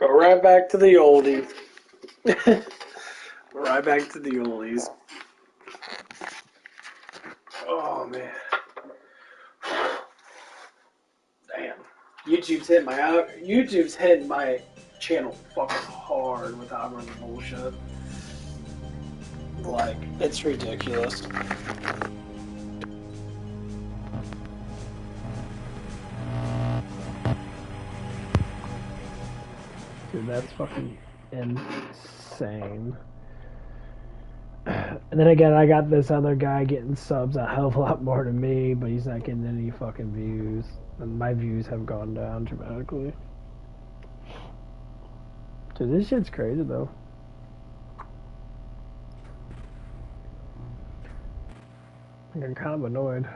Go right back to the oldies. Right back to the oldies. Oh man. Damn. YouTube's hitting my channel fucking hard with algorithm bullshit. Like, it's ridiculous. Dude, that's fucking insane. And then again, I got this other guy getting subs a hell of a lot more than me, but he's not getting any fucking views. And my views have gone down dramatically. Dude, this shit's crazy though. I'm kind of annoyed.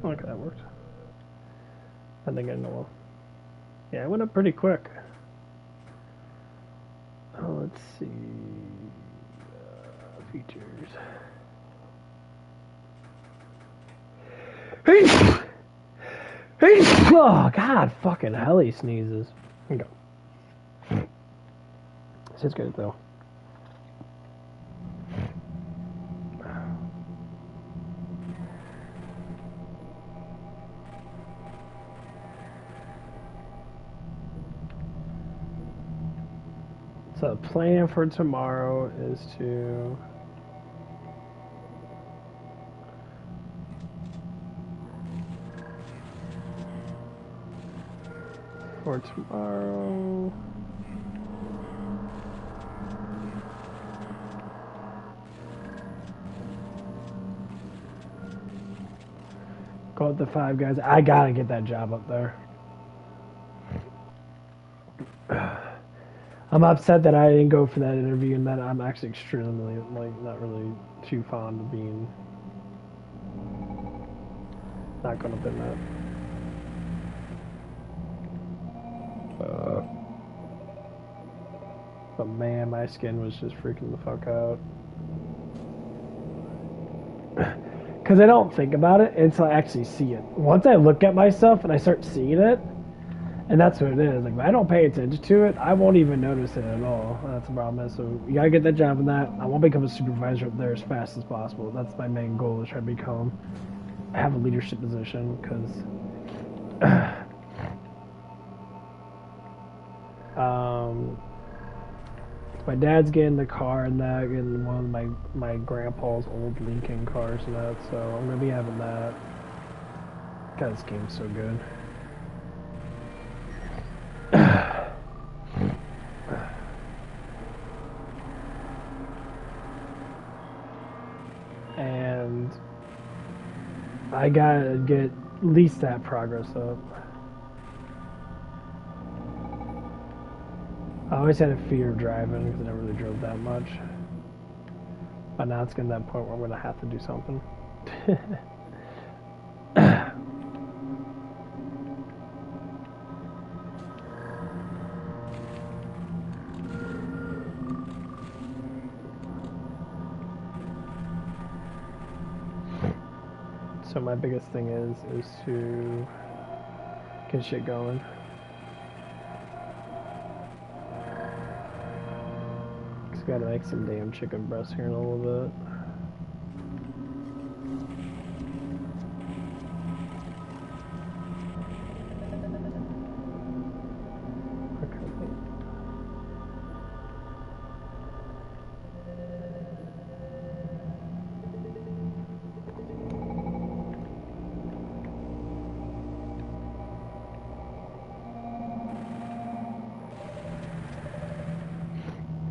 Okay, that worked. I think I know. Yeah, it went up pretty quick. Oh, let's see. Features. Oh, God, fucking hell, he sneezes. Here we go. This is good, though. So, the plan for tomorrow is to... For tomorrow... Go with the 5 guys. I gotta get that job up there. I'm upset that I didn't go for that interview and that I'm actually extremely, like, not really too fond of being not going up in that. But man, my skin was just freaking the fuck out. Because I don't think about it until I actually see it. Once I look at myself and I start seeing it, and that's what it is. Like, if I don't pay attention to it, I won't even notice it at all. That's the problem. So you gotta get that job in that. I want to become a supervisor up there as fast as possible. That's my main goal, is try to become, have a leadership position, because my dad's getting the car and that, and one of my grandpa's old Lincoln cars and that, so I'm gonna be having that. God, this game's so good. And I gotta get at least that progress up. I always had a fear of driving because I never really drove that much. But now it's getting to that point where I'm gonna have to do something. So my biggest thing is to get shit going. Just gotta make some damn chicken breasts here in a little bit.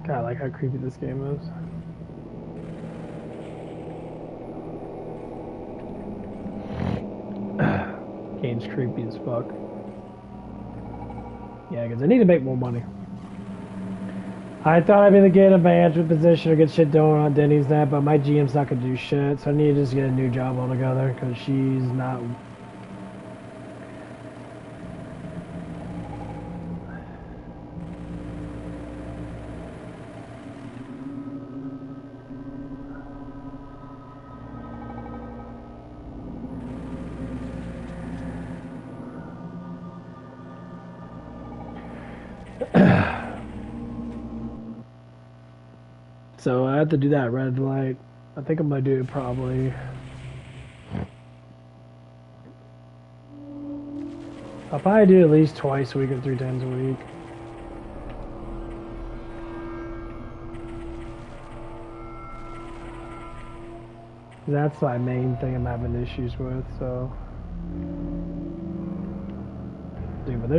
God, I like how creepy this game is. Game's creepy as fuck. Yeah, because I need to make more money. I thought I'd be able to get a management position or get shit done on Denny's that, but my GM's not gonna do shit, so I need to just get a new job altogether, because she's not... So I have to do that red light. I think I'm gonna do it probably. I'll probably do at least twice a week or 3 times a week. That's my main thing I'm having issues with, so. Dude, but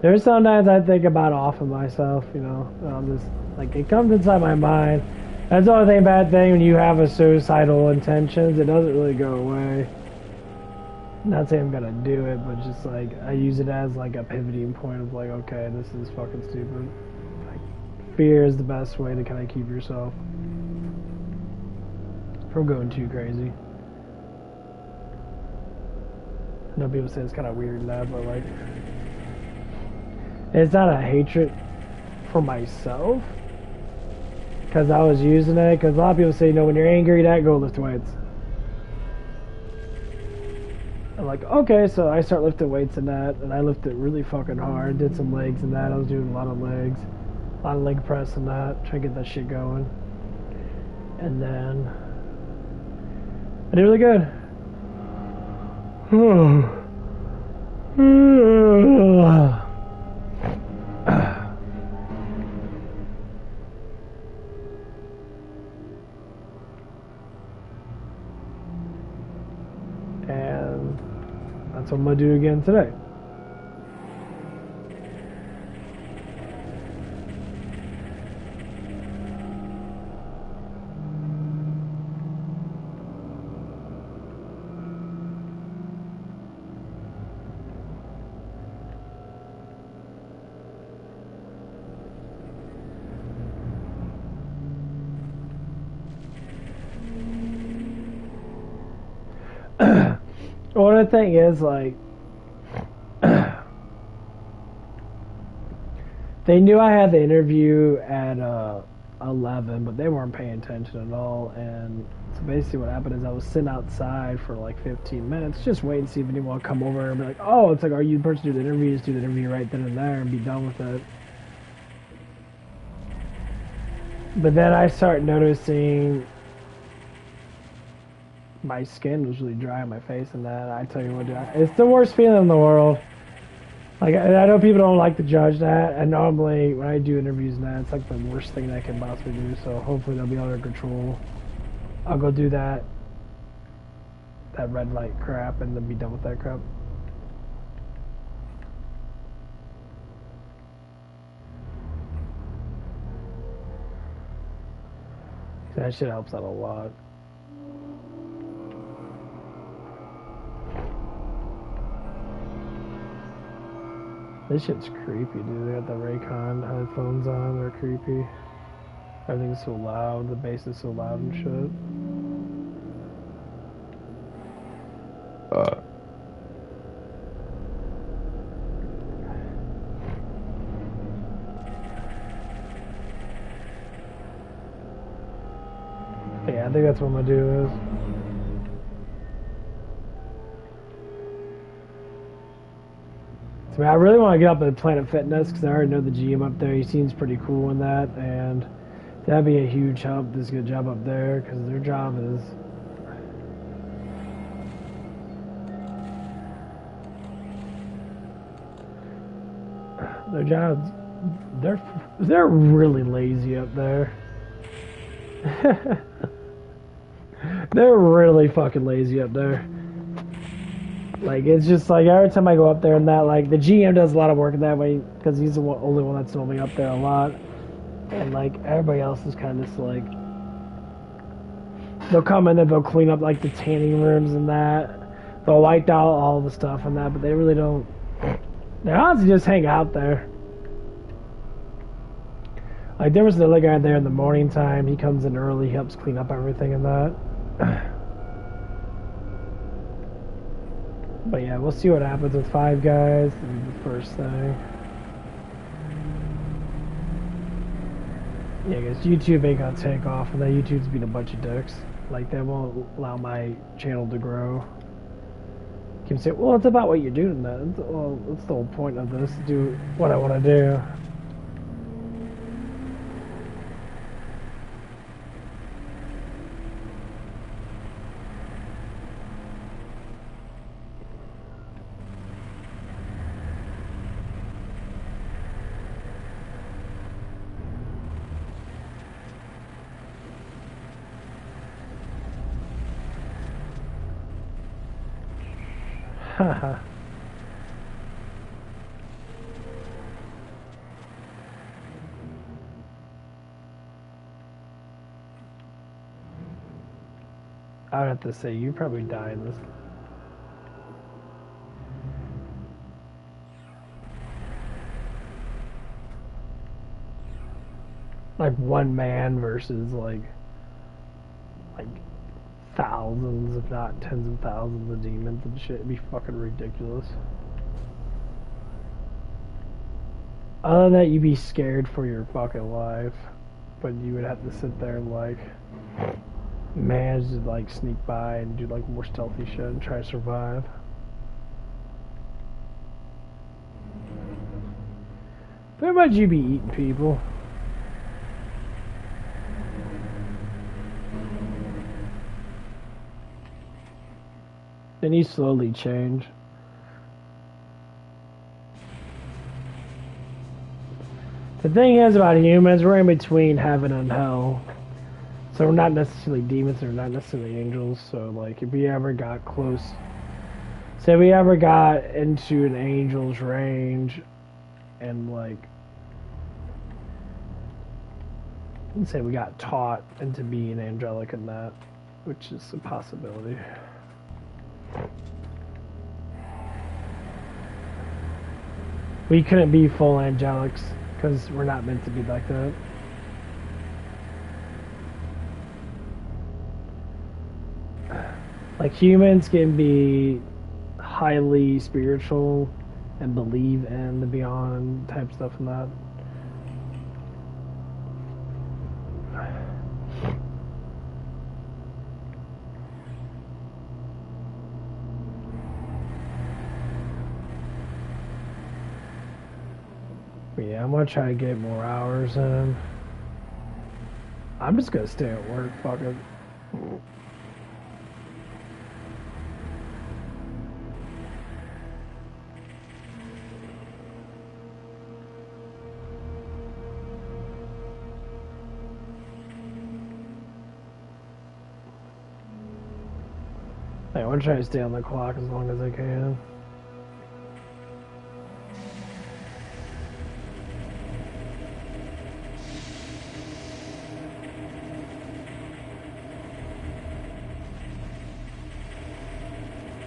there's sometimes I think about offing myself, you know. Just like it comes inside my mind. That's the only bad thing when you have a suicidal intentions, it doesn't really go away. Not saying I'm gonna do it, but just like I use it as like a pivoting point of like, okay, this is fucking stupid. Like, fear is the best way to kind of keep yourself from going too crazy. I know people say it's kind of weird and that, but like, it's not a hatred for myself because I was using it. Because a lot of people say, you know, when you're angry, that go lift weights. I'm like, okay, so I start lifting weights and that, and I lifted really fucking hard. Did some legs and that. I was doing a lot of legs, a lot of leg press and that, trying to get that shit going. And then I did really good. And that's what I'm gonna do again today. Well, the thing is, like, they knew I had the interview at 11, but they weren't paying attention at all. And so basically, what happened is I was sitting outside for like 15 minutes, just waiting to see if anyone would come over and be like, "Oh, it's like, are you the person to do the interview? Just do the interview right then and there and be done with it." But then I start noticing my skin was really dry on my face and that. I tell you what, dude, it's the worst feeling in the world. Like, I know people don't like to judge that, and normally when I do interviews and that, it's like the worst thing that I can possibly do, so hopefully they'll be under control. I'll go do that red light crap and then be done with that crap. That shit helps out a lot. This shit's creepy, dude. They got the Raycon headphones on. They're creepy. Everything's so loud. The bass is so loud and shit. Yeah, I think that's what I'm gonna do is. So, man, I really want to get up at Planet Fitness because I already know the GM up there. He seems pretty cool in that, and that'd be a huge help. This good job up there because their job is. Their jobs, they're really lazy up there. They're really fucking lazy up there. Like, it's just like every time I go up there and that, like, the GM does a lot of work in that way because he's the only one that's normally up there a lot. And, like, everybody else is kind of just like, they'll come in and they'll clean up, like, the tanning rooms and that. They'll wipe out all the stuff and that, but they really don't. They honestly just hang out there. Like, there was another guy there in the morning time. He comes in early, he helps clean up everything and that. But yeah, we'll see what happens with Five Guys. That'll be the first thing. Yeah, because YouTube ain't gonna take off, and then YouTube's being a bunch of dicks. Like, they won't allow my channel to grow. Can say, well, it's about what you're doing. Well, that's the whole point of this. Do what I want to do. Haha. I would have to say, you probably die in this. Like one man versus like thousands, if not tens of thousands of demons and shit. It'd be fucking ridiculous. Other than that, you'd be scared for your fucking life. But you would have to sit there and like manage to like sneak by and do like more stealthy shit and try to survive. Pretty much you'd be eating people. Then you slowly change. The thing is about humans, we're in between heaven and hell. So we're not necessarily demons, we're not necessarily angels. So like if we ever got close, say we ever got into an angel's range and like, let's say we got taught into being angelic in that, which is a possibility. We couldn't be full angelics because we're not meant to be like that. Like humans can be highly spiritual and believe in the beyond type stuff and that. But yeah, I'm gonna try to get more hours in. I'm just gonna stay at work, fuck it. I want to try to stay on the clock as long as I can.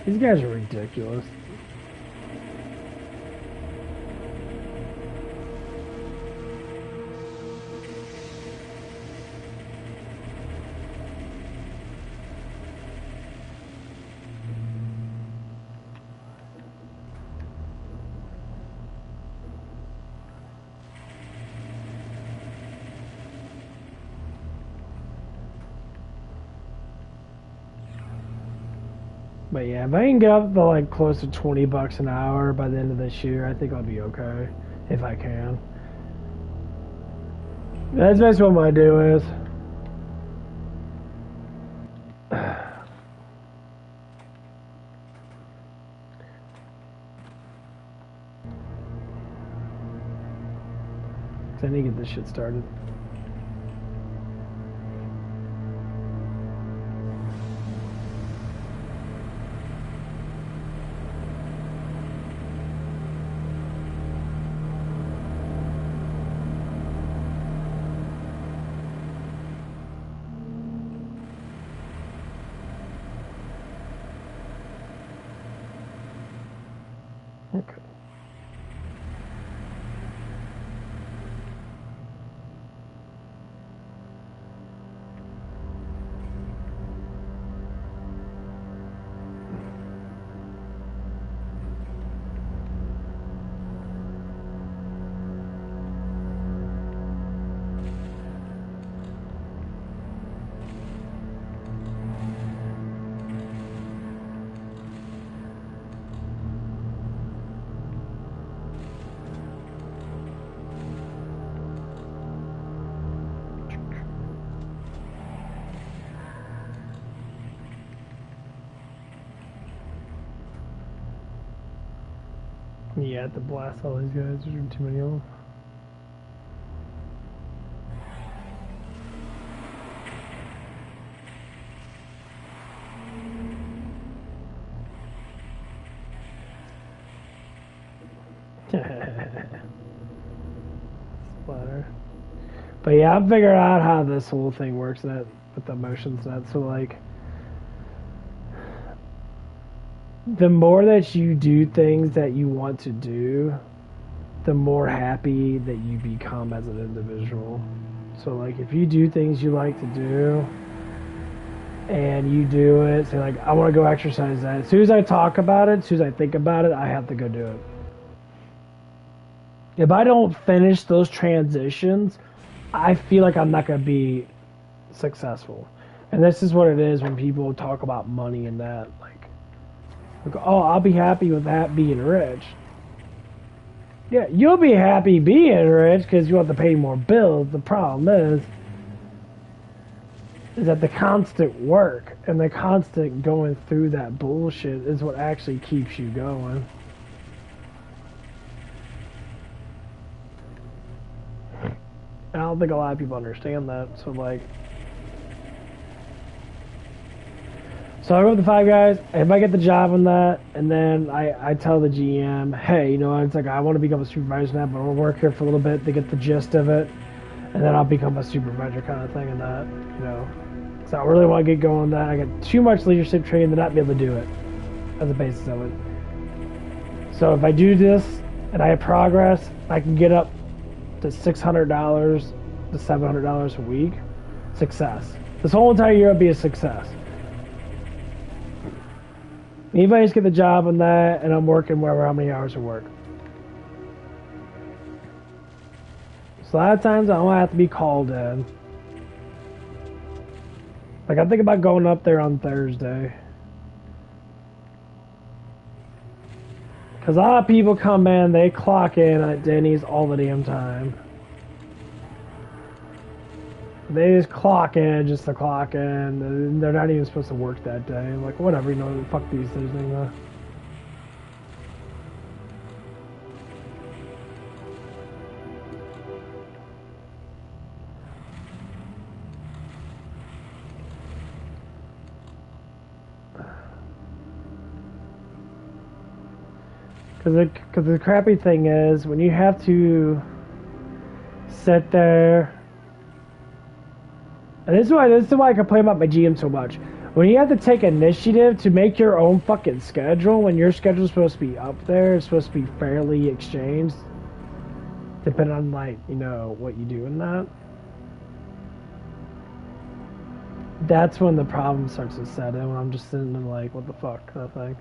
These guys are ridiculous. But yeah, if I can get up to like close to $20 an hour by the end of this year, I think I'll be okay. If I can. That's basically what my do is. I need to get this shit started. Okay. Yeah, I have to blast all these guys. There's too many of them. Splatter. But yeah, I'm figuring out how this whole thing works that with the motions net. So like the more that you do things that you want to do, the more happy that you become as an individual. So like if you do things you like to do and you do it, say like I want to go exercise that. As soon as I talk about it, as soon as I think about it, I have to go do it. If I don't finish those transitions, I feel like I'm not going to be successful. And this is what it is when people talk about money and that. Like, oh, I'll be happy with that being rich. Yeah, you'll be happy being rich because you have to pay more bills. The problem is that the constant work and the constant going through that bullshit is what actually keeps you going. I don't think a lot of people understand that. So like, so I go with the Five Guys. If I get the job on that, and then I tell the GM, hey, you know, it's like I want to become a supervisor now, but I'll work here for a little bit to get the gist of it, and then I'll become a supervisor kind of thing, and that, you know. So I really want to get going on that. I got too much leadership training to not be able to do it as a basis of it. So if I do this and I have progress, I can get up to $600 to $700 a week. Success. This whole entire year will be a success. Anybody just get the job on that, and I'm working wherever how many hours of work. So a lot of times I don't have to be called in. Like I think about going up there on Thursday. Because a lot of people come in, they clock in at Denny's all the damn time. They just clock in just to clock in. They're not even supposed to work that day. Like, whatever, you know, fuck these things. Because the crappy thing is, when you have to sit there, and this is why I complain about my GM so much. When you have to take initiative to make your own fucking schedule, when your schedule is supposed to be up there, it's supposed to be fairly exchanged, depending on, like, you know, what you do in that. That's when the problem starts to set in, when I'm just sitting there like, what the fuck, kind of thing.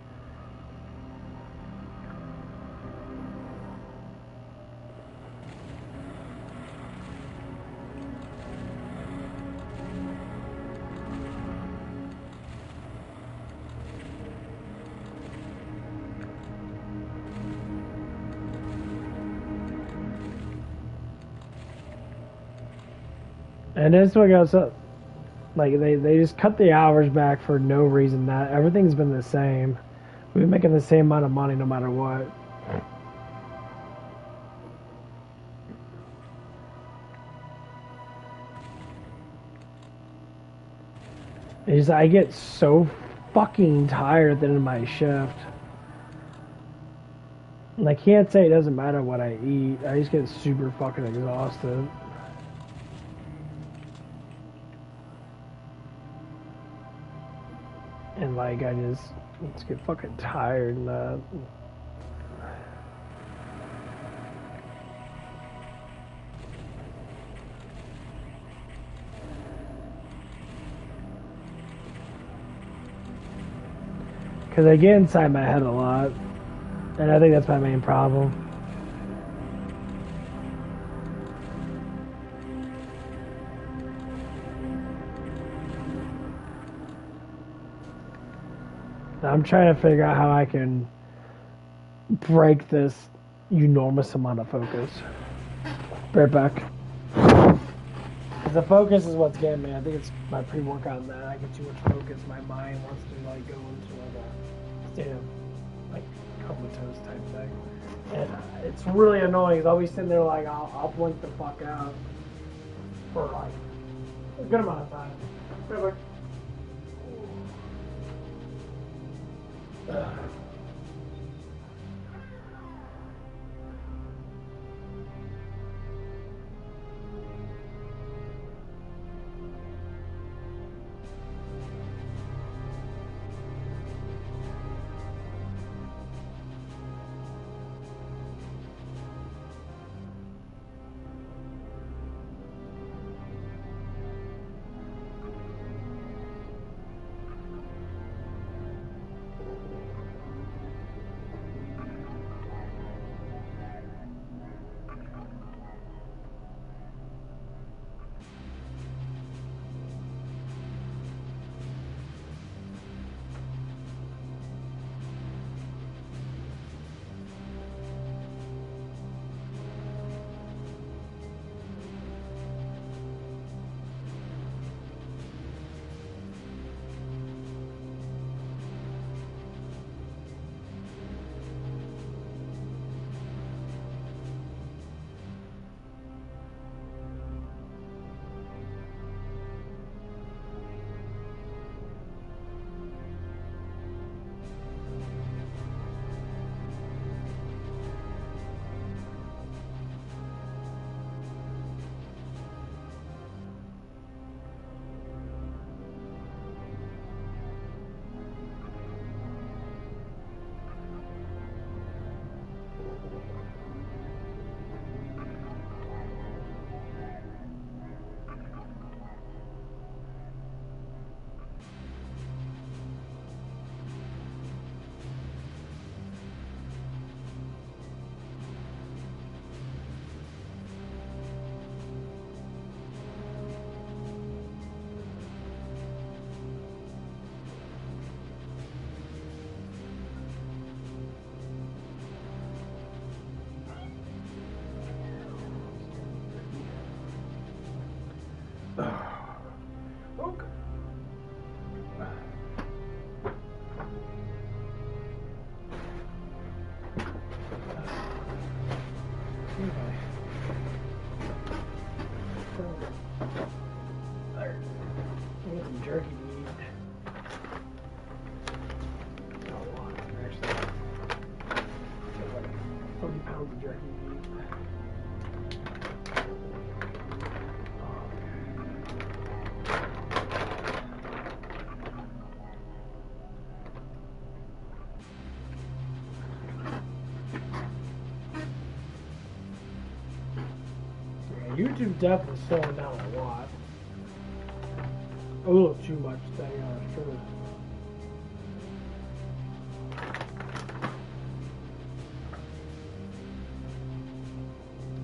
And this is what goes up. Like, they just cut the hours back for no reason. That everything's been the same. We've been making the same amount of money no matter what. Is I get so fucking tired at the end of my shift. And I can't say it doesn't matter what I eat. I just get super fucking exhausted. And like I just get fucking tired and because I get inside my head a lot, and I think that's my main problem. I'm trying to figure out how I can break this enormous amount of focus. Right back. Because the focus is what's getting me. I think it's my pre-workout and that. I get too much focus. My mind wants to like go into like a state of like comatose type thing. And it's really annoying because I'll be sitting there like, I'll blink the fuck out for like a good amount of time. Jerky meat. Not a lot, actually. 30 pounds of jerky meat. Yeah, YouTube definitely slowing down a lot. A little too much, to tell you the truth.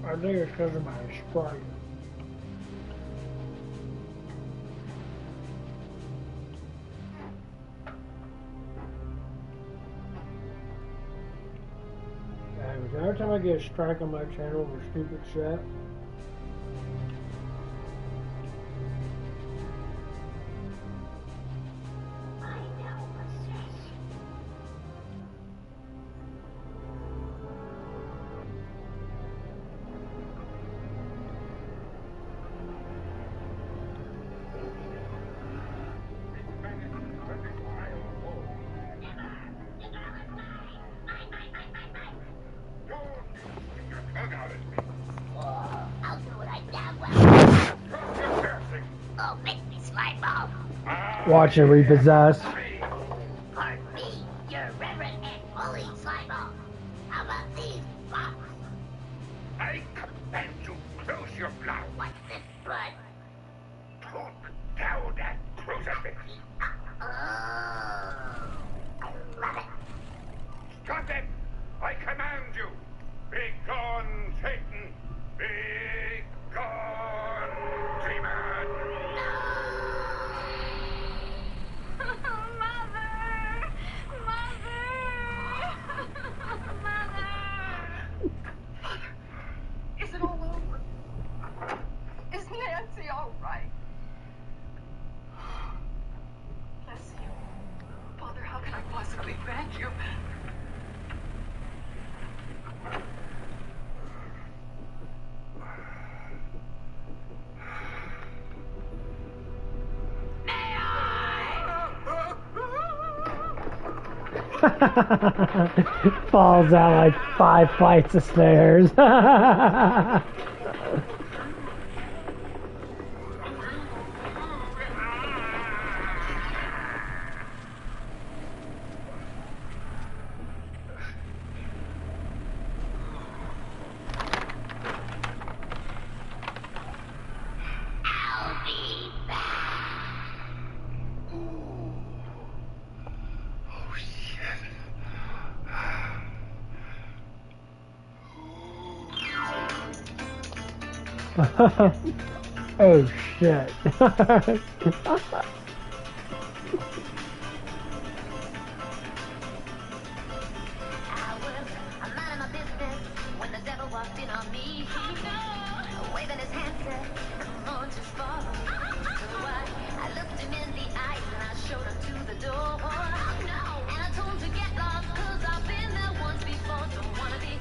I think it's because of my Sprite. Yeah, every time I get a strike on my channel for stupid shit, watch it repossess. Pardon me, your reverend and holy Slimeball. How about these box? I command you close your mouth. What's this, blood? Talk down that crucifix. Oh, I love it. Stop it! I command you. Be gone, Satan. Be gone, demon. Is it Falls down like 5 flights of stairs. I'll be back. Oh, shit. Oh shit. I'm minding my business when the devil walked in on me. Waving his hand said, come on, just follow me. So I looked him in the eyes and I showed him to the door. And I told him to get lost, cause I've been there once before. Don't wanna be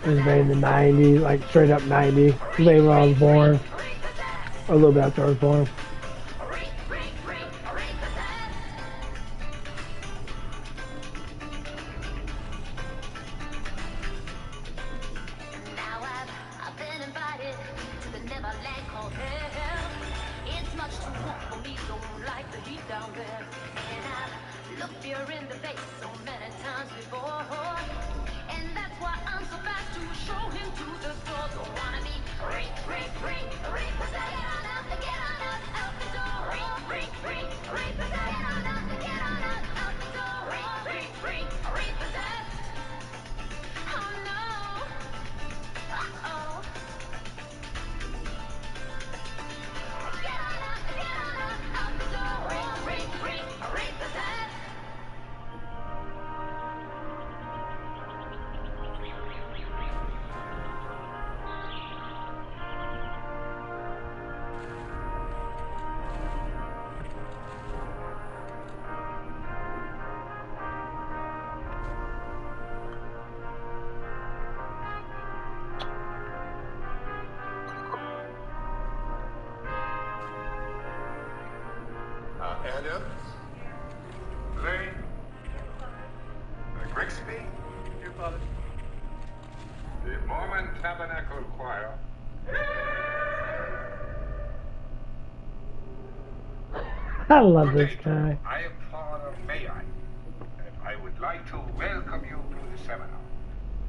It was made in the 90s, like straight up 90. Maybe when I was born. A little bit after I was born. Now I've been invited to the Neverland called hell. It's much too warm for me, don't like the heat down there. And I've looked fear in the face so many times before. And that's why I'm so fast to show him to the door. Don't wanna be repossessed. Get on up, out the door. Repossessed. Get on up, out the door. Repossessed. Oh no. Uh-oh. Get on up, out the door. Repossessed. Adams, Lane, Grigsby, your father, the Mormon Tabernacle Choir. I love this guy. I am Father May I, and I would like to welcome you to the seminar.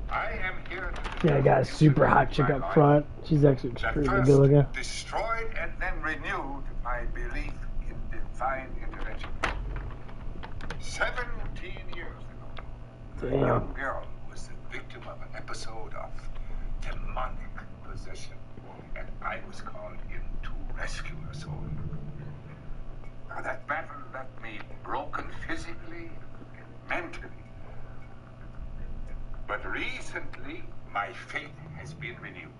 I am here to Yeah, I got a super hot chick up front. She's actually that extremely first good looking. destroyed and then renewed my belief in divine intervention. 17 years ago, a Damn. young girl was the victim of an episode of demonic possession, and I was called in to rescue her soul. Now, that battle left me broken physically and mentally. But recently, my faith has been renewed.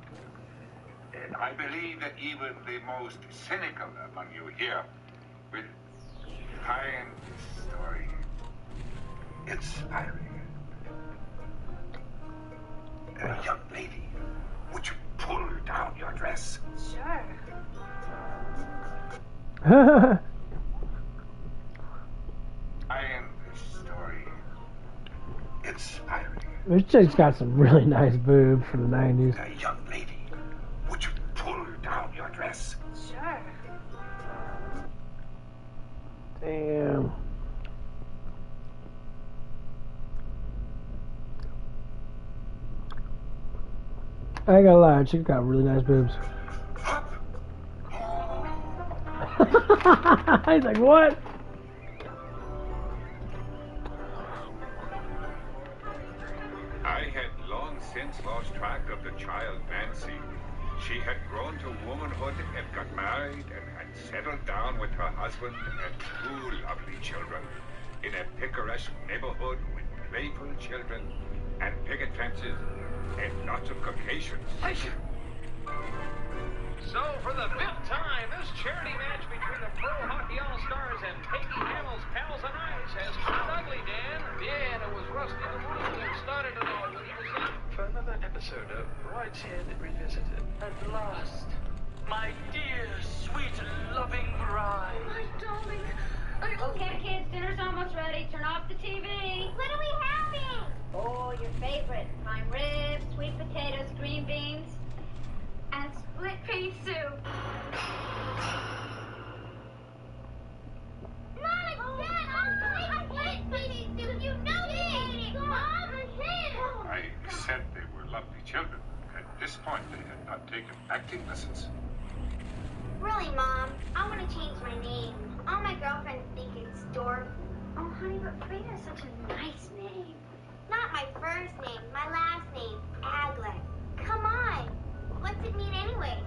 And I believe that even the most cynical among you here will find this story inspiring. Young lady, would you pull down your dress? Sure. Find this story inspiring. This chick's got some really nice boobs for the 90s. Young lady, would you pull down your dress? Sure. Damn. I ain't gonna lie, chick's got really nice boobs. He's like, what? I had long since lost track of the child Nancy. She had grown to womanhood and got married and had settled down with her husband and 2 lovely children in a picturesque neighborhood with playful children and picket fences and lots of Caucasians. So, for the 5th time, this charity match between the Pro Hockey All-Stars and Peggy Hamill's Pals on Ice has turned ugly, Dan. Yeah, and it was Rusty the Rooster that started it all when he was in. For another episode of Brideshead Revisited. At last, my dear, sweet, loving bride. Okay, kids, dinner's almost ready. Turn off the TV. What are we having? Oh, your favorite. Prime ribs, sweet potatoes, green beans, and split pea soup. Mom and Dad, I'm playing pea soup. You know they hate it. Mom, I said they were lovely children. At this point, they had not taken acting lessons. Really, Mom, I want to change my name. All my girlfriends think it's Dorf. Oh, honey, but Frida is such a nice name. Not my first name, my last name, Aglet. Come on. What's it mean anyway?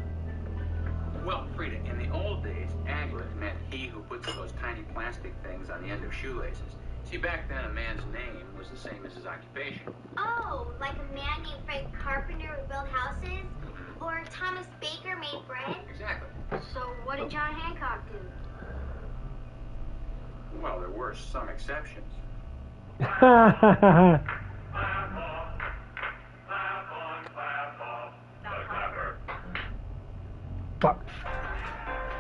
Well, Frida, in the old days, aglet meant he who puts those tiny plastic things on the end of shoelaces. See, back then, a man's name was the same as his occupation. Oh, like a man named Frank Carpenter who built houses? Or Thomas Baker made bread? Exactly. So what did John Hancock do? Well, there were some exceptions. Fuck.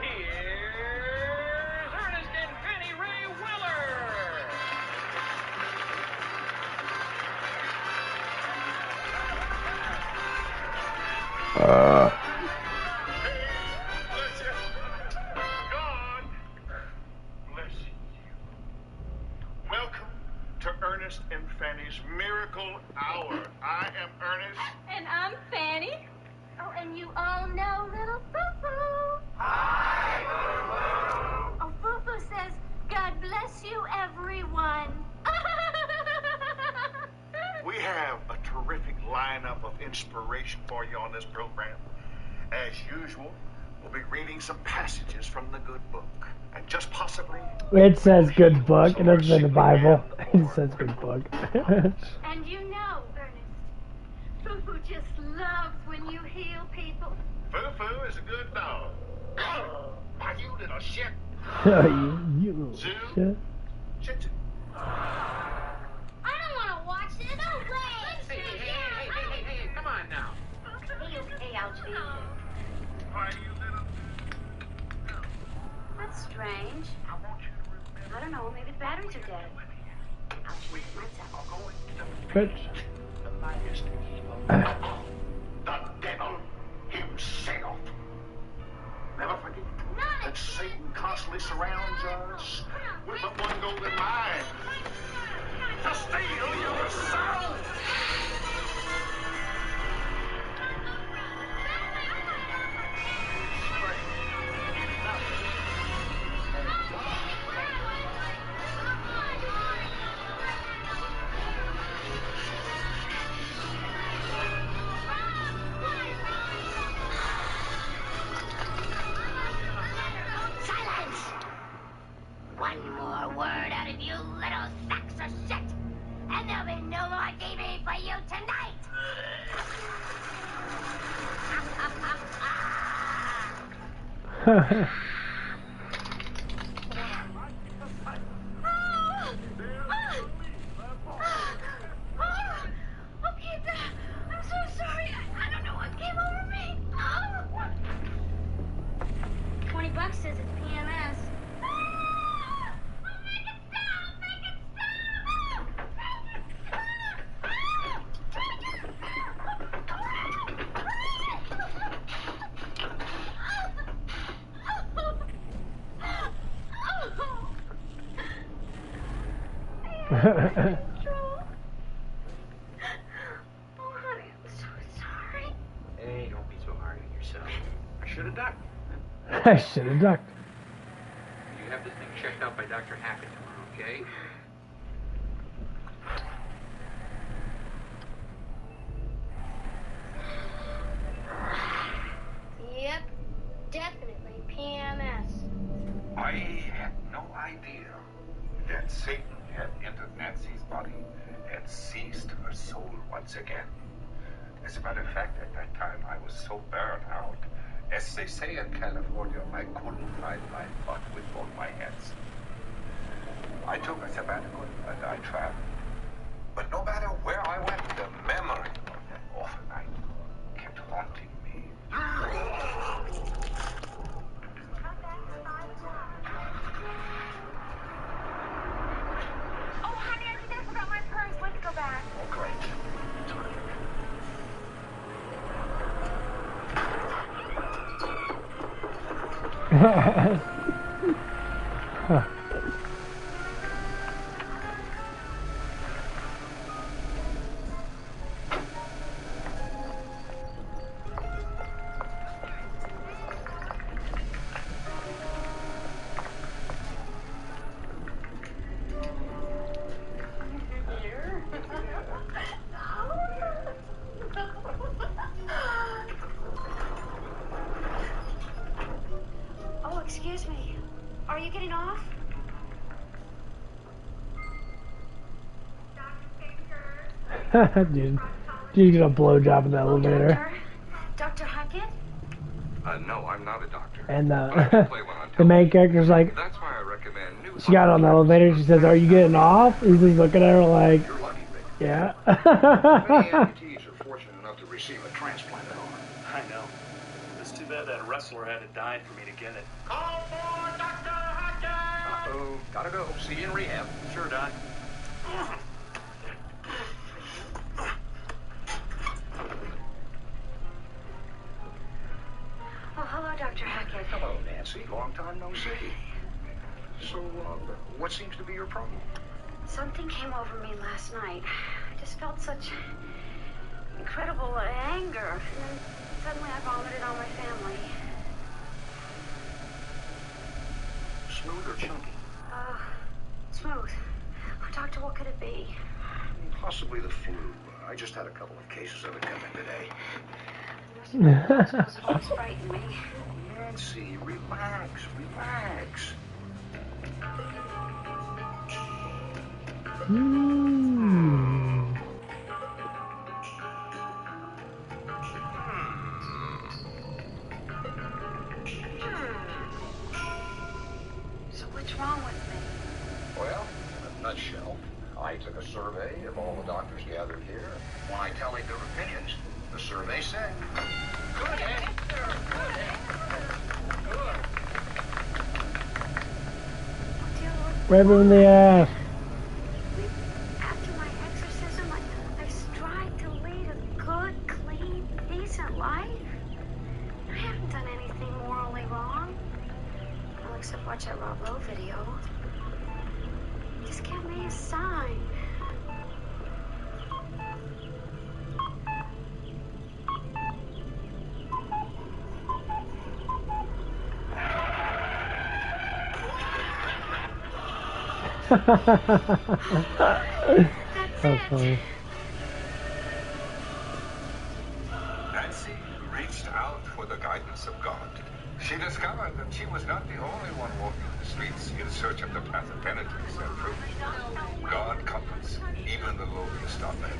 Here's Ernest and Fanny Ray Weller. God bless you. Welcome to Ernest and Fanny's Miracle Hour. I am Ernest. And I'm Fanny. Oh, and you all know little Foo-Foo. Oh, Foo-Foo says, God bless you, everyone. We have a terrific lineup of inspiration for you on this program. As usual, we'll be reading some passages from the good book. And just possibly... It says good book. It doesn't say the Bible. It says good book. And you know, Ernest, Foo-Foo just loves when you heal people. Foo-Foo is a good dog. Why, you little shit. you little Zoo? shit. Shit. I don't want to watch this. No way. Hey, come on now. Hey, Algie. Why, you little... That's strange. I want you to remember... I don't know, maybe the batteries are dead. Ouch, mine's out. Bitch. The majesty of the devil himself. Never forget that Satan constantly surrounds us with but one goal in mind: to steal your soul. Silence! One more word out of you little sacks of shit, and there'll be no more TV for you tonight! Okay, Dad, I'm so sorry. I don't know what came over me. $20 says it's PMS. Make it stop! Make it Oh, honey, I'm so sorry. Hey, don't be so hard on yourself. I should have ducked. I should have ducked. You have this thing checked out by Dr. Hackett tomorrow, okay? Yep, definitely PMS. I had no idea that Satan had entered Nancy's body and seized her soul once again. As a matter of fact, at that time, I was so burned out. As they say in California, I couldn't find my butt with both my hands. I took a sabbatical and I traveled. But no matter where I went, the memory of that awful night kept haunting me. Oh, excuse me. Are you getting off? Dude, you get a blowjob in the elevator. Dr. Hackett? No, I'm not a doctor. And But I can play one on the main television. character's like, That's why I recommend new. she got on the elevator, she says, "Are you getting off?" He's just looking at her like, You're lucky, Rick. yeah. Many amputees are fortunate enough to receive a transplanted arm. I know. It's too bad that wrestler had to die for me to get it. Call for Dr. Hackett! Uh-oh, gotta go. See you in rehab. Sure, Doc. Oh, hello, Dr. Hackett. Hello, Nancy. Long time no see. So, what seems to be your problem? Something came over me last night. I just felt such incredible anger. And then suddenly I vomited on my family. Smooth or chunky? Smooth. Oh, doctor, what could it be? Possibly the flu. I just had a couple of cases of it come in today. I suppose it always frightened me. Nancy, relax, relax. So what's wrong with me? Well, in a nutshell, I took a survey of all the doctors gathered here. When I tallied their opinions, the survey said, good answer, good answer, good. Dear Lord, Right in the ass. after my exorcism, I strive to lead a good, clean, decent life. I haven't done anything morally wrong. Well, except watch that Rob Lowe video. Just give me a sign. That's funny. Nancy reached out for the guidance of God. She discovered that she was not the only one walking the streets in search of the path of penitence and truth. God comforts even the lowliest of men,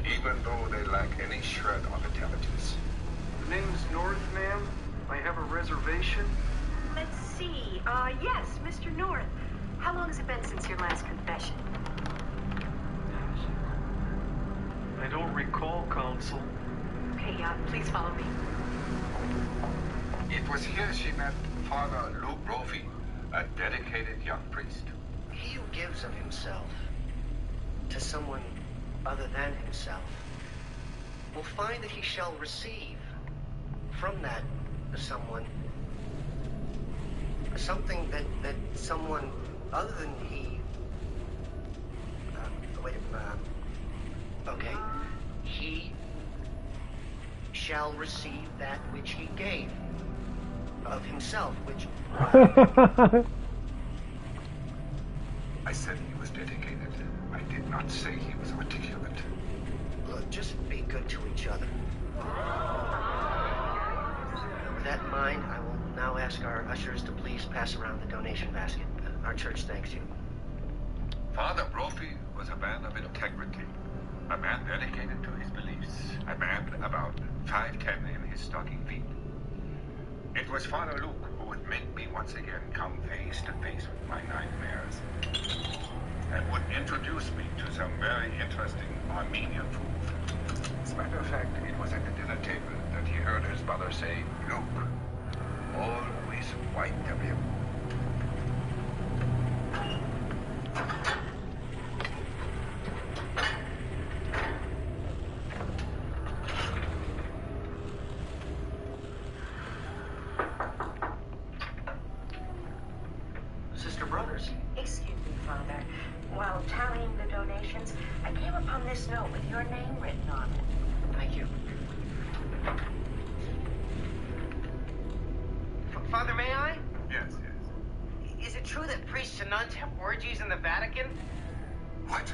even though they lack any shred of intelligence. The name's North, ma'am. I have a reservation. Let's see. Yes, Mr. North. How long has it been since your last confession? I don't recall, counsel. Okay, please follow me. It was here she met Father Luke Brophy, a dedicated young priest. He who gives of himself to someone other than himself will find that he shall receive from that someone something that someone other than he he shall receive that which he gave of himself, which I said he was dedicated. I did not say he was articulate. Look, just be good to each other. With that in mind, I will now ask our ushers to please pass around the donation basket. Our church thanks you. Father Brophy was a man of integrity, a man dedicated to his beliefs, a man about 5'10" in his stocking feet. It was Father Luke who would make me once again come face to face with my nightmares, and would introduce me to some very interesting Armenian food. As a matter of fact, it was at the dinner table that he heard his mother say, "Luke, always white of him." revelations, I came upon this note with your name written on it. Thank you. Father, may I? Yes, yes. Is it true that priests and nuns have orgies in the Vatican? What?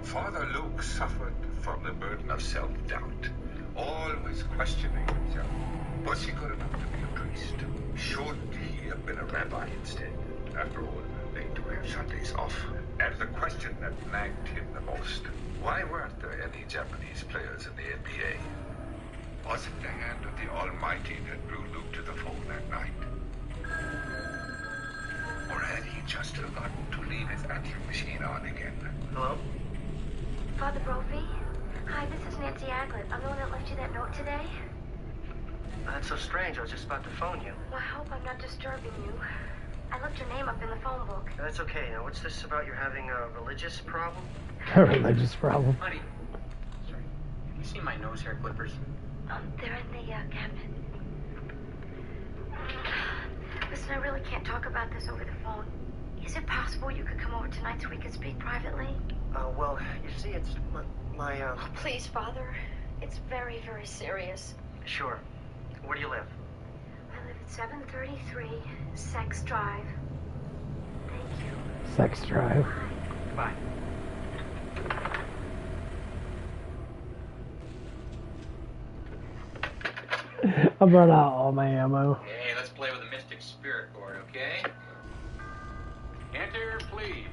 Father Luke suffered from the burden of self-doubt, always questioning himself. Was he good enough to be a priest? Should he have been a rabbi instead? After all, they do have Sundays off. And the question that nagged him the most, why weren't there any Japanese players in the NBA? Was it the hand of the Almighty that drew Luke to the phone that night? Or had he just forgotten to leave his answering machine on again? Hello? Father Brophy? Hi, this is Nancy Aglett. I'm the one that left you that note today. That's so strange. I was just about to phone you. Well, I hope I'm not disturbing you. I looked your name up in the phone book. That's okay. Now, what's this about you having a religious problem? A religious problem. Honey, sorry. Have you seen my nose hair clippers? They're in the cabinet. Listen, I really can't talk about this over the phone. Is it possible you could come over tonight so we could speak privately? Well, you see, it's my Oh, please, Father. It's very, very serious. Sure. Where do you live? I live at 733 Sex Drive. Thank you. Sex drive. Bye. I've run out all my ammo. Hey, let's play with the Mystic Spirit board, okay? Enter, please.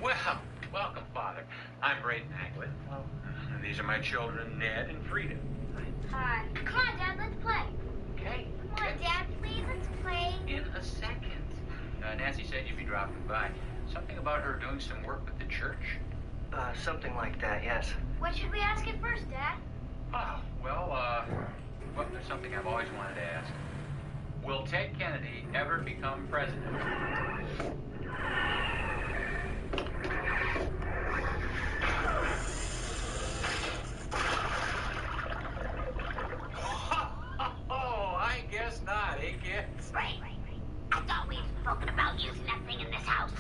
Well, welcome, Father. I'm Braden Aglett. Well, these are my children, Ned and Frida. Hi. Come on, Dad, let's play. Okay. Come on, Dad, please, let's play. In a second. Nancy said you'd be dropping by. Something about her doing some work with the church? Something like that, yes. What should we ask it first, Dad? Oh, well, there's something I've always wanted to ask. Will Ted Kennedy ever become president? Oh, I guess not, eh, kids? Right. I thought we'd spoken about using that thing in this house.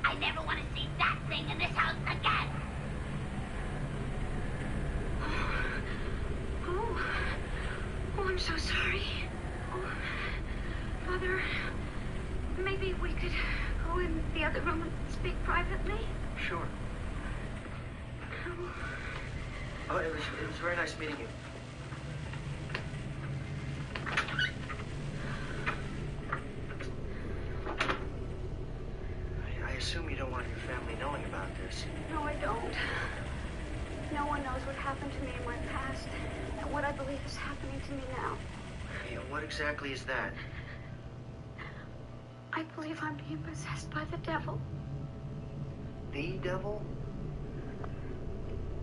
I never want to see that thing in this house again. Oh, I'm so sorry. Oh, Father, maybe we could go in the other room and speak privately? Sure. Oh, it was very nice meeting you. I assume you don't want your family knowing about this. No, I don't. No one knows what happened to me in my past and what I believe is happening to me now. Yeah, what exactly is that? I believe I'm being possessed by the devil. The devil?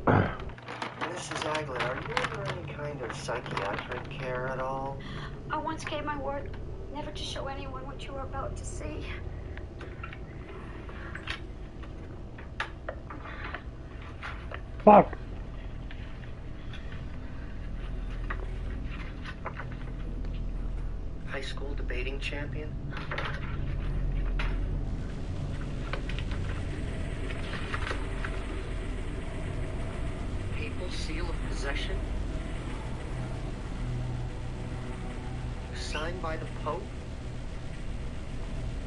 Mrs. Aglett, are you under any kind of psychiatric care at all? I once gave my word never to show anyone what you were about to see. Fuck. High school debating champion? Papal seal of possession? Signed by the Pope?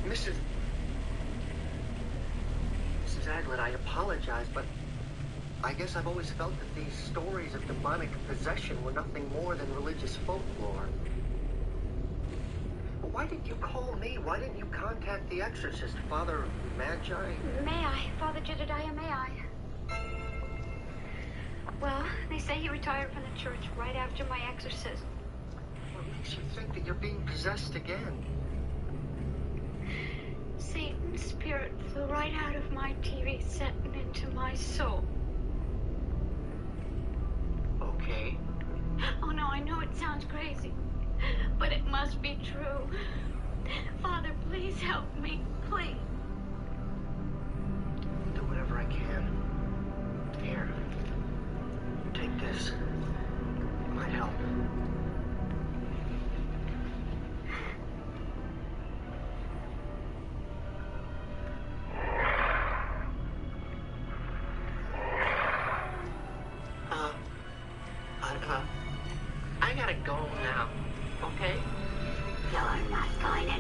Mrs. Aglett, I apologize, but I guess I've always felt that these stories of demonic possession were nothing more than religious folklore. But why did you call me? Why didn't you contact the exorcist, Father Magi? May I, Father Jedediah, may I? Well, they say he retired from the church right after my exorcism. What makes you think that you're being possessed again? Satan's spirit flew right out of my TV set and into my soul. Okay. Oh no, I know it sounds crazy, but it must be true. Father, please help me, please. I'll do whatever I can. Here. Take this. It might help.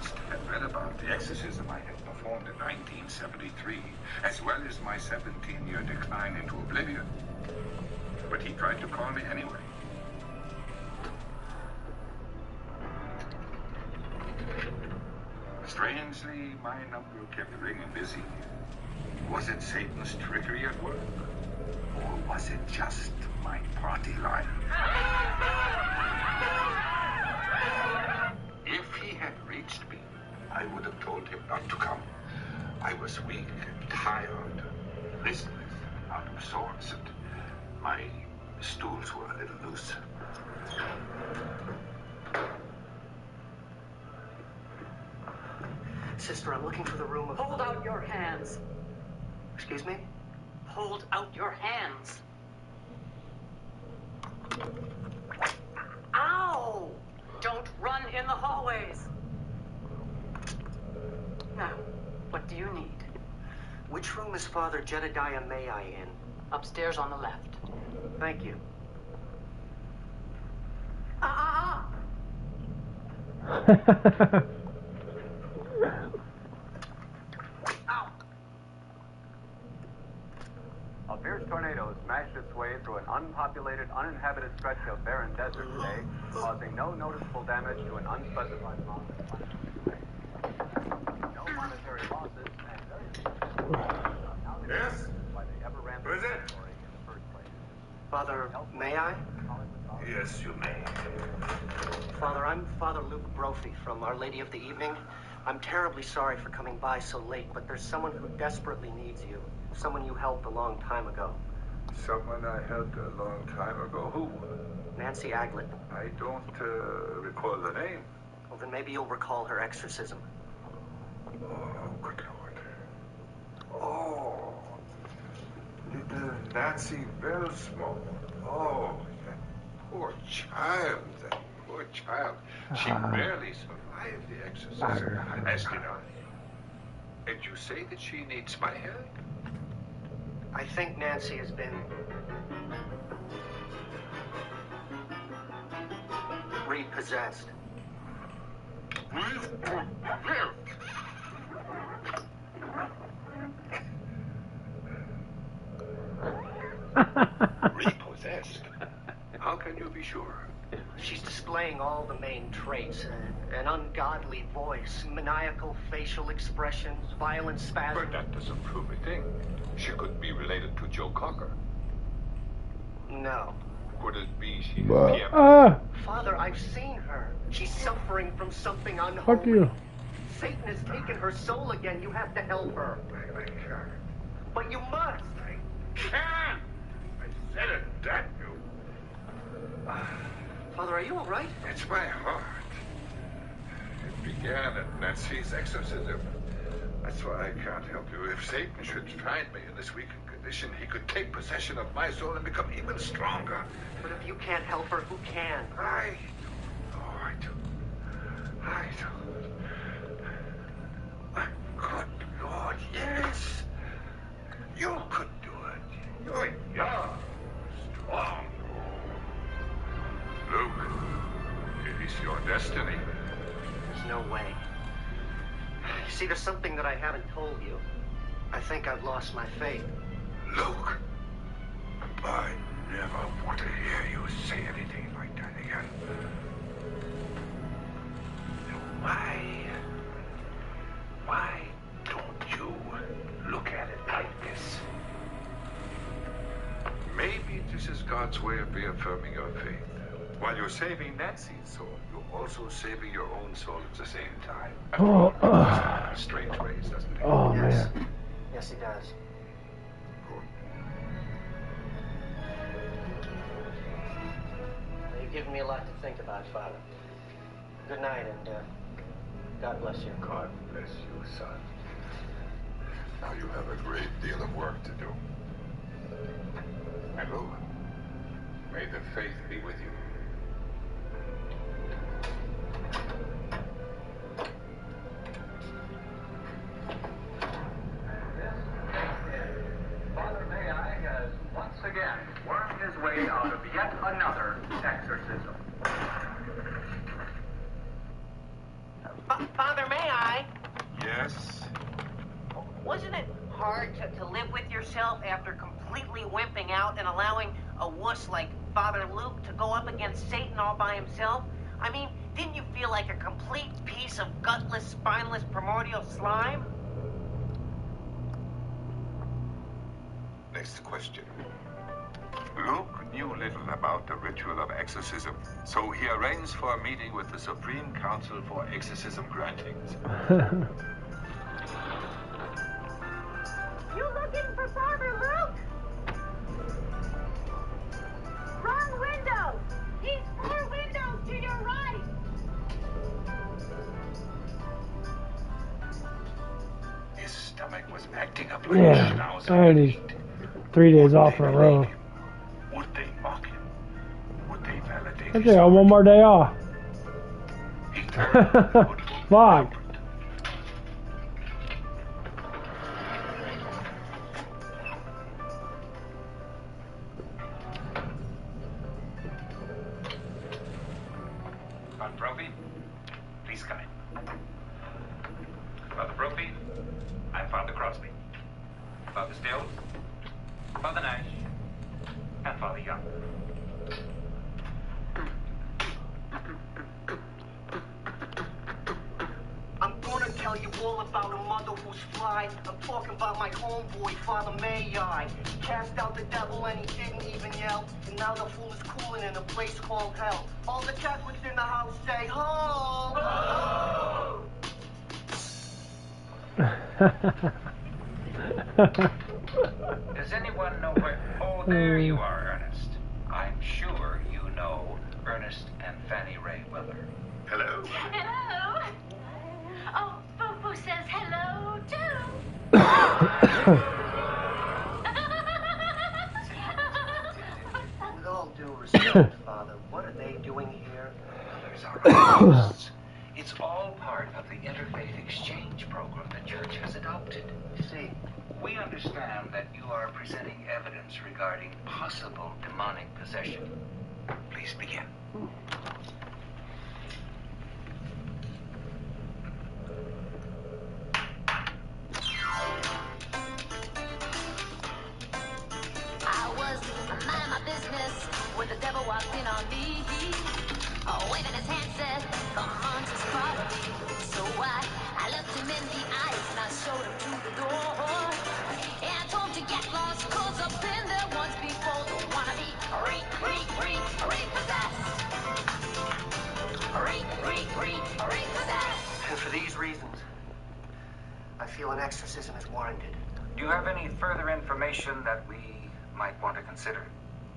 priest had read about the exorcism I had performed in 1973, as well as my 17-year decline into oblivion. But he tried to call me anyway. Strangely, my number kept ringing busy. Was it Satan's trickery at work? Or was it just my party line? If he had reached me, I would have told him not to come. I was weak and tired, listless, out of sorts, and my stools were a little loose. Sister, I'm looking for the room of... Hold out your hands. Excuse me? Hold out your hands. Ow! Don't run in the hallways. Now, what do you need? Which room is Father Jedediah May-I in? Upstairs on the left. Thank you. A fierce tornado smashed its way through an unpopulated, uninhabited stretch of barren desert today, causing no noticeable damage to an unspecified amount of no monetary losses, and Yes? why they ever ran Who is it? in the first place. Father, may I? Yes, you may. Father, I'm Father Luke Brophy from Our Lady of the Evening. I'm terribly sorry for coming by so late, but there's someone who desperately needs you. Someone you helped a long time ago. Someone I helped a long time ago. Who? Nancy Aglet. I don't recall the name. Well, then maybe you'll recall her exorcism. Oh, good Lord. Oh, little Nancy Bellsmore. Oh, that poor child. That poor child. She barely survived the exorcism, as did I. And you say that she needs my help? I think Nancy has been repossessed. Repossessed? How can you be sure? She's displaying all the main traits. An ungodly voice, maniacal facial expressions, violent spasms. But that doesn't prove a thing. She could be related to Joe Cocker. No. Could it be she's Father, I've seen her. She's suffering from something unholy. Fuck you. Satan has taken her soul again. You have to help her. I can't. But you must. I can't. I said it, damn you. Father, are you all right? It's my heart. It began at Nancy's exorcism. That's why I can't help you. If Satan should find me in this weakened condition, he could take possession of my soul and become even stronger. But if you can't help her, who can? I do. Good Lord, yes. You could do it. You're young, strong. Luke, it is your destiny. There's no way. You see, there's something that I haven't told you. I think I've lost my faith. Luke, I never want to hear you say anything like that again. Why don't you look at it like this? Maybe this is God's way of reaffirming your faith. While you're saving Nancy's soul, you're also saving your own soul at the same time. Strange ways, doesn't it? Oh, Yes. man. Yes, he does. You've given me a lot to think about, Father. Good night, and God bless you. God bless you, son. Now you have a great deal of work to do. And Luke, may the faith be with you. Father May-I has once again wormed his way out of yet another exorcism. Father, may Yes. Wasn't it hard to live with yourself after completely wimping out and allowing a wuss like Father Luke to go up against Satan all by himself? I mean, didn't you feel like a complete piece of gutless, spineless, primordial slime? Next question. Luke knew little about the ritual of exorcism, so he arranged for a meeting with the Supreme Council for Exorcism Grantings. You looking for Father Luke? Wrong window! He's 4 windows to your right! His stomach was acting up like a Yeah, schnauzer. I already 3 days off in a row. Would they mock him? Would they validate I got one more day off. Fuck. Father Brophy, please come in. Father Brophy, I'm Father Crosby. Father Stills, Father Nash, and Father Young. I'm gonna tell you all about a mother who's fly. I'm talking about my homeboy, Father Mayi. Cast out the devil and he didn't even yell. And now the fool is cooling in a place called hell. All the Catholics in the house say, ho! Does anyone know where... Oh, there you are, Ernest. I'm sure you know Ernest and Fanny Ray Weller. Hello? Hello. Oh, Fufu says hello too. With all due respect, Father, what are they doing here? Others are artists. It's all part of the interfaith exchange program the church has adopted. See, we understand that you are presenting evidence regarding possible demonic possession. Please begin. I was minding my business when the devil walked in on me. Waving his hand said, come on, just follow me. So I looked him in the eyes and I showed him to the door. And I told him to get lost, cause I've been there once before. Don't wanna be repossessed. Repossessed. and for these reasons, I feel an exorcism is warranted. Do you have any further information that we might want to consider?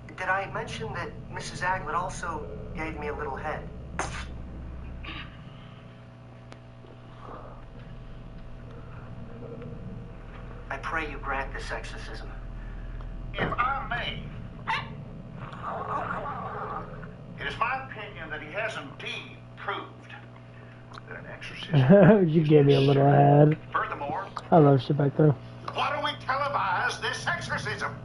Did I mention that Mrs. Aglet also gave me a little head? I pray you grant this exorcism. If I may, it is my opinion that he has indeed proved that an exorcism. You gave me a little head. Furthermore, I love shit back there. why don't we televise this exorcism?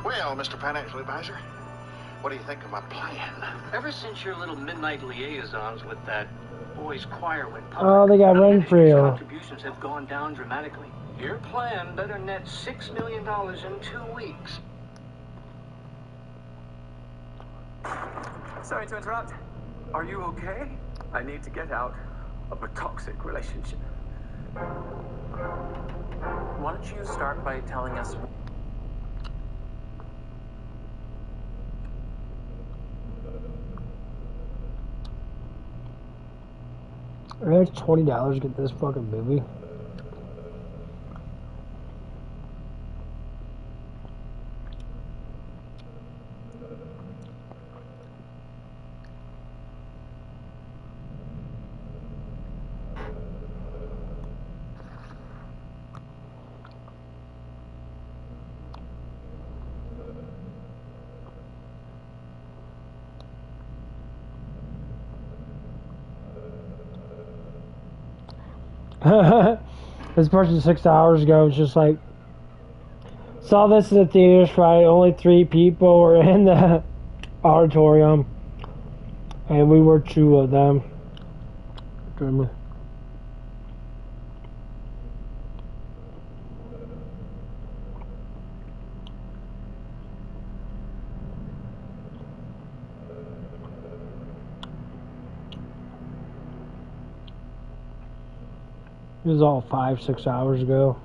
Well, Mr. Financial Advisor, what do you think of my plan? Ever since your little midnight liaisons with that boys' choir went public, Oh, they got Renfrew. contributions have gone down dramatically. Your plan better net $6 million in 2 weeks. Sorry to interrupt. Are you okay? I need to get out of a toxic relationship. Why don't you start by telling us... It's $20 to get this fucking movie. This person 6 hours ago was just like, saw this in the theaters Friday. Only 3 people were in the auditorium, and we were 2 of them. It was all 5-6 hours ago.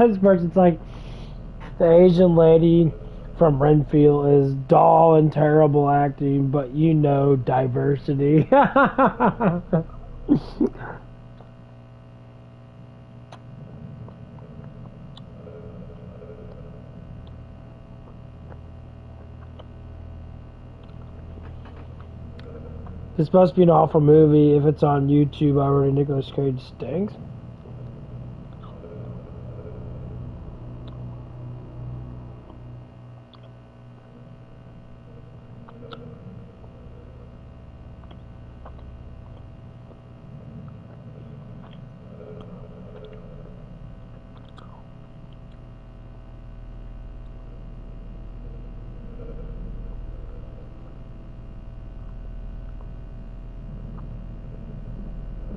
This person's like, the Asian lady from Renfield is dull and terrible acting, but you know, diversity. It's supposed to be an awful movie. If it's on YouTube already, Nicolas Cage stinks.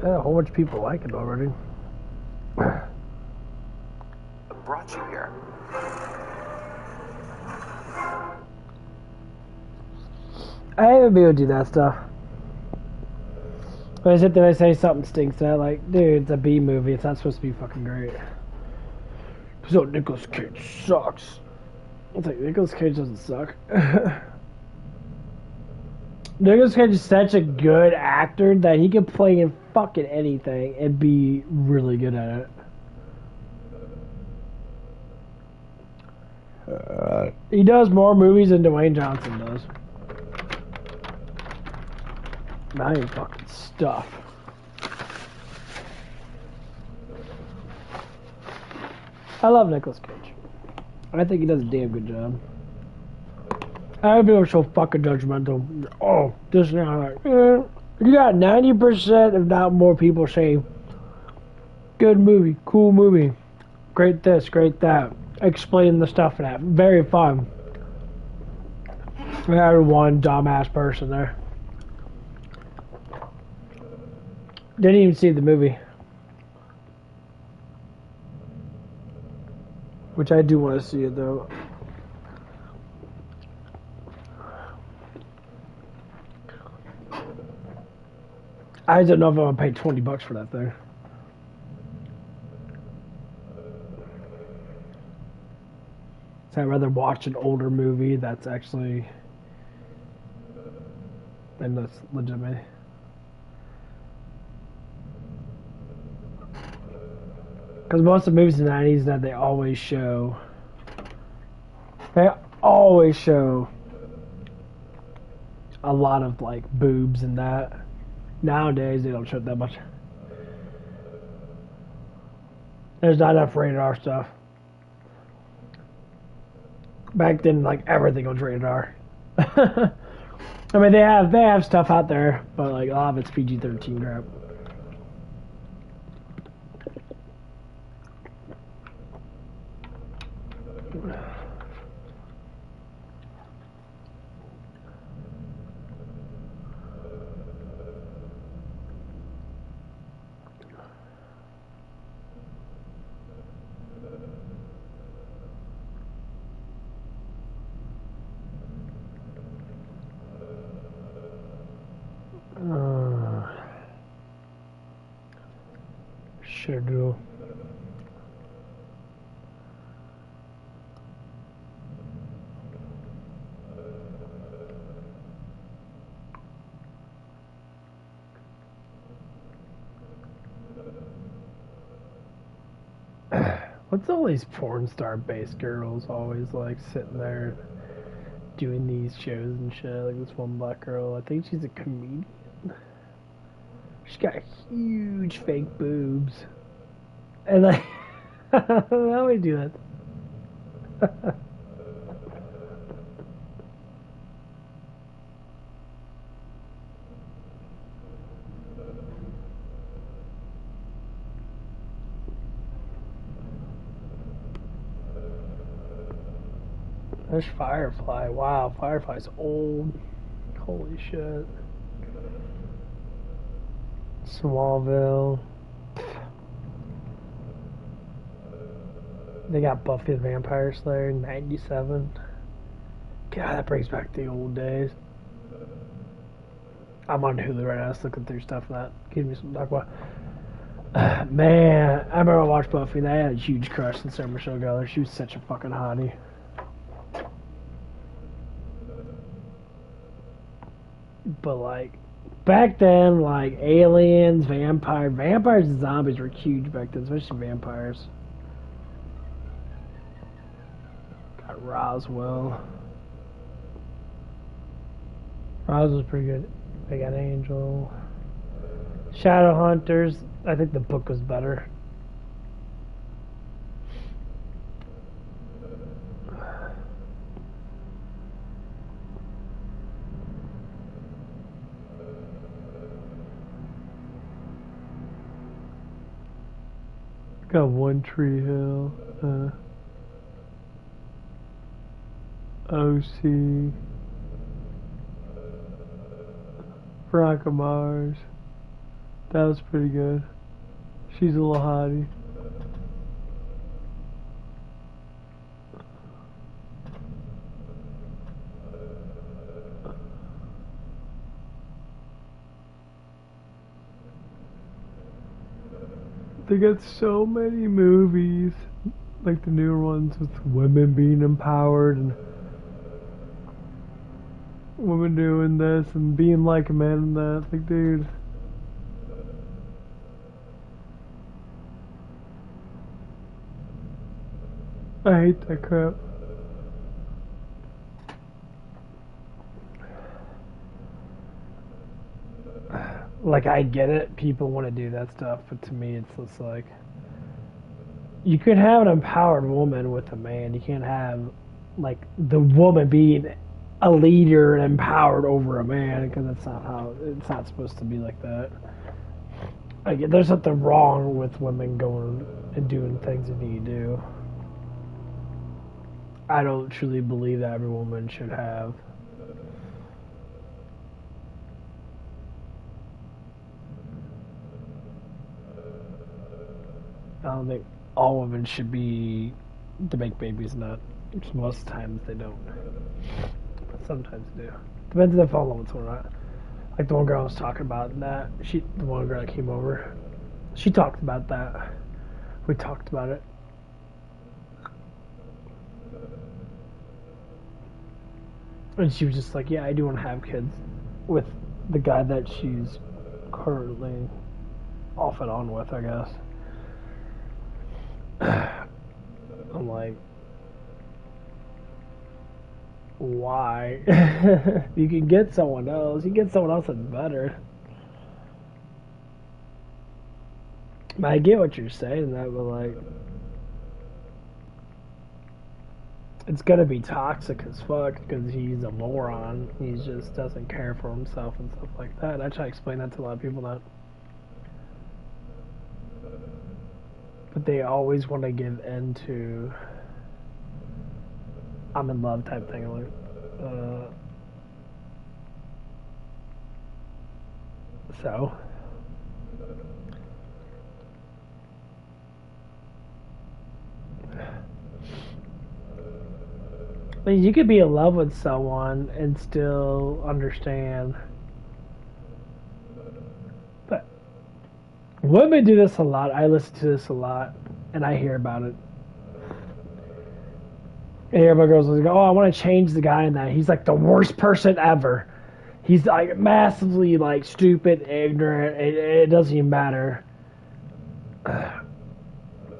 A whole bunch of people like it already. What brought you here? I haven't been able to do that stuff. When I sit there and I say something stinks, and I'm like, dude, it's a B movie. It's not supposed to be fucking great. So Nicolas Cage sucks. It's like, Nicolas Cage doesn't suck. Nicolas Cage is such a good actor that he can play in fucking anything and be really good at it. He does more movies than Dwayne Johnson does. Not even fucking stuff. I love Nicolas Cage. I think he does a damn good job. I would be so fucking judgmental. Oh, this now, like, you got 90% if not more people saying, good movie, cool movie, great this, great that, explain the stuff in that, very fun. I had one dumbass person there. Didn't even see the movie. Which I do want to see it though. I don't know if I'm gonna pay $20 for that thing. So I'd rather watch an older movie that's actually and that's legitimate. Because most of the movies in the 90s that they always show a lot of like boobs and that. Nowadays, they don't show that much. There's not enough rated R stuff. Back then, like, everything was rated R. I mean, they have stuff out there, but like a lot of it's PG-13 crap. Sure do. What's all these porn star based girls always like sitting there doing these shows and shit? Like this one black girl, I think she's a comedian. She's got huge fake boobs. And like, how do we do that? There's Firefly. Wow, Firefly's old. Holy shit. Smallville. They got Buffy the Vampire Slayer in 97. God, that brings back the old days. I'm on Hulu right now, just looking through stuff and that. Give me some to talk about. Man, I remember I watched Buffy and I had a huge crush on Sarah Michelle Gellar. She was such a fucking hottie. But like, back then, like, aliens, vampires and zombies were huge back then, especially vampires. Got Roswell. Roswell's pretty good. They got Angel. Shadowhunters. I think the book was better. Got One Tree Hill, OC, Veronica Mars. That was pretty good. She's a little hottie. They got so many movies, like the newer ones with women being empowered and women doing this and being like a man and that. Like, dude. I hate that crap. Like, I get it, people want to do that stuff, but to me it's just like, you could have an empowered woman with a man. You can't have, like, the woman being a leader and empowered over a man, because that's not how, it's not supposed to be like that. Like, there's something wrong with women going and doing things that you do. I don't truly believe that every woman should have. I don't think all women should be to make babies, not. Most times they don't. But sometimes they do. Depends if they fall in love with someone or not. Like the one girl I was talking about, the one girl that came over, she talked about that. We talked about it. And she was just like, yeah, I do want to have kids with the guy that she's currently off and on with, I guess. I'm like, why? You can get someone else. You get someone else that's better. But I get what you're saying, that, but like, it's gonna be toxic as fuck because he's a moron. He just doesn't care for himself and stuff like that. I try to explain that to a lot of people now. But they always want to give in to I'm in love type thing. Like, so I mean, you could be in love with someone and still understand. But women do this a lot. I listen to this a lot, and I hear about it. And I hear about girls like, oh, I want to change the guy in that. He's like the worst person ever. He's like massively like stupid, ignorant. It doesn't even matter.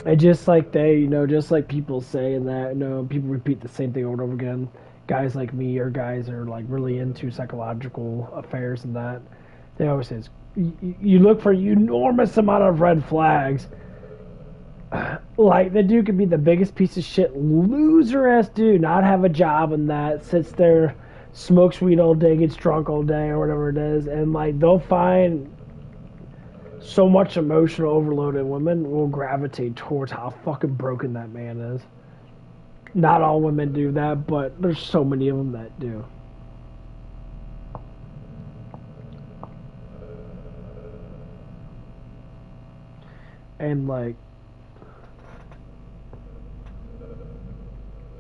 And just like just like people saying that, people repeat the same thing over and over again. Guys like me or guys are like really into psychological affairs and that. They always say, you look for enormous amount of red flags. Like, the dude could be the biggest piece of shit, loser-ass dude, not have a job and that, sits there, smokes weed all day, gets drunk all day, or whatever it is, and, like, they'll find so much emotional overload in women will gravitate towards how fucking broken that man is. Not all women do that, but there's so many of them that do. And, like,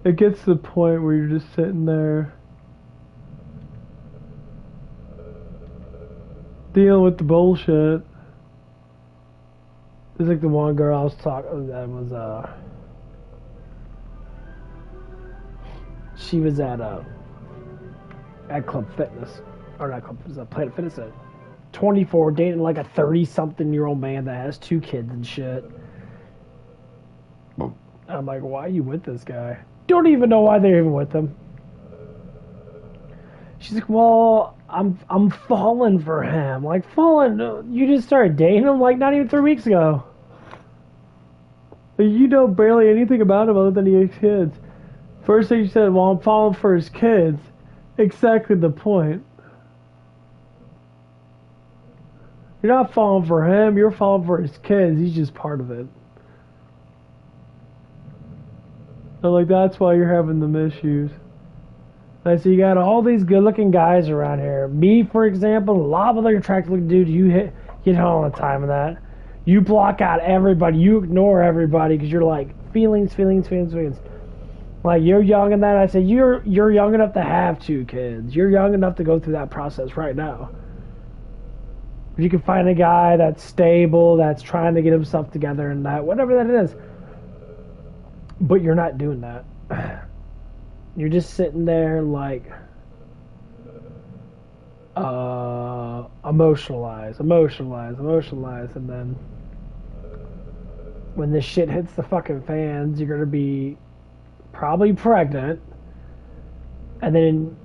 it gets to the point where you're just sitting there dealing with the bullshit. There's like the one girl I was talking that was she was at Club Fitness, or not Club, it was Planet Fitness at 24, dating like a 30-something-year-old man that has 2 kids and shit. I'm like, why are you with this guy? Don't even know why they're even with him. She's like, well, I'm falling for him. Like, falling? You just started dating him like not even 3 weeks ago. You know barely anything about him other than he has kids. First thing you said, well, I'm falling for his kids. Exactly the point. You're not falling for him, you're falling for his kids. He's just part of it. So, like, that's why you're having them issues. Like, so you got all these good-looking guys around here. Me, for example, a lot of other attractive-looking dudes, you hit all the time of that. You block out everybody. You ignore everybody because you're like, feelings. Like, you're young in that. I say, you're young enough to have 2 kids. You're young enough to go through that process right now. If you can find a guy that's stable, that's trying to get himself together and that, whatever that is. But you're not doing that. You're just sitting there like emotionalize, and then when this shit hits the fucking fans, you're gonna be probably pregnant, and then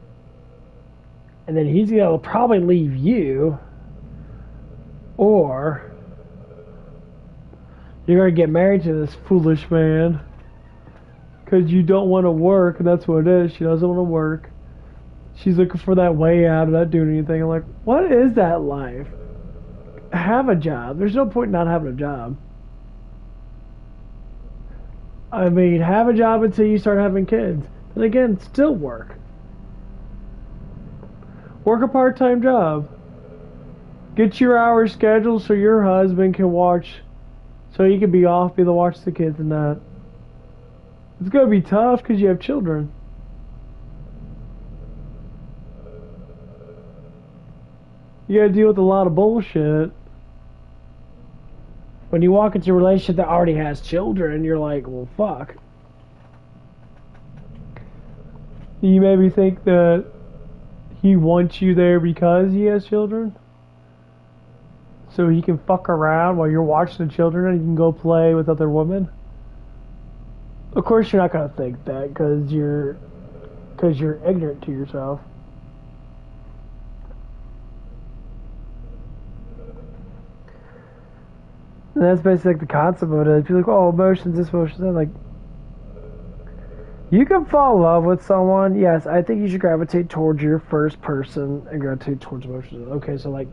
he's gonna probably leave you, or you're gonna get married to this foolish man. Because you don't want to work, and that's what it is. She doesn't want to work. She's looking for that way out of not doing anything. I'm like, what is that life? Have a job. There's no point in not having a job. I mean, have a job until you start having kids. And again, still work. Work a part-time job. Get your hours scheduled so your husband can watch, so he can be off, be able to watch the kids and that. It's going to be tough because you have children. You got to deal with a lot of bullshit. When you walk into a relationship that already has children, you're like, well, fuck. You maybe think that he wants you there because he has children? So he can fuck around while you're watching the children and he can go play with other women? Of course you're not going to think that because you're ignorant to yourself. And that's basically the concept of it. People are like, oh, emotions, this, emotions, that. Like, you can fall in love with someone. Yes, I think you should gravitate towards your first person and gravitate towards emotions. Okay, so like,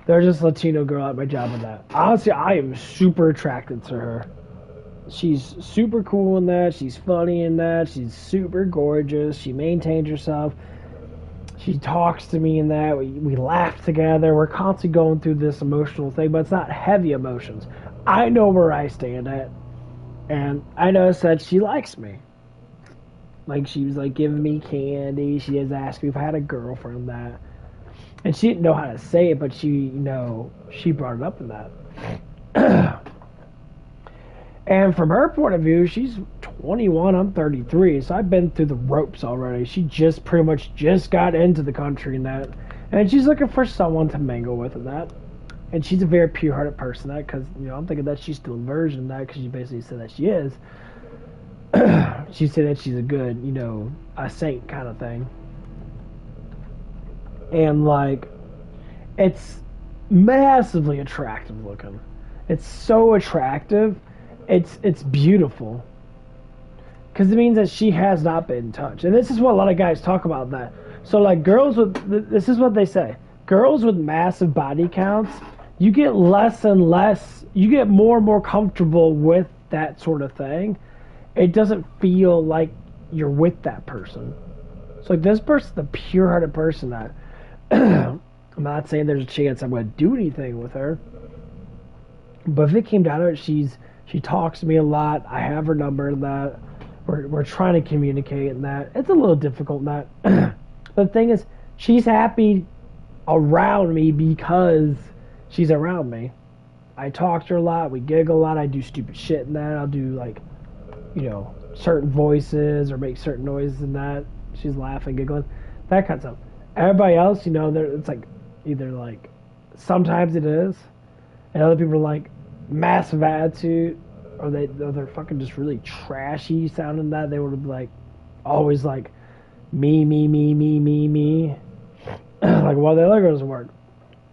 there's this Latino girl at my job with that. Honestly, I am super attracted to her. She's super cool in that. She's funny in that. She's super gorgeous. She maintains herself. She talks to me in that. We laugh together. We're constantly going through this emotional thing, but it's not heavy emotions. I know where I stand at. And I noticed that she likes me. Like, she was like giving me candy. She has asked me if I had a girlfriend, that. And she didn't know how to say it, but she brought it up in that. And from her point of view, she's 21, I'm 33, so I've been through the ropes already. She just pretty much just got into the country and that. And she's looking for someone to mingle with and that. And she's a very pure-hearted person, that because I'm thinking that she's still a virgin of that because she basically said that she is. She said that she's a good, a saint kind of thing. And like, it's massively attractive looking. It's so attractive. It's beautiful. Because it means that she has not been touched. And this is what a lot of guys talk about that. So like girls with, this is what they say. Girls with massive body counts, you get less and less, you get more and more comfortable with that sort of thing. It doesn't feel like you're with that person. So like this person's a pure-hearted person that, I'm not saying there's a chance I'm going to do anything with her. But if it came down to it, she talks to me a lot. I have her number and that. We're trying to communicate and that. It's a little difficult and that. But the thing is, she's happy around me because she's around me. I talk to her a lot. We giggle a lot. I do stupid shit and that. I'll do like, certain voices or make certain noises and that. She's laughing, giggling, that kind of stuff. Everybody else, it's like either like sometimes it is, and other people are like massive attitude, or they're fucking just really trashy sounding that. They would be like always like me. Like one of the other girls at work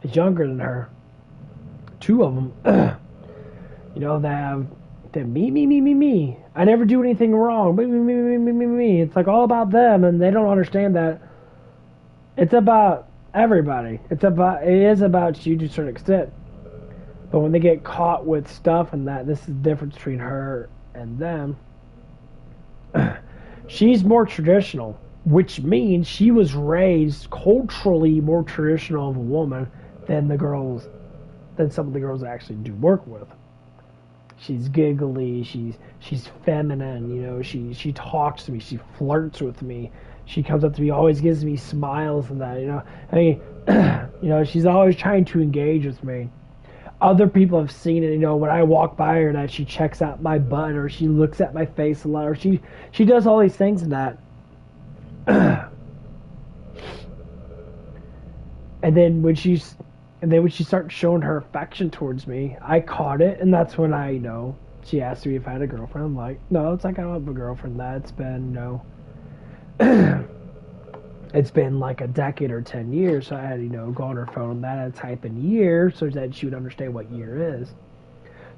is younger than her. Two of them, they have me. I never do anything wrong. Me. It's like all about them, and they don't understand that it's about everybody. It is about you to a certain extent. But when they get caught with stuff and that, this is the difference between her and them. She's more traditional, which means she was raised culturally more traditional of a woman than some of the girls I actually do work with. She's giggly, she's feminine, she talks to me, she flirts with me, she comes up to me, always gives me smiles and that, I mean, she's always trying to engage with me. Other people have seen it, when I walk by her that she checks out my butt or she looks at my face a lot or she does all these things and that. And then when she started showing her affection towards me, I caught it, and that's when she asked me if I had a girlfriend. I'm like, no, it's like I don't have a girlfriend. That's been, it's been like a decade or 10 years, so I had, go on her phone and that and type in year so that she would understand what year is.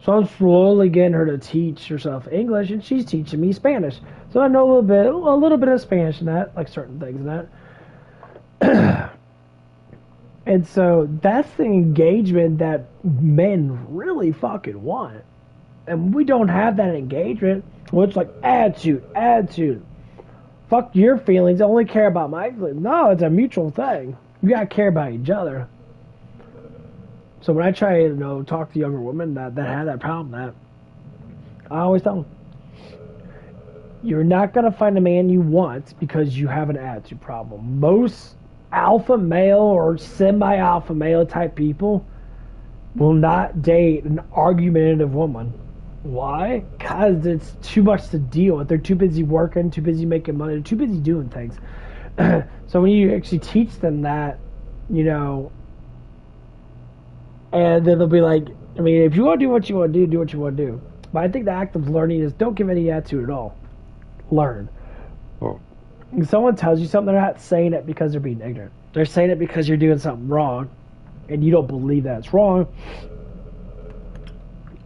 So I'm slowly getting her to teach herself English, and she's teaching me Spanish. So I know a little bit of Spanish and that, like certain things and that. And so that's the engagement that men really fucking want. And we don't have that engagement. Well, it's like attitude. Fuck your feelings, I only care about my feelings. No, it's a mutual thing. You gotta care about each other. So when I try to talk to younger women that have that problem, that I always tell them, you're not gonna find a man you want because you have an attitude problem. Most alpha male or semi-alpha male type people will not date an argumentative woman. Why? Because it's too much to deal with. They're too busy working, too busy making money, they're too busy doing things. So when you actually teach them that, and then they'll be like, I mean, if you want to do what you want to do what you want to do. But I think the act of learning is don't give any attitude at all. Learn. If someone tells you something, they're not saying it because they're being ignorant. They're saying it because you're doing something wrong, and you don't believe that it's wrong.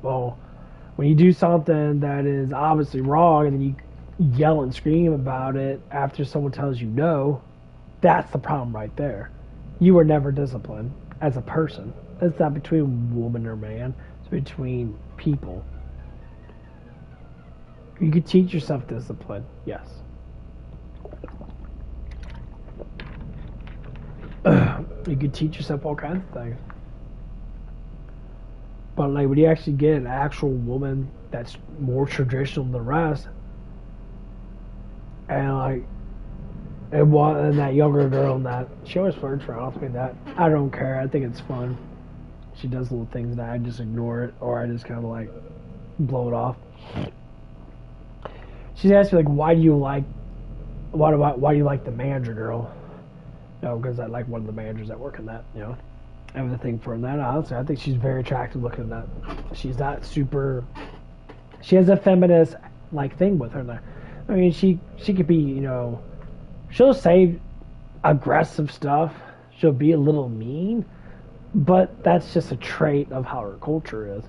Well, when you do something that is obviously wrong, and then you yell and scream about it after someone tells you no, that's the problem right there. You were never disciplined as a person. It's not between woman or man. It's between people. You could teach yourself discipline, yes. You could teach yourself all kinds of things. But like when you actually get an actual woman that's more traditional than the rest, and that younger girl and that, she always flirts around with me that. I don't care, I think it's fun. She does little things that I just ignore it, or I just kind of like blow it off. She's asked me like, why do you like the manager girl? No, because I like one of the managers that work in that, I have a thing for that. Honestly, I think she's very attractive looking at that. She's not super. She has a feminist like thing with her there. I mean, she could be, you know, she'll say aggressive stuff. She'll be a little mean, but that's just a trait of how her culture is.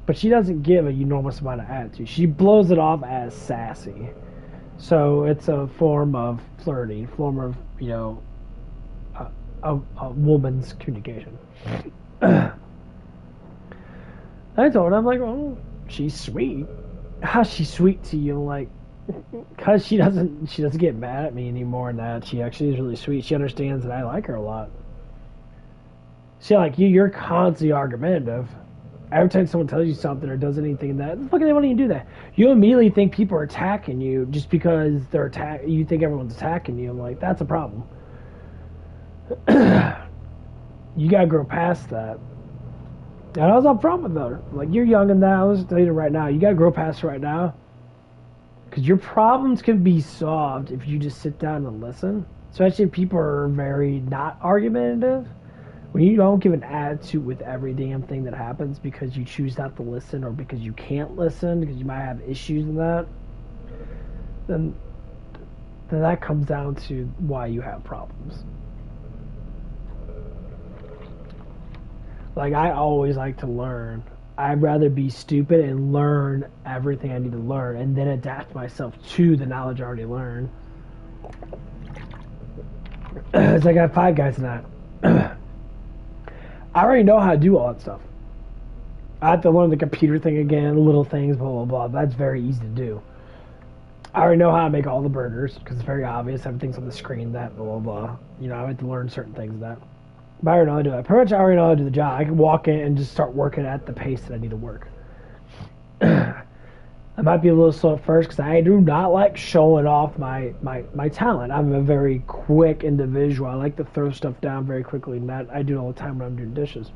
But she doesn't give an enormous amount of attitude. She blows it off as sassy. So it's a form of flirting, form of, you know, a woman's communication. I told her, I'm like, oh, she's sweet. How's she sweet to you? Like, because she doesn't get mad at me anymore and that. She actually is really sweet. She understands that I like her a lot. See, like, you're constantly argumentative. Every time someone tells you something or does anything that, the fuck they won't even do that. You immediately think people are attacking you just because you think everyone's attacking you. I'm like, that's a problem. You gotta grow past that. And I was upfront with her. Like, you're young and that. I was telling you right now. You gotta grow past it right now. Because your problems can be solved if you just sit down and listen. Especially if people are very not argumentative. When you don't give an attitude with every damn thing that happens because you choose not to listen or because you can't listen because you might have issues in that, then that comes down to why you have problems. Like, I always like to learn. I'd rather be stupid and learn everything I need to learn and then adapt myself to the knowledge I already learned. It's like I got 5 guys in that. I already know how to do all that stuff. I have to learn the computer thing again, little things, blah, blah, blah. That's very easy to do. I already know how to make all the burgers, because it's very obvious. Everything's on the screen, that, blah, blah, blah. You know, I have to learn certain things of that. But I already know how to do it. Pretty much I already know how to do the job. I can walk in and just start working at the pace that I need to work. I might be a little slow at first, because I do not like showing off my talent. I'm a very quick individual. I like to throw stuff down very quickly, and that I do all the time when I'm doing dishes.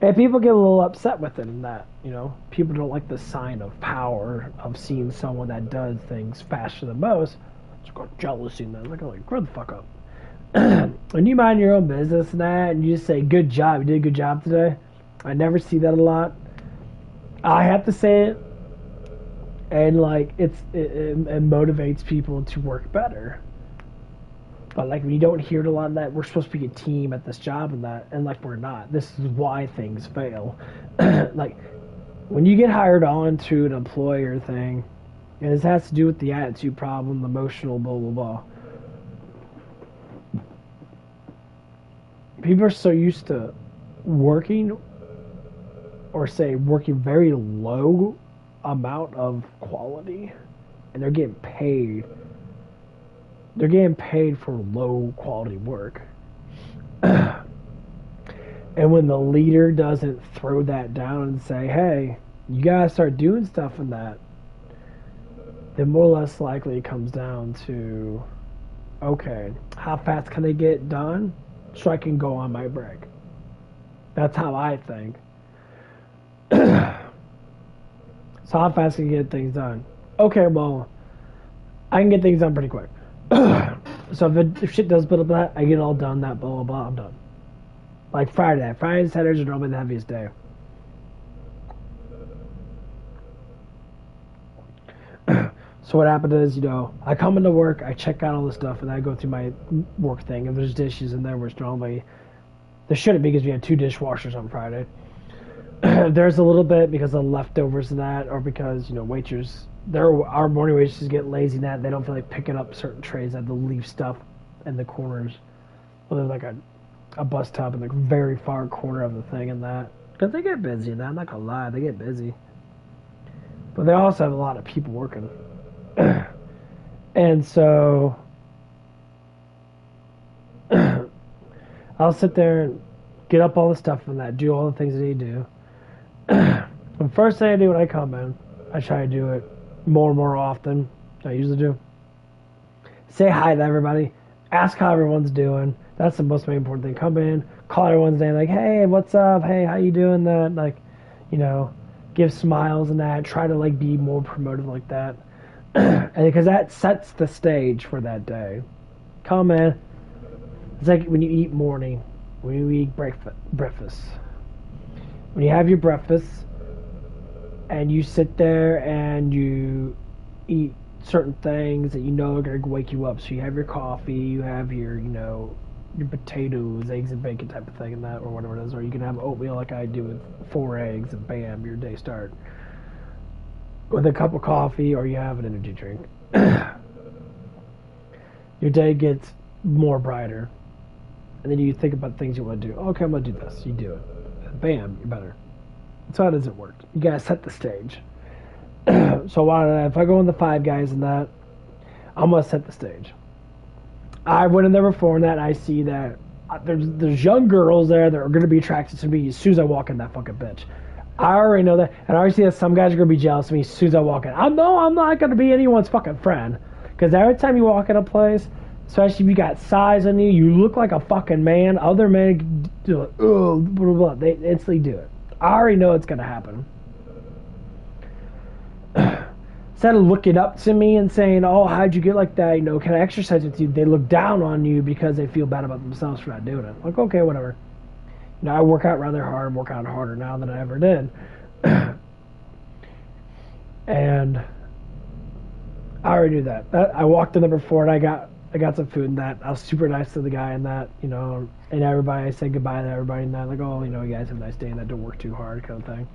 And people get a little upset with it in that, you know. People don't like the sign of power of seeing someone that does things faster than most. It's got jealousy and that. Like, grow the fuck up. When you mind your own business and that, and you just say, good job, you did a good job today. I never see that a lot. I have to say it, and like it motivates people to work better. But like when you don't hear it a lot of that, we're supposed to be a team at this job and that, and like we're not. This is why things fail. Like when you get hired on to an employer thing, and this has to do with the attitude problem, the emotional blah blah blah. People are so used to working, or say working very low amount of quality, and they're getting paid. They're getting paid for low quality work. And when the leader doesn't throw that down and say, hey, you gotta start doing stuff in that, then more or less likely it comes down to, okay, how fast can I get done so I can go on my break? That's how I think. So how fast can you get things done? Okay, well, I can get things done pretty quick. So if shit does build up that, I get it all done, that blah, blah, blah, I'm done. Like Friday. Friday and Saturdays are normally the heaviest day. So what happened is, you know, I come into work, I check out all this stuff, and I go through my work thing, and there's dishes in there which normally, there shouldn't be because we had 2 dishwashers on Friday. There's a little bit because of leftovers and that, or because, you know, waiters, our morning waitresses get lazy in that, they don't feel like picking up certain trays, that they'll leave stuff in the corners. Well, there's like a bus top in the very far corner of the thing and that. Because they get busy in that, I'm not gonna lie, they get busy. But they also have a lot of people working. And so I'll sit there and get up all the stuff from that, do all the things I need to do. The first thing I do when I come in, I try to do it more and more often than I usually do. Say hi to everybody, ask how everyone's doing. That's the most important thing. Come in, call everyone's name, like, hey, what's up? Hey, how you doing? That, like, you know, give smiles and that. Try to like be more promotive like that. And because that sets the stage for that day. Come in. It's like when you eat morning. when you eat breakfast. When you have your breakfast and you sit there and you eat certain things that you know are going to wake you up. So you have your coffee, you have your, your potatoes, eggs and bacon type of thing and that, or whatever it is. Or you can have oatmeal like I do with 4 eggs and bam, your day start. With a cup of coffee, or you have an energy drink. Your day gets more brighter. And then you think about things you want to do. Okay, I'm going to do this. You do it. And bam, you're better. That's how does it work. You got to set the stage. So if I go in the Five Guys and that, I'm going to set the stage. I went in there before and that, and I see that there's young girls there that are going to be attracted to me as soon as I walk in that fucking bitch. I already know that, and I already see that some guys are going to be jealous of me as soon as I walk in. I'm not going to be anyone's fucking friend. Because every time you walk in a place, especially if you got size on you, you look like a fucking man. Other men do like, blah, blah, blah. They instantly do it. I already know it's going to happen. Instead of looking up to me and saying, oh, how'd you get like that? Can I exercise with you? They look down on you because they feel bad about themselves for not doing it. Like, okay, whatever. I work out rather hard, work out harder now than I ever did. And I already knew that. I walked in there before and I got some food and that. I was super nice to the guy and that, and everybody, I said goodbye to everybody and that. Like, oh, you guys have a nice day and that, don't work too hard kind of thing.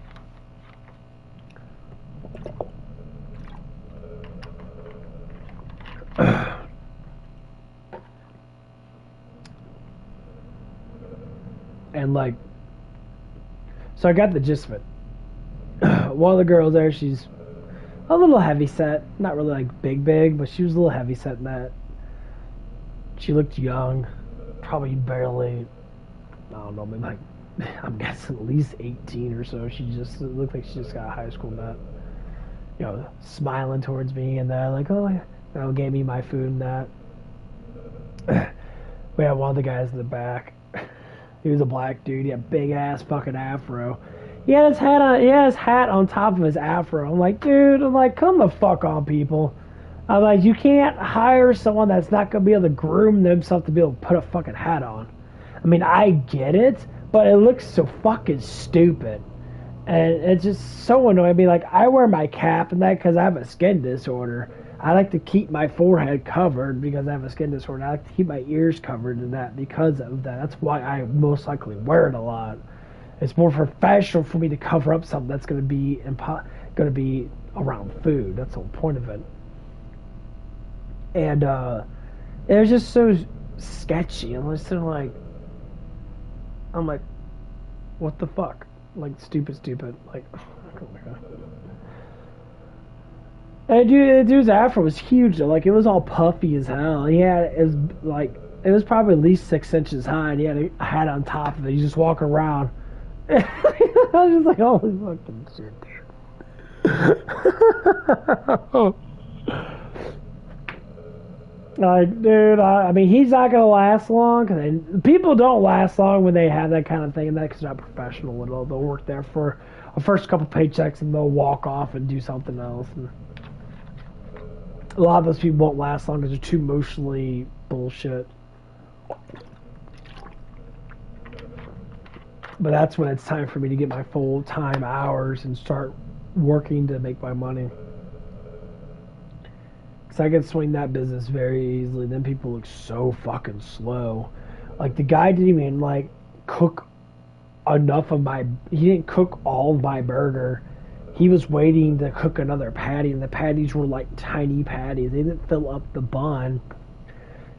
And so I got the gist of it. One of the girls there, she's a little heavy set, not really big, but she was a little heavy set in that. She looked young, probably barely, I don't know, maybe I'm guessing at least 18 or so. She just looked like she just got high school nut. Smiling towards me and that, like, oh, gave me my food and that. We had one of the guys in the back. He was a black dude. He had a big ass fucking afro. He had his hat on. He had his hat on top of his afro. I'm like, dude. I'm like, come the fuck on, people. I'm like, you can't hire someone that's not gonna be able to groom themselves to be able to put a fucking hat on. I mean, I get it, but it looks so fucking stupid, and it's just so annoying. I mean, I wear my cap and that because I have a skin disorder. I like to keep my forehead covered because I have a skin disorder. I like to keep my ears covered and that because of that. That's why I most likely wear it a lot. It's more professional for me to cover up something that's going to be around food. That's the whole point of it. And it was just so sketchy. And I'm like, what the fuck? Stupid. Like, oh my god. And the dude's afro was huge though. It was all puffy as hell. He had it was probably at least 6 inches high, and he had a hat on top of it. He just walk around. I was just like, holy fucking shit, dude. Dude, I mean, he's not gonna last long. Cause people don't last long when they have that kind of thing, and that because they're not professional at all. They'll work there for a first couple paychecks, and they'll walk off and do something else. And a lot of those people won't last long because they're too emotionally bullshit. But that's when it's time for me to get my full-time hours and start working to make my money. Because I can swing that business very easily. Then people look so fucking slow. The guy didn't even, cook enough of he didn't cook all of my burger. He was waiting to cook another patty, and the patties were tiny patties. They didn't fill up the bun.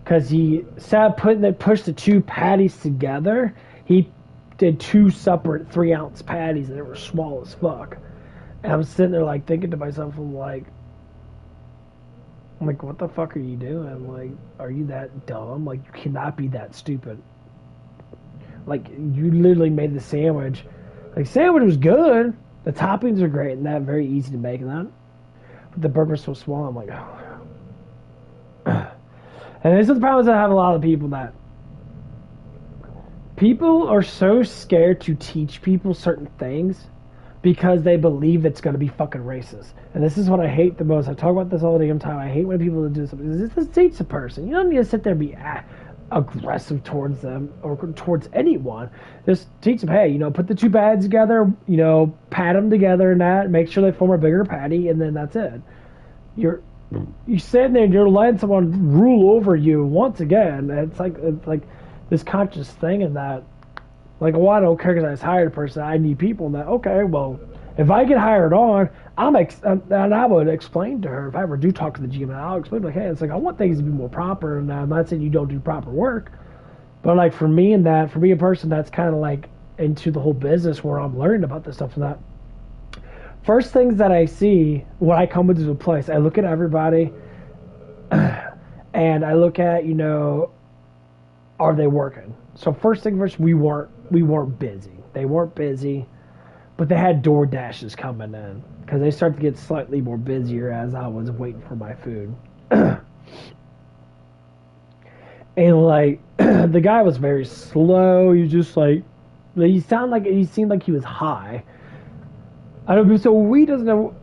Because he pushed the 2 patties together. He did 2 separate 3-ounce patties, and they were small as fuck. And I'm sitting there thinking to myself, I'm like, what the fuck are you doing? Are you that dumb? You cannot be that stupid. You literally made the sandwich. Sandwich was good. The toppings are great and that very easy to make and that. But the burger's so small, I'm like, oh. And this is the problem I have a lot of people that people are so scared to teach people certain things because they believe it's going to be fucking racist. And this is what I hate the most. I talk about this all the damn time. I hate when people do something. This teach the person. You don't need to sit there and be aggressive towards them or towards anyone. Just teach them, hey, put the two pads together, pat them together and that, make sure they form a bigger patty, and then that's it. You're sitting there and you're letting someone rule over you once again. It's like this conscious thing in that, like, well, I don't care because I just hired a person. I need people, and that, okay, well, if I get hired on, and I would explain to her, if I ever do talk to the GM, I'll explain, like, hey, it's like, I want things to be more proper, and I'm not saying you don't do proper work, but, like, for me, a person that's kind of, like, into the whole business where I'm learning about this stuff and that, first things that I see when I come into a place, I look at everybody, and I look at, are they working? So first thing first, we weren't busy. They weren't busy. But they had door dashes coming in because they started to get slightly more busier as I was waiting for my food. And like the guy was very slow. He was just like he seemed like he was high. I don't know. So we doesn't know.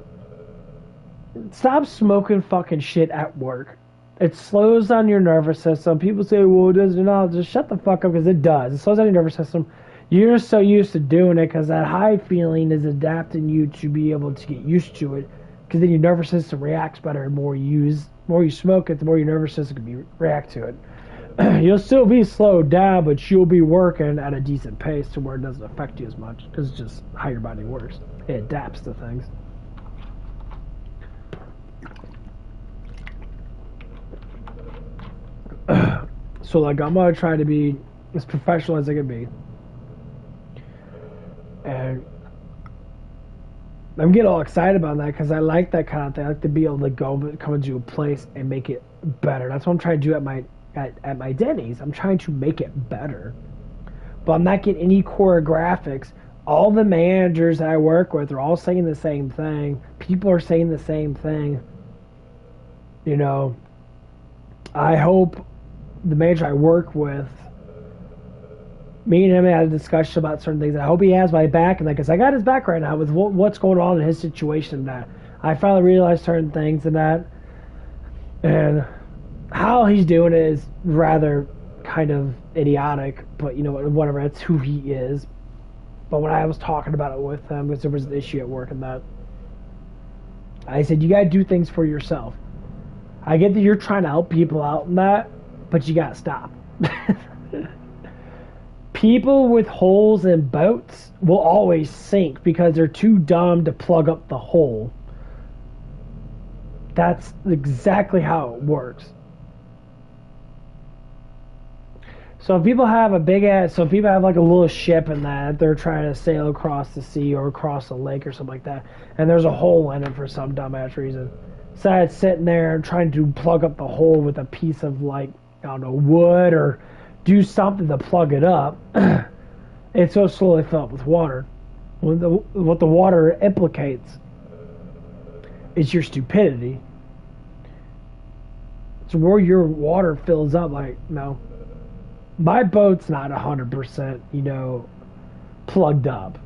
Stop smoking fucking shit at work. It slows down your nervous system. People say, well, it doesn't. No, just shut the fuck up because it does. It slows down your nervous system. You're so used to doing it because that high feeling is adapting you to be able to get used to it, because then your nervous system reacts better. The more you smoke it, the more your nervous system can react to it. You'll still be slowed down, but you'll be working at a decent pace to where it doesn't affect you as much, because it's just how your body works. It adapts to things. So like, I'm going to try to be as professional as I can be. And I'm getting all excited about that because I like that kind of thing. I like to be able to come into a place and make it better. That's what I'm trying to do at my Denny's. I'm trying to make it better. But I'm not getting any choreographics. All the managers that I work with are all saying the same thing. People are saying the same thing. I hope the manager I work with, me and him had a discussion about certain things. I hope he has my back, and because I got his back right now with what's going on in his situation. That I finally realized certain things and that, and how he's doing it is rather kind of idiotic. But whatever, that's who he is. But when I was talking about it with him, because there was an issue at work and that, I said, you gotta do things for yourself. I get that you're trying to help people out in that, but you gotta stop. People with holes in boats will always sink because they're too dumb to plug up the hole. That's exactly how it works. So if people have like a little ship in that they're trying to sail across the sea or across a lake or something like that, and there's a hole in it for some dumbass reason. So it's sitting there trying to plug up the hole with a piece of wood or do something to plug it up. It's so slowly filled up with water. What the water implicates is your stupidity. So where your water fills up, my boat's not 100%, plugged up.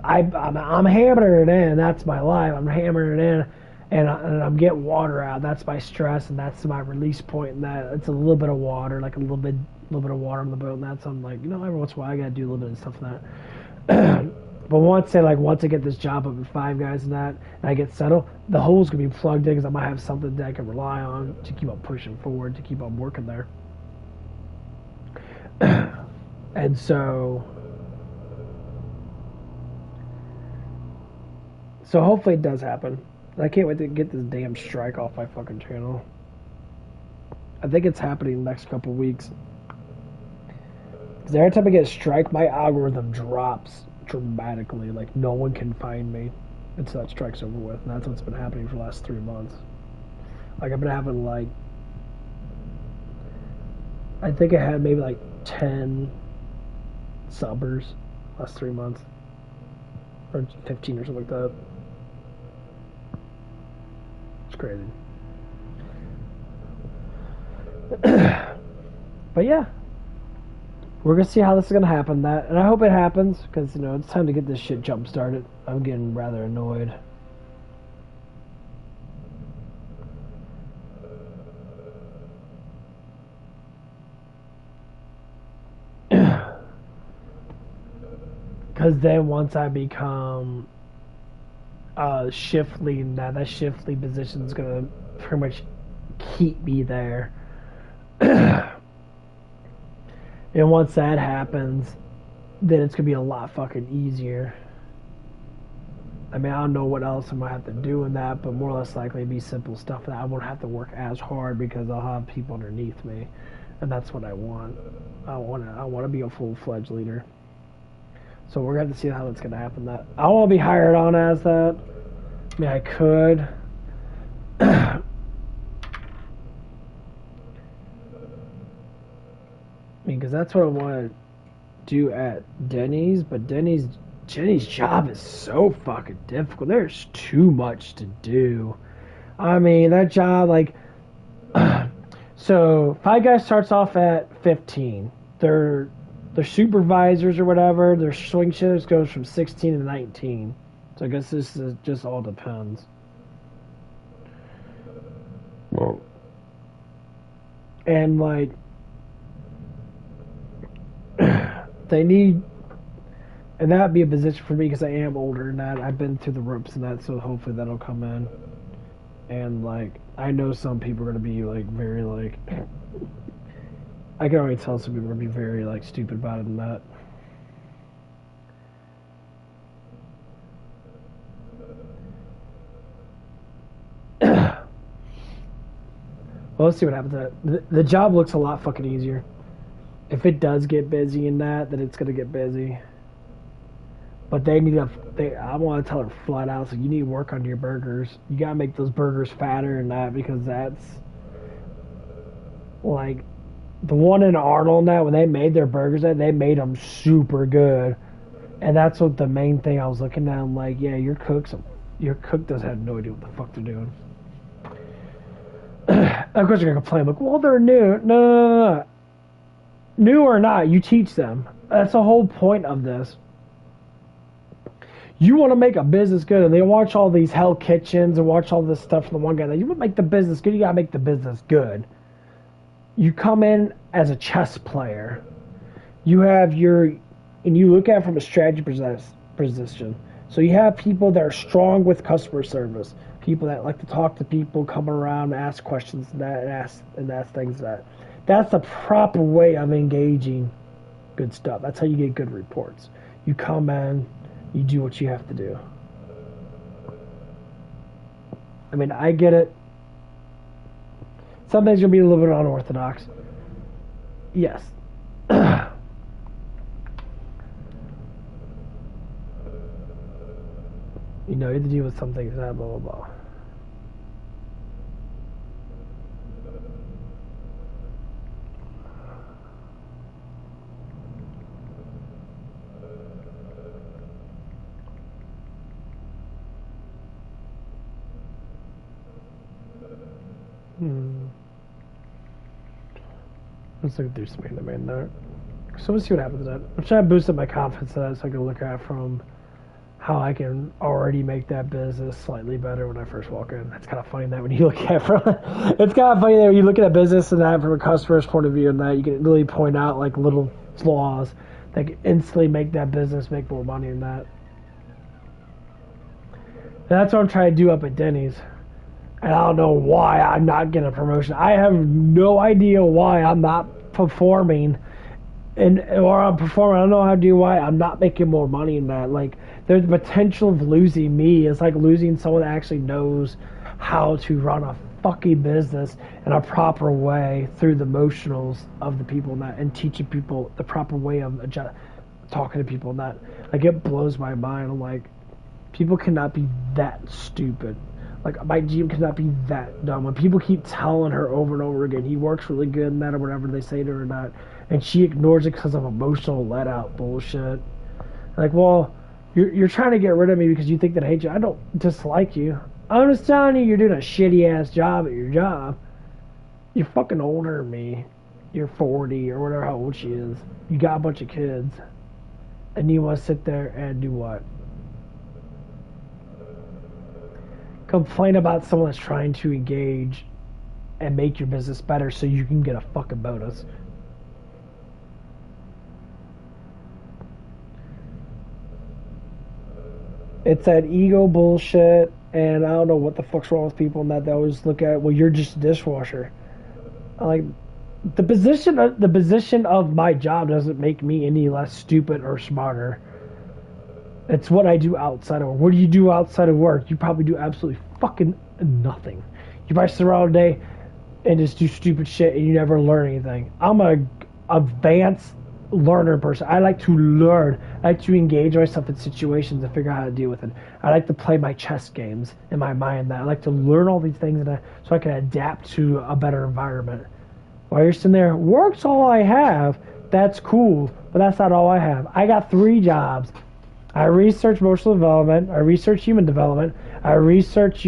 I'm hammering it in. That's my life. I'm hammering it in, and I'm getting water out. That's my stress, and that's my release point. And that it's a little bit of water, like a little bit of water on the boat, and that's I'm like, every once in a while I gotta do a little bit of stuff like that. But once I get this job up with Five Guys and that, and I get settled, the hole's gonna be plugged in because I might have something that I can rely on to keep on pushing forward, to keep on working there. And so hopefully it does happen. I can't wait to get this damn strike off my fucking channel. I think it's happening the next couple weeks. Because every time I get a strike, my algorithm drops dramatically. Like, no one can find me until that strike's over with. And that's what's been happening for the last 3 months. Like, I've been having, I think I had maybe, 10 subbers last 3 months. Or 15 or something like that. It's crazy. But yeah, we're gonna see how this is gonna happen. And I hope it happens because it's time to get this shit jump started. I'm getting rather annoyed. Because then once I become shift lead, that shift lead position is going to pretty much keep me there. And once that happens, then it's going to be a lot fucking easier. I mean, I don't know what else I'm going to have to do in that, but more or less likely it'd be simple stuff that I won't have to work as hard because I'll have people underneath me. And that's what I want. I want to be a full-fledged leader. So we're going to have to see how that's going to happen. That I don't want to be hired on as that. I mean, I could. I mean, because that's what I want to do at Denny's, but Jenny's job is so fucking difficult. There's too much to do. I mean, that job, like, so Five Guys starts off at 15. Their supervisors or whatever, their swing shifts goes from 16 to 19. So I guess this is just all depends. Well, and like, they need, and that'd be a position for me because I am older and that I've been through the ropes and that, so hopefully that'll come in. And like, I know some people are gonna be like very like, I can already tell some people are gonna be very like stupid about it and that. Well, let's see what happens. The job looks a lot fucking easier. If it does get busy in that, then it's gonna get busy. But they need I want to tell her flat out, so you need to work on your burgers. You gotta make those burgers fatter and that, because that's like the one in Arnold now, when they made their burgers, they made them super good. And that's what the main thing I was looking at. I'm like, yeah, your cook doesn't have no idea what the fuck they're doing. Of course you're gonna complain, like, well, they're new. No. New or not, you teach them. That's the whole point of this. You want to make a business good, and they watch all these Hell Kitchens and watch all this stuff from the one guy. That you want to make the business good, you gotta make the business good. You come in as a chess player. You have and you look at it from a strategy position. So you have people that are strong with customer service, people that like to talk to people, come around, ask questions, and ask things that. That's the proper way of engaging good stuff. That's how you get good reports. You come in, you do what you have to do. I mean, I get it. Some things are going to be a little bit unorthodox. Yes. You know, you have to deal with some things that blah, blah, blah. Let's look through something that made that. So let's see what happens then. I'm trying to boost up my confidence in that, so I can look at from how I can already make that business slightly better when I first walk in. It's kind of funny that when you look at it's kind of funny that when you look at a business and that from a customer's point of view and that you can really point out like little flaws that can instantly make that business make more money than that. And that's what I'm trying to do up at Denny's. And I don't know why I'm not getting a promotion. I have no idea why I'm not performing, or I'm performing. I don't know how to do why I'm not making more money in that. Like, there's the potential of losing me. It's like losing someone that actually knows how to run a fucking business in a proper way through the emotionals of the people in that, and teaching people the proper way of talking to people in that. Like, it blows my mind. I'm like, people cannot be that stupid. Like, my GM cannot be that dumb. When people keep telling her over and over again, he works really good in that or whatever they say to her or not, and she ignores it because of emotional let-out bullshit. Like, well, you're trying to get rid of me because you think that I hate you. I don't dislike you. I'm just telling you you're doing a shitty-ass job at your job. You're fucking older than me. You're 40 or whatever how old she is. You got a bunch of kids. And you want to sit there and do what? Complain about someone that's trying to engage and make your business better so you can get a fucking bonus. It's that ego bullshit, and I don't know what the fuck's wrong with people in that they always look at, well, you're just a dishwasher. Like, the position of my job doesn't make me any less stupid or smarter. It's what I do outside of work. What do you do outside of work? You probably do absolutely fucking nothing. You probably sit around all day and just do stupid shit and you never learn anything. I'm a advanced learner person. I like to learn. I like to engage myself in situations and figure out how to deal with it. I like to play my chess games in my mind. I like to learn all these things so I can adapt to a better environment. While you're sitting there, work's all I have. That's cool, but that's not all I have. I got 3 jobs. I research emotional development. I research human development. I research,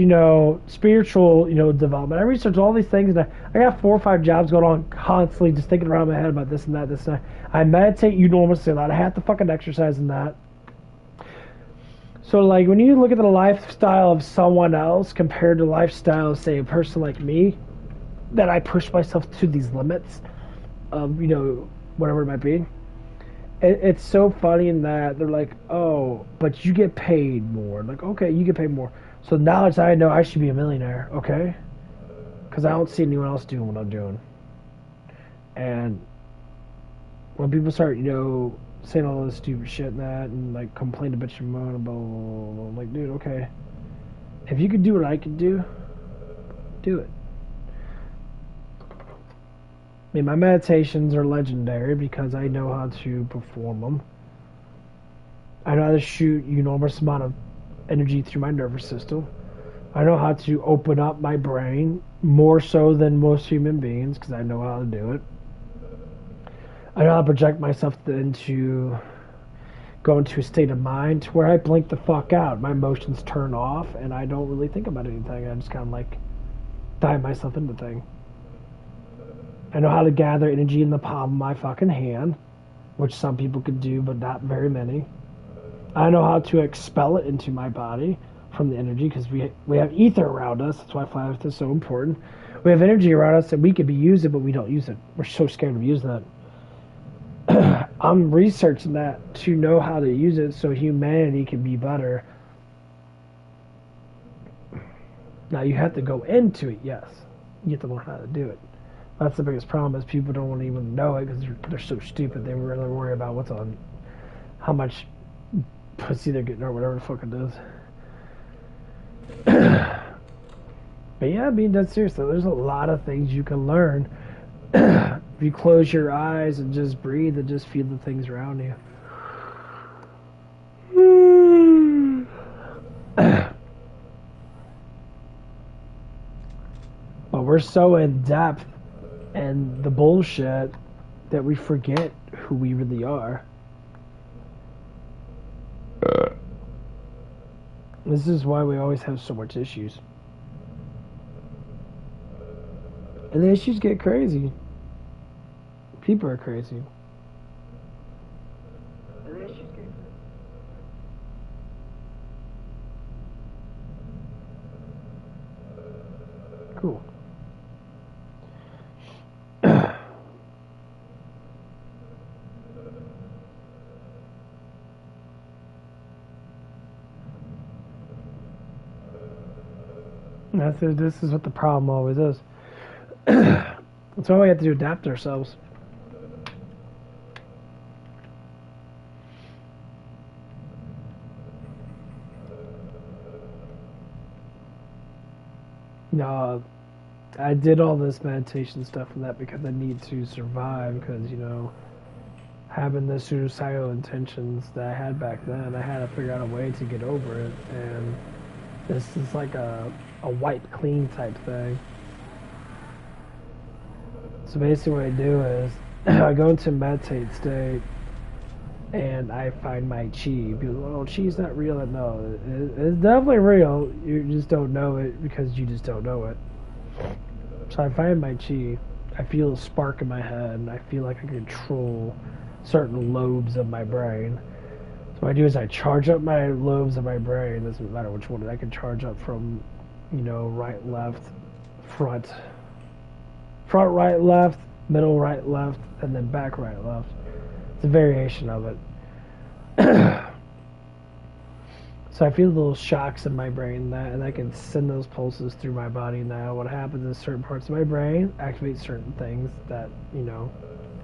spiritual, development. I research all these things, and I got 4 or 5 jobs going on constantly, just thinking around my head about this and that, this and that. I meditate enormously a lot. I have to fucking exercise in that. So, like, when you look at the lifestyle of someone else compared to the lifestyle of, say, a person like me, that I push myself to these limits of, whatever it might be, it's so funny in that they're like, oh, but you get paid more. Like, okay, you get paid more. So now I know I should be a millionaire, okay? Because I don't see anyone else doing what I'm doing. And when people start, saying all this stupid shit and that, and like complain a bitch and moan about, I'm like, dude, okay. If you could do what I could do it. I mean, my meditations are legendary because I know how to perform them. I know how to shoot an enormous amount of energy through my nervous system. I know how to open up my brain more so than most human beings because I know how to do it. I know how to project myself into go into a state of mind where I blink the fuck out. My emotions turn off and I don't really think about anything. I just kind of like dive myself into things. I know how to gather energy in the palm of my fucking hand, which some people could do, but not very many. I know how to expel it into my body from the energy, because we have ether around us. That's why flat earth is so important. We have energy around us that we could be using, but we don't use it. We're so scared to use that. I'm researching that to know how to use it so humanity can be better. Now, you have to go into it, yes. You have to learn how to do it. That's the biggest problem, is people don't want to even know it because they're so stupid. They really worry about what's on, how much pussy they're getting or whatever the fuck it is. But yeah, I mean, that's seriously, there's a lot of things you can learn if you close your eyes and just breathe and just feel the things around you. But we're so in depth and the bullshit that we forget who we really are. This is why we always have so much issues. And the issues get crazy. People are crazy. And the issues get crazy. Cool. This is what the problem always is. That's why we have to adapt ourselves. No, I did all this meditation stuff and that because I need to survive, because, having the suicidal intentions that I had back then, I had to figure out a way to get over it, and this is like a wipe clean type thing. So basically what I do is I go into meditate state and I find my chi. People go, oh, chi's not real. No, it's definitely real. You just don't know it because you just don't know it. So I find my chi. I feel a spark in my head and I feel like I control certain lobes of my brain. So what I do is I charge up my lobes of my brain. It doesn't matter which one. I can charge up from, right, left, front, right, left, middle, right, left, and then back, right, left. It's a variation of it. So I feel little shocks in my brain and I can send those pulses through my body now. What happens is certain parts of my brain activate certain things that, you know,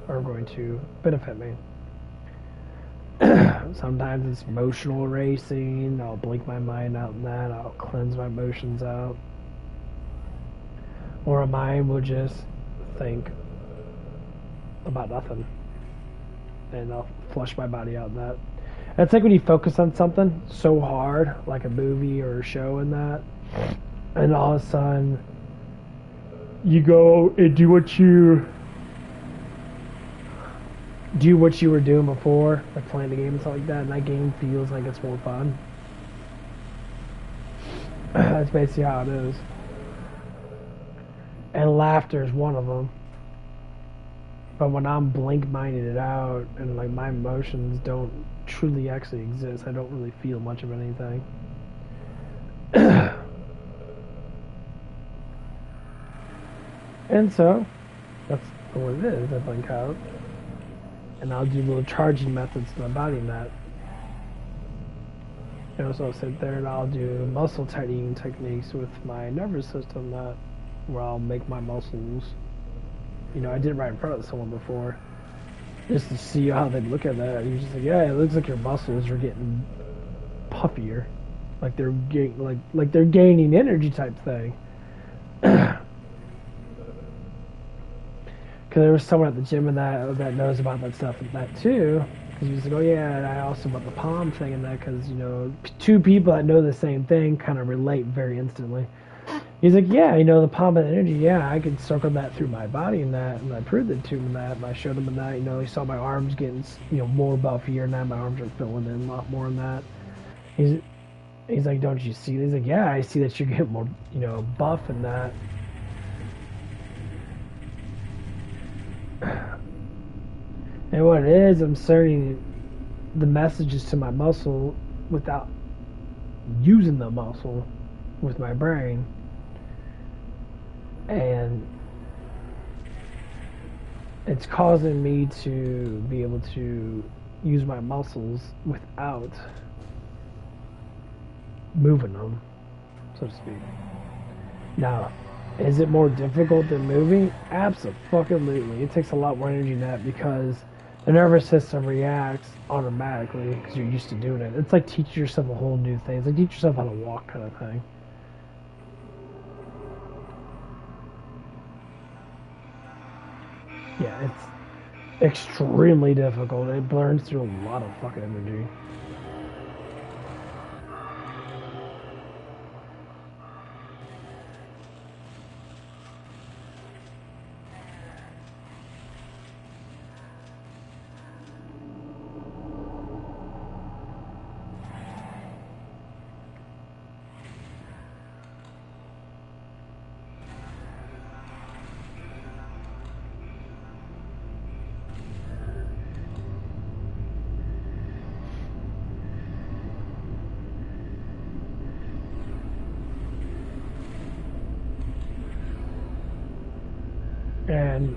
are going to benefit me. Sometimes it's emotional erasing. I'll blink my mind out in that. I'll cleanse my emotions out. Or a mind will just think about nothing. And I'll flush my body out in that. It's like when you focus on something so hard, like a movie or a show and that, and all of a sudden you go and do what you were doing before, like playing the game and stuff like that, and that game feels like it's more fun. That's basically how it is. And laughter is one of them. But when I'm blink-minded it out and like my emotions don't truly actually exist, I don't really feel much of anything. And so that's what it is. I blink out and I'll do little charging methods to my body in that. You know, so I'll sit there and I'll do muscle tightening techniques with my nervous system, that where I'll make my muscles. You know, I did it right in front of someone before, just to see how they'd look at that. You're just like, yeah, it looks like your muscles are getting puffier, like they're like they're gaining energy type thing. Because there was someone at the gym and that knows about that stuff and that too. Because he was like, oh yeah, and I also about the palm thing and that, because you know, two people that know the same thing kind of relate very instantly. He's like, yeah, you know, the palm of energy, yeah, I could circle that through my body and that, and I proved it to him and that, and I showed him in that, you know, he saw my arms getting, you know, more buffier, and now my arms are filling in a lot more in that. He's like, don't you see? He's like, yeah, I see that you're getting more, you know, buff in that. And what it is, I'm sending the messages to my muscle without using the muscle with my brain. And it's causing me to be able to use my muscles without moving them, so to speak. Now, is it more difficult than moving? Absolutely. It takes a lot more energy than that, because the nervous system reacts automatically because you're used to doing it. It's like teaching yourself a whole new thing. It's like teach yourself how to walk kind of thing. Yeah, it's extremely difficult. It burns through a lot of fucking energy. And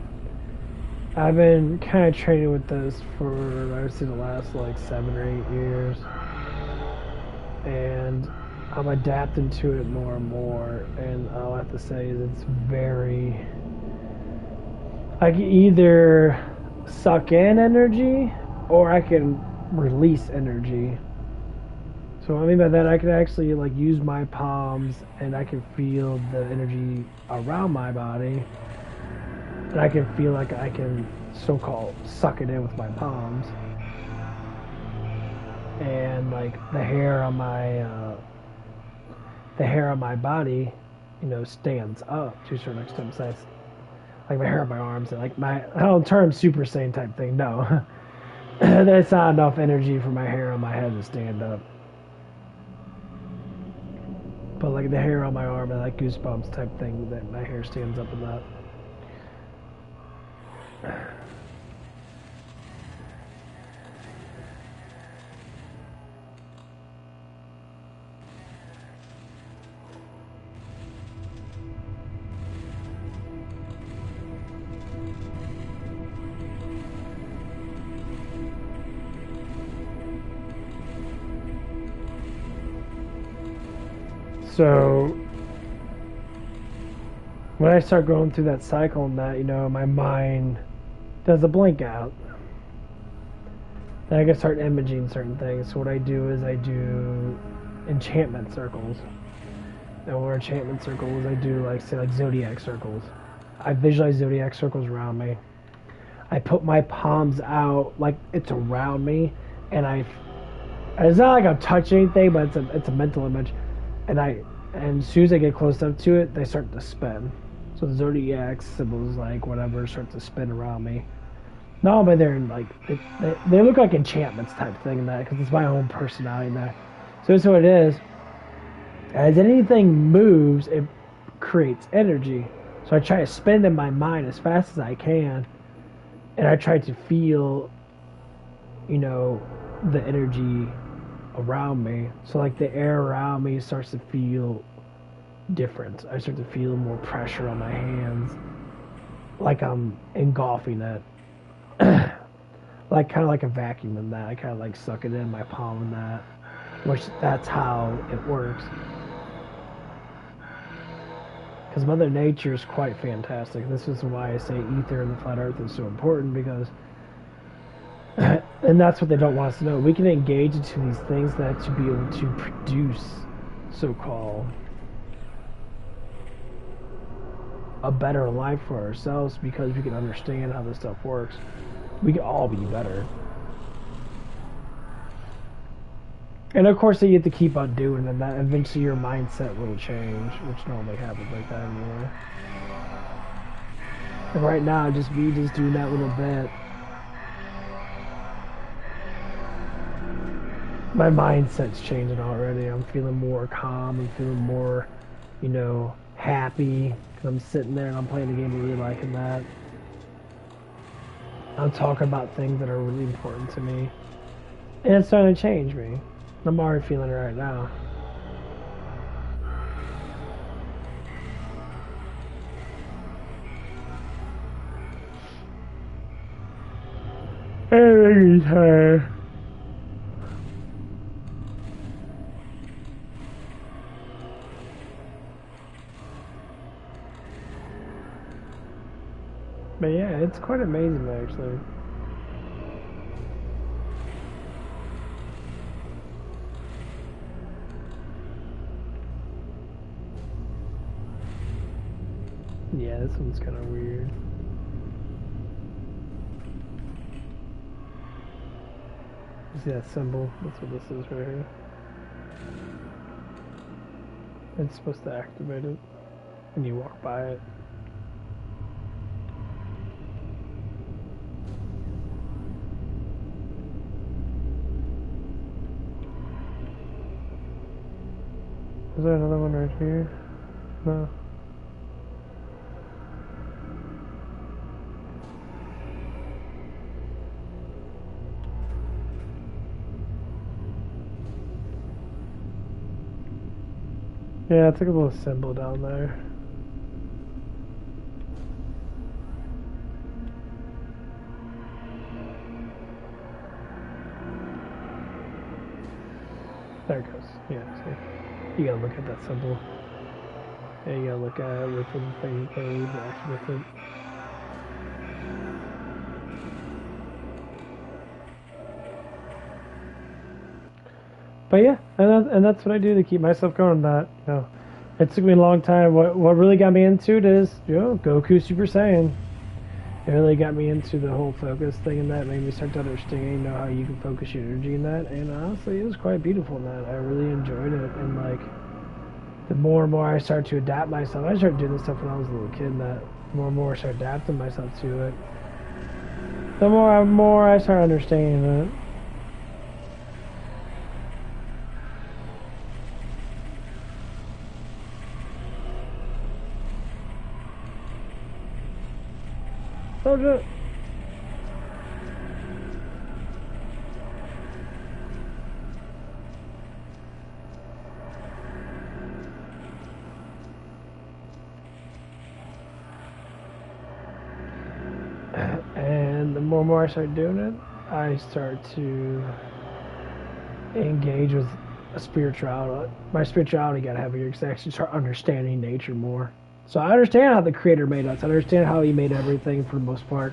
I've been kind of training with this for, I would say, the last like 7 or 8 years. And I'm adapting to it more and more. And all I have to say is it's very... I can either suck in energy or I can release energy. So what I mean by that, I can actually like use my palms and I can feel the energy around my body. And I can feel like I can so-called suck it in with my palms. And like the hair on my body, you know, stands up to a certain extent. Besides, like my hair on my arms and like I don't turn Super Saiyan type thing. No, that's not enough energy for my hair on my head to stand up. But like the hair on my arm and like goosebumps type thing, that my hair stands up in that. So when I start going through that cycle and that, you know, my mind does a blink out. Then I can start imaging certain things. So what I do is I do enchantment circles. And what are enchantment circles? I do like, say, like zodiac circles. I visualize zodiac circles around me. I put my palms out like it's around me, and it's not like I'm touching anything, but it's a mental image. And as soon as I get close up to it, they start to spin. So the zodiac symbols, like whatever, start to spin around me. Not only they're like they look like enchantments type thing in that, because it's my own personality in that. So that's what it is. As anything moves, it creates energy. So I try to spin in my mind as fast as I can, and I try to feel, you know, the energy around me. So like the air around me starts to feel different. I start to feel more pressure on my hands, like I'm engulfing it. Like kind of like a vacuum in that. I kind of like suck it in my palm in that, which that's how it works. Because Mother Nature is quite fantastic. This is why I say ether and the flat earth is so important, because and that's what they don't want us to know. We can engage into these things that to be able to produce so-called a better life for ourselves, because we can understand how this stuff works. We can all be better. And of course, you have to keep on doing it, and that eventually your mindset will change, which normally happens like that anyway. And right now, just me just doing that little bit, my mindset's changing already. I'm feeling more calm. I'm feeling more, you know, happy. Because I'm sitting there and I'm playing the game and really liking that. I'm talking about things that are really important to me. And it's starting to change me. I'm already feeling it right now. Every time. But yeah, it's quite amazing actually. Yeah, this one's kind of weird. You see that symbol? That's what this is right here. It's supposed to activate it when you walk by it. Is there another one right here? No. Yeah, it's like a little symbol down there. There it goes. Yeah, see? You gotta look at that symbol. Yeah, you gotta look at it with the thing you actually with it. But yeah, and that's what I do to keep myself going. That, you know, it took me a long time. What really got me into it is, you know, Goku Super Saiyan. It really got me into the whole focus thing, and that made me start to understand, you know, how you can focus your energy in that. And honestly, it was quite beautiful in that. I really enjoyed it, and like the more and more I started to adapt myself, I started doing this stuff when I was a little kid. And that the more and more I started adapting myself to it, the more I started understanding it. Soldier. And the more and more I start doing it, I start to engage with my spirituality got heavier because I actually start understanding nature more. So I understand how the Creator made us. I understand how He made everything for the most part.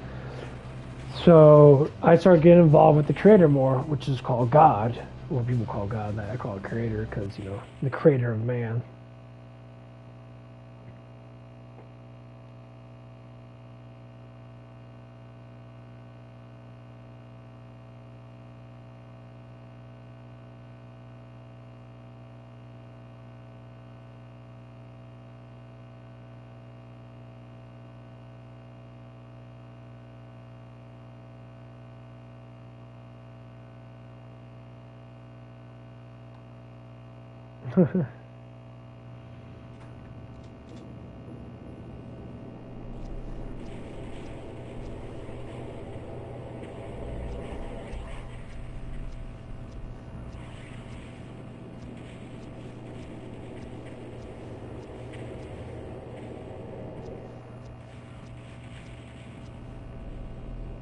So I start getting involved with the Creator more, which is called God. Well, people call God that. I call it Creator because, you know, the Creator of man.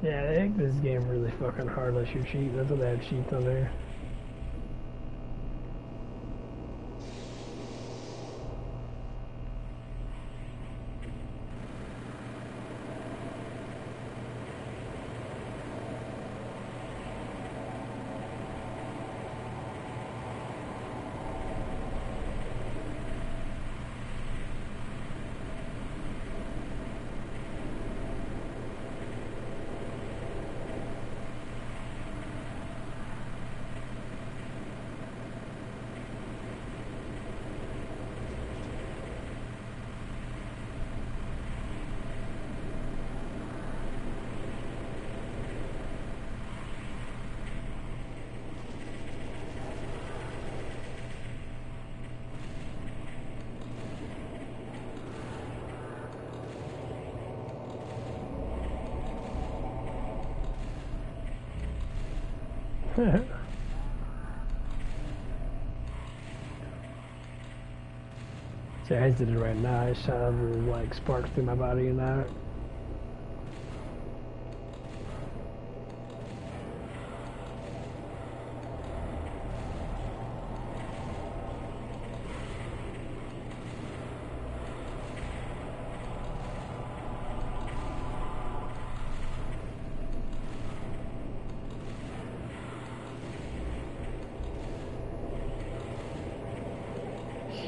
Yeah, they make this game really fucking hard unless you're cheating. That's what they have cheats on there. See, I did it right now. I shot a little like sparks through my body and that.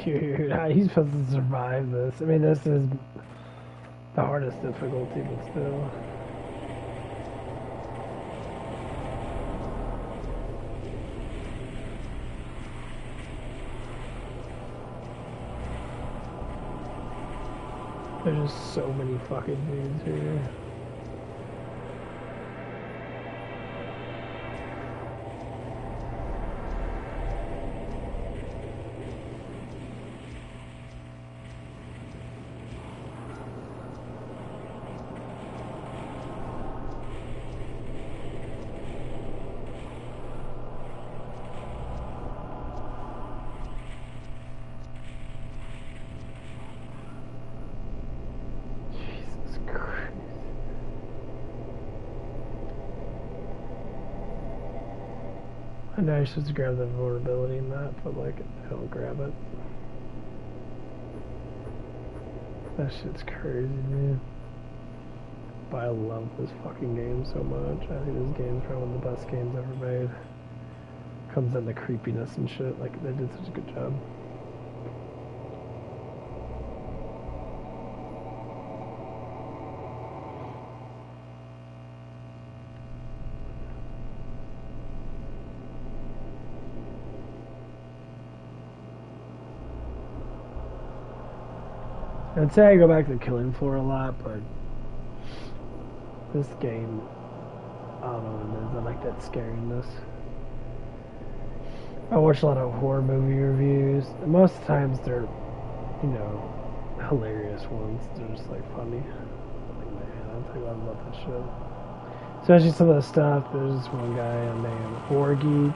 Dude, how are you supposed to survive this? I mean, this is the hardest difficulty, but still. There's just so many fucking dudes here. I know you're supposed to grab the vulnerability in that, but like, I don't grab it. That shit's crazy, man. But I love this fucking game so much. I think this game's probably one of the best games ever made. Comes in the creepiness and shit, like they did such a good job. I'd say I go back to Killing Floor a lot, but this game, I don't know what it is. I like that scariness. I watch a lot of horror movie reviews, and most of the times they're, you know, hilarious ones. They're just like funny. Like, man, I tell you, I love that shit. Especially some of the stuff. There's this one guy named Horror Geek.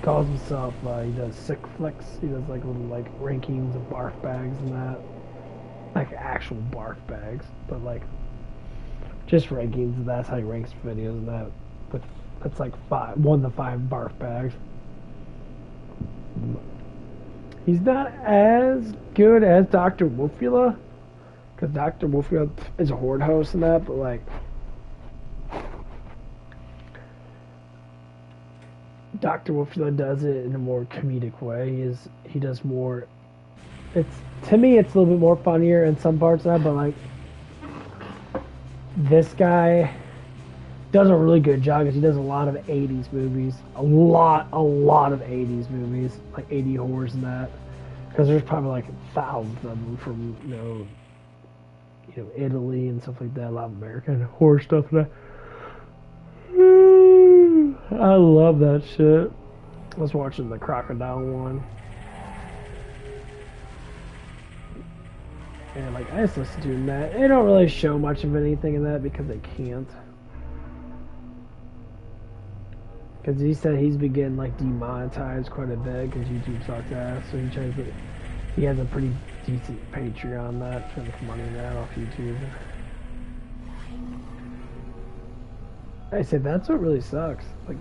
Calls himself, he does sick flicks. He does like little like rankings of barf bags and that, like actual barf bags, but like just rankings. That's how he ranks videos and that. But that's like 1 to 5 barf bags. He's not as good as Dr. Wolfula, because Dr. Wolfula is a horde host and that, but like Dr. Wolfula does it in a more comedic way. He does more. It's, to me, it's a little bit more funnier in some parts of that, but like this guy does a really good job because he does a lot of 80s movies. A lot of 80s movies, like 80 horrors and that. Because there's probably like thousands of them from, you know, Italy and stuff like that. A lot of American horror stuff and that. I love that shit. I was watching the crocodile one. And like, I just listen to that. They don't really show much of anything in that because they can't. Because he said he's been getting like demonetized quite a bit because YouTube sucks ass. So he has a pretty decent Patreon that, trying to make money that off YouTube. I said that's what really sucks. Like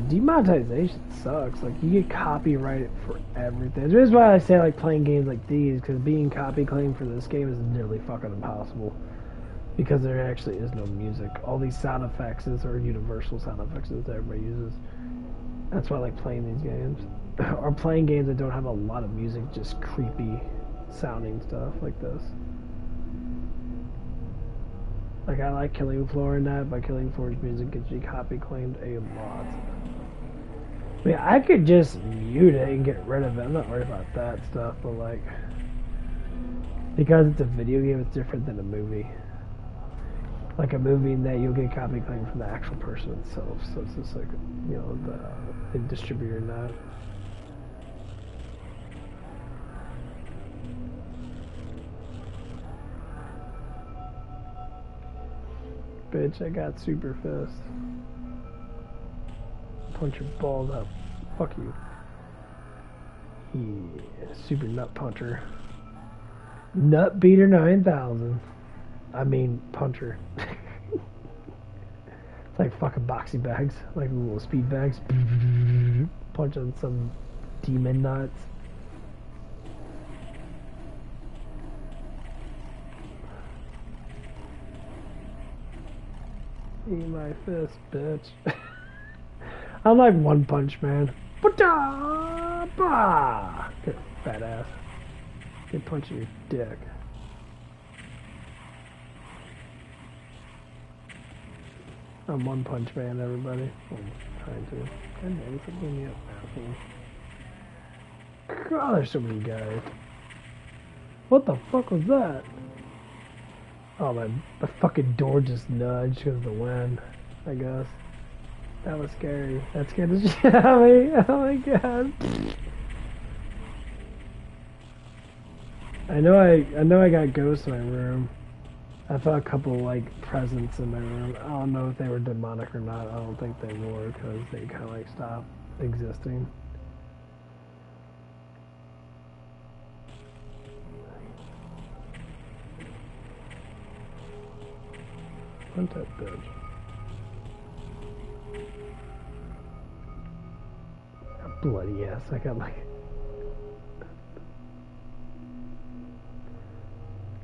demonetization sucks. Like you get copyrighted for everything. This is why I say like playing games like these, because being copy claimed for this game is nearly fucking impossible. Because there actually is no music. All these sound effects are universal sound effects that everybody uses. That's why I like playing these games. Or playing games that don't have a lot of music, just creepy sounding stuff like this. Like I like Killing Floor and that, but Killing Floor's music gets you copy claimed a lot. I mean, I could just mute it and get rid of it. I'm not worried about that stuff, but like, because it's a video game, it's different than a movie. Like a movie in that you'll get copy claim from the actual person itself, so it's just like, you know, the distributor and that. Bitch, I got super fist. Punch your balls up. Fuck you. Yeah, super nut puncher. Nut beater 9000. I mean, puncher. It's like fucking boxing bags, like little speed bags. Punch on some demon nuts. Eat my fist, bitch. I'm like One Punch Man. Ba-da-ba! Get fat ass. Get punched in your dick. I'm One Punch Man, everybody. I'm trying to. God damn, it's blowing me up, asshole. God, there's so many guys. What the fuck was that? Oh, the fucking door just nudged because of the wind, I guess. That was scary. That scared the shit out of me. Oh my god. I know I got ghosts in my room. I found a couple like presents in my room. I don't know if they were demonic or not. I don't think they were because they kind of like stopped existing. Hunt that bitch. Bloody ass. I got like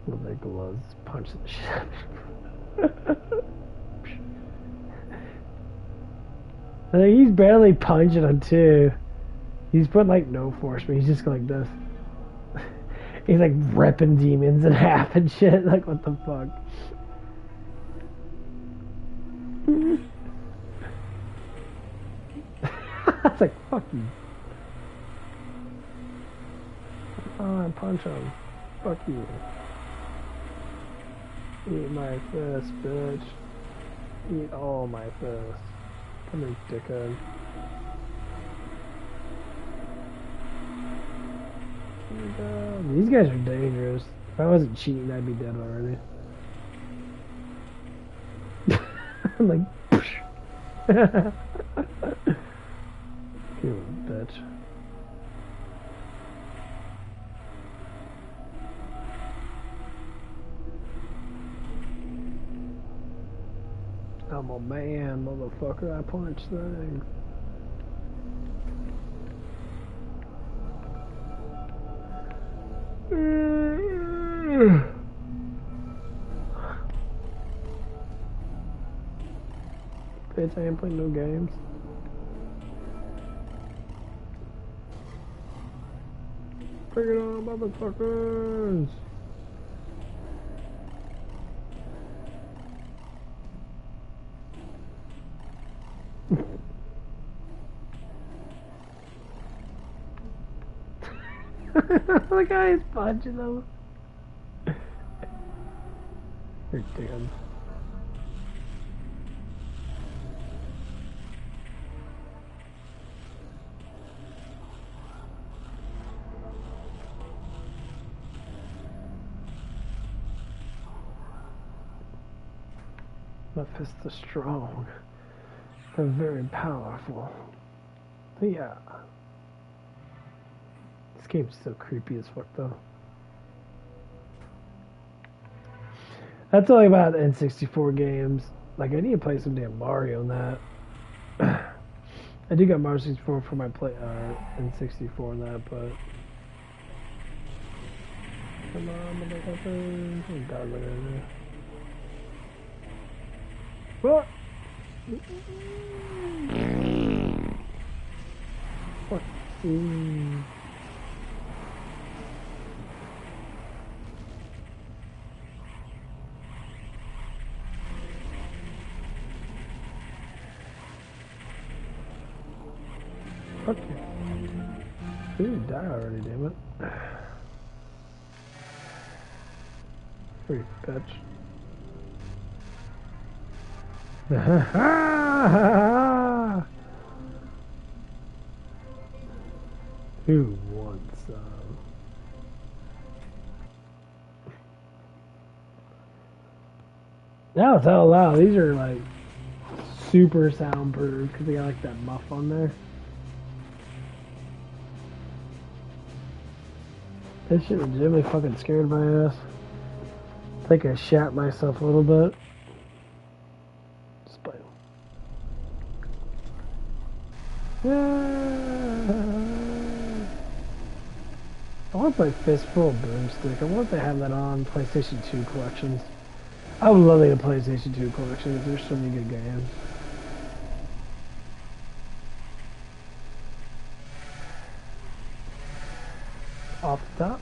with their gloves punch the shit out of I think he's barely punching him too. He's putting like no force, but he's just going like this. He's like ripping demons in half and shit. Like what the fuck? It's like, fuck you. Oh, punch him. Fuck you. Eat my fist, bitch. Eat all my fist. Come here, dickhead. These guys are dangerous. If I wasn't cheating, I'd be dead already. I'm like, you bitch. I'm a man, motherfucker. I punch things. Bitch, I ain't playing no games. Bring it on, motherfuckers! The guy is punching them. You're dead. Mephisto strong. They're very powerful. But yeah. This game's so creepy as fuck though. That's all about N64 games. Like I need to play some damn Mario on that. I do got Mario 64 for my N64 on that, but come on, motherfuckers. Oh god, look at this. What? What? Okay. Dude, die already, damn it. Free bitch. Who wants some? Now it's out loud. These are like super soundproof because they got like that muff on there. This shit legitimately fucking scared my ass. I think I shat myself a little bit. I want to play Fistful of Boomstick. I wonder if they have that on PlayStation 2 collections. I would love to get a PlayStation 2 collection because there's so many good games. Off the top.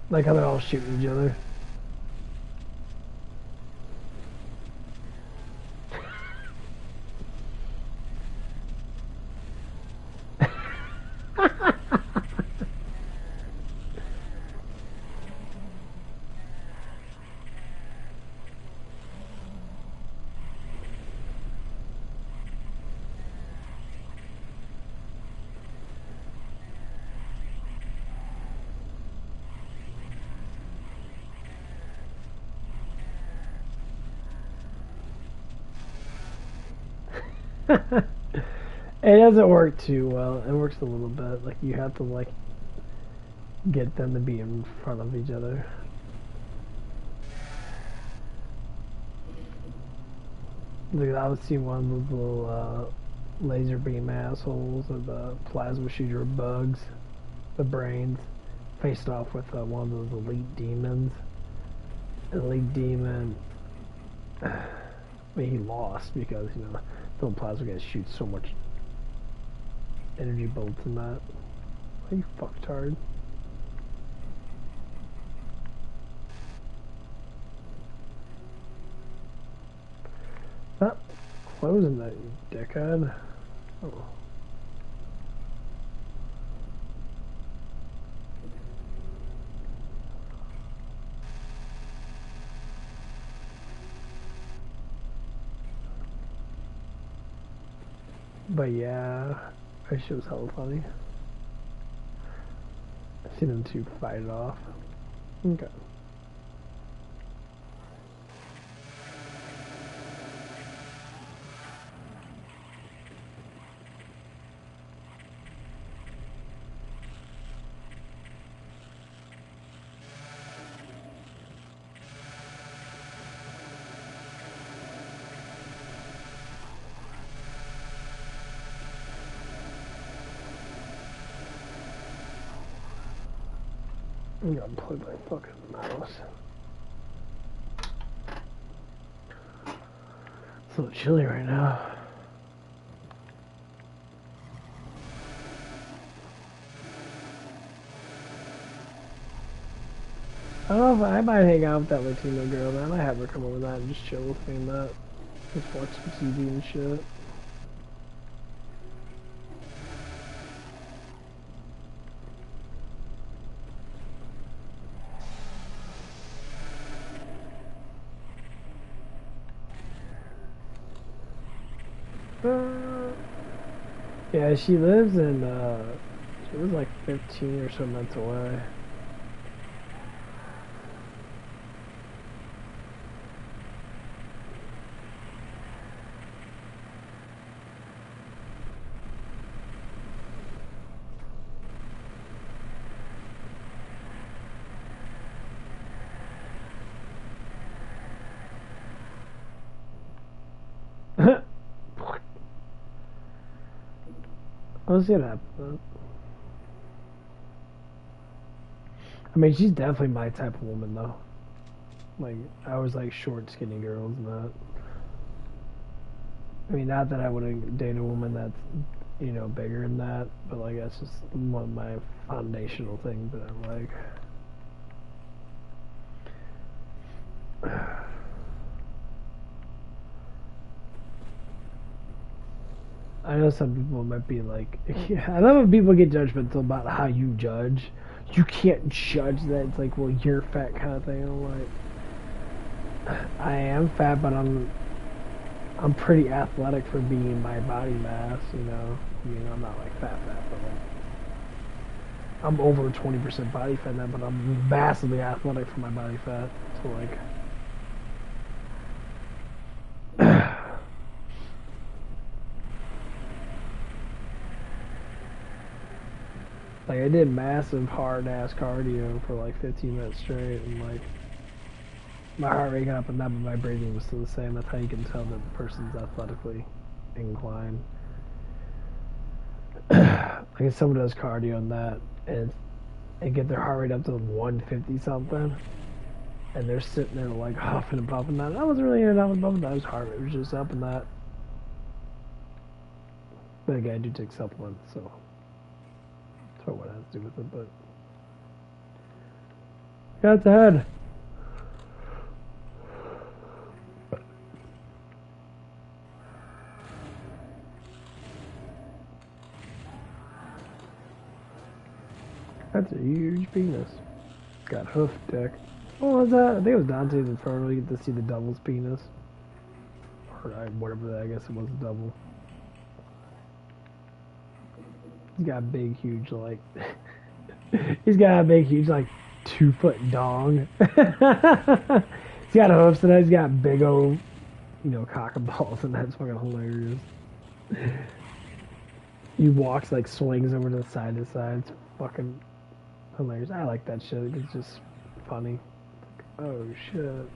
Like how they're all shooting each other. It doesn't work too well. It works a little bit. Like you have to like get them to be in front of each other. Look, I was seeing one of those little laser beam assholes or the plasma shooter bugs, the brains, faced off with one of those elite demons. Elite demon. I mean, he lost because you know the plasma guys shoot so much energy bolts in that. Are you fucktard? Stop closing that, you dickhead. Oh. But yeah, that shit was hella funny. I've seen them two fight it off. Okay. I'm gonna unplug my fucking mouse. It's a little chilly right now. I don't know if I might hang out with that Latino girl, man. I might have her come over that and just chill with me and that. Just watch some TV and shit. Yeah, she lives like 15 or so minutes away. Let's see what happens. I mean, she's definitely my type of woman, though. Like, I was like short, skinny girls and that. I mean, not that I wouldn't date a woman that's, you know, bigger than that, but like, that's just one of my foundational things that I like. I know some people might be like, yeah, I love when people get judgmental about how you judge. You can't judge that. It's like, well, you're fat kind of thing. I'm like, I am fat, but I'm pretty athletic for being my body mass, you know. I mean, I'm not like fat, but like, I'm over 20% body fat now, but I'm massively athletic for my body fat. So like, like I did massive hard ass cardio for like 15 minutes straight, and like my heart rate got up and down, but my breathing was still the same. That's how you can tell that the person's athletically inclined. Like if someone does cardio and that, and get their heart rate up to 150 something, and they're sitting there like huffing and puffing that. I wasn't really in and puffing that. His heart rate was just up and that. But again, I do take supplements, so. That's what it has to do with it, but yeah, it's ahead. That's a huge penis. Got hoof deck. What was that? I think it was Dante's Inferno. You get to see the devil's penis. Or whatever that, I guess it was a double. He's got a big, huge, like, he's got a big, huge, like, 2-foot dong. He's got hoofs and he's got big old, you know, cock and balls, and that's fucking hilarious. He walks, like, swings over to the side to side. It's fucking hilarious. I like that shit. It's just funny. Oh, shit.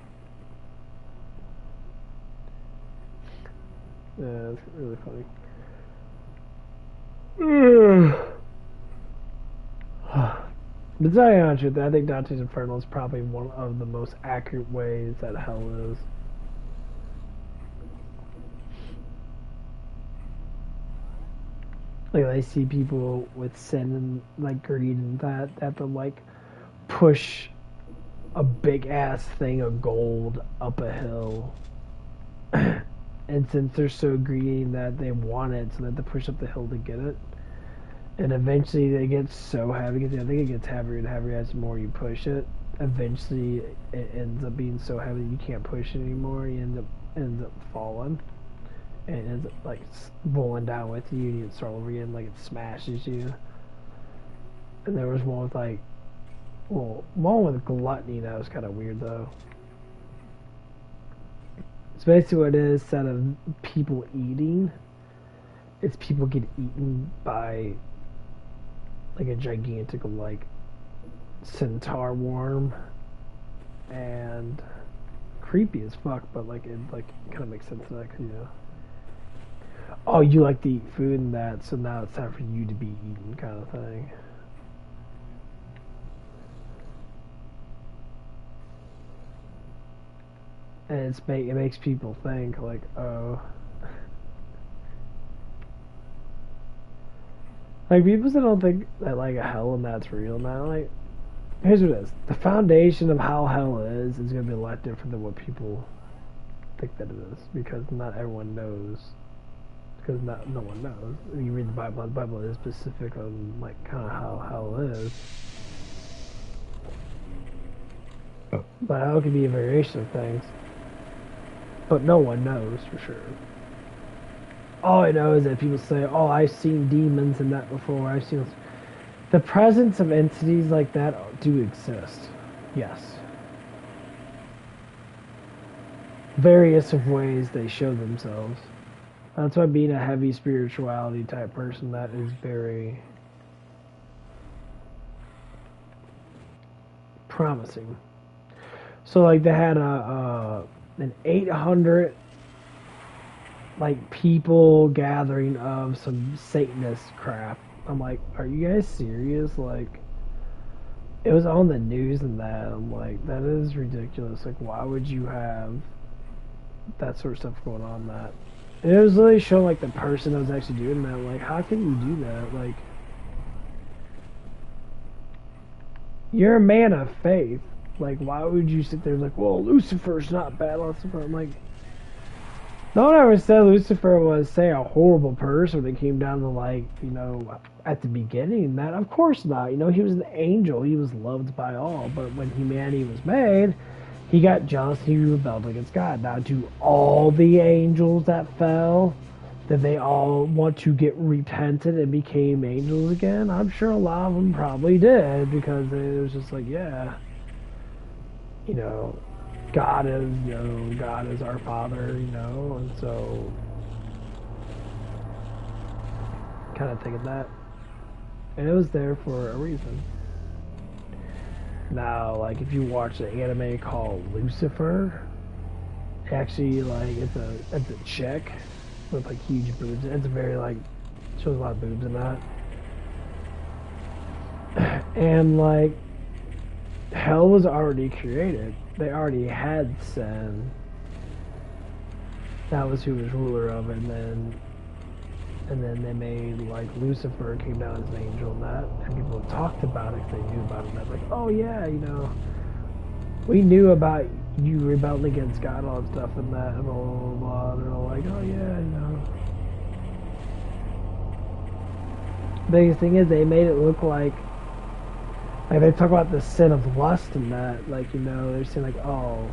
Yeah, it's really funny. To tell you the truth, I think Dante's Inferno is probably one of the most accurate ways that hell is. Like I see people with sin and like greed and that have to like push a big ass thing of gold up a hill. And since they're so greedy that they want it, so they have to push up the hill to get it. And eventually they get so heavy, because I think it gets heavier and heavier as the more you push it. Eventually it ends up being so heavy you can't push it anymore. You ends up falling. And it ends up like rolling down with you, and you start over again, like it smashes you. And there was one with like, well, one with gluttony that was kind of weird though. It's basically what it is, instead of people eating, it's people get eaten by like a gigantic like centaur worm, and creepy as fuck, but like it like kind of makes sense to that, 'cause, you know, oh, you like to eat food and that, so now it's time for you to be eaten kind of thing. And it makes people think, like, oh. Like, people still don't think that, like, a hell and that's real now. Like, here's what it is. The foundation of how hell is going to be a lot different than what people think that it is. Because not everyone knows. Because no one knows. You read the Bible is specific on, like, kind of how hell is. But hell can be a variation of things. But no one knows for sure. All I know is that people say, oh, I've seen demons and that before. I've seen... The presence of entities like that do exist. Yes. Various of ways they show themselves. That's why being a heavy spirituality type person, that is very promising. So like they had an 800 like people gathering of some Satanist crap. I'm like, are you guys serious? Like, it was on the news and that. I'm like, that is ridiculous. Like, why would you have that sort of stuff going on that? And it was really showing like the person that was actually doing that. Like, how can you do that? Like, you're a man of faith. Like, why would you sit there like, well, Lucifer's not bad, Lucifer? I'm like, no one ever said Lucifer was, say, a horrible person when it came down to, like, you know, at the beginning. That, of course not. You know, he was an angel. He was loved by all. But when humanity was made, he got jealous. He rebelled against God. Now, do all the angels that fell, did they all want to get repented and became angels again? I'm sure a lot of them probably did, because it was just like, yeah, you know, God is our Father, you know, and so kind of thinking that, and it was there for a reason. Now, like, if you watch an anime called Lucifer, actually, like, it's a chick with like huge boobs. It's a very like shows a lot of boobs in that, and like hell was already created. They already had sin. That was who was ruler of it, and then they made like Lucifer came down as an angel and that, and people talked about it because they knew about it. And they're like, oh yeah, you know, we knew about you rebelling against God, all that stuff and that, and blah blah blah. They're all like, oh yeah, you know. Biggest thing is they made it look like they talk about the sin of lust and that, like, you know, they're saying like, oh,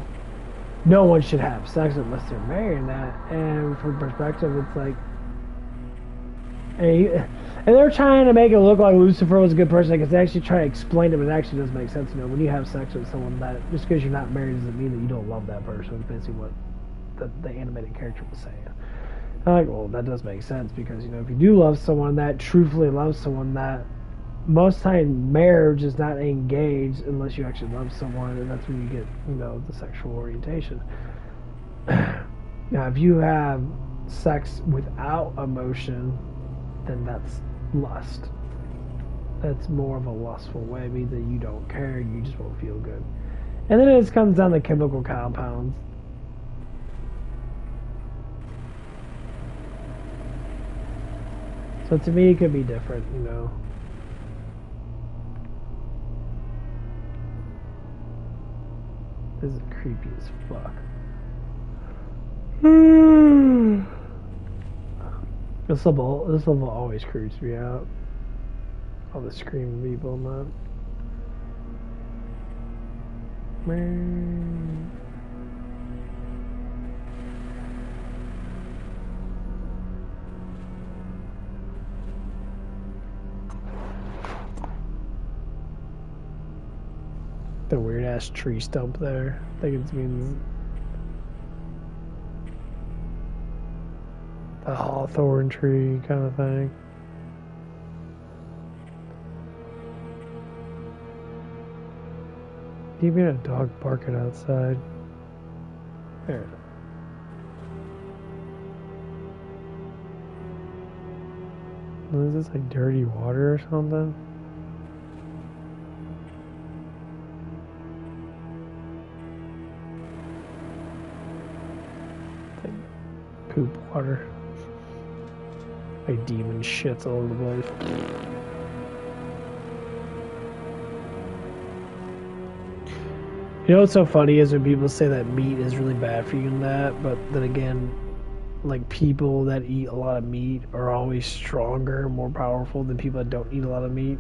no one should have sex unless they're married and that, and from perspective it's like, and they're trying to make it look like Lucifer was a good person, because they actually try to explain it, but it actually doesn't make sense. You know, when you have sex with someone, that just because you're not married doesn't mean that you don't love that person. It's basically what the animated character was saying. I'm like, well, that does make sense, because, you know, if you do love someone, that truthfully loves someone, that most time marriage is not engaged unless you actually love someone, and that's when you get, you know, the sexual orientation. Now, if you have sex without emotion, then that's lust. That's more of a lustful way, means that you don't care, you just won't feel good. And then it just comes down to chemical compounds. So to me, it could be different, you know. This is creepy as fuck. This level always creeps me out. All the screaming people and that. The weird ass tree stump there. I think it means the hawthorn tree kind of thing. Even a dog barking outside. There. What is this, like dirty water or something? water. Like demon shits all over the place. You know what's so funny is when people say that meat is really bad for you and that, but then again, like people that eat a lot of meat are always stronger, more powerful than people that don't eat a lot of meat.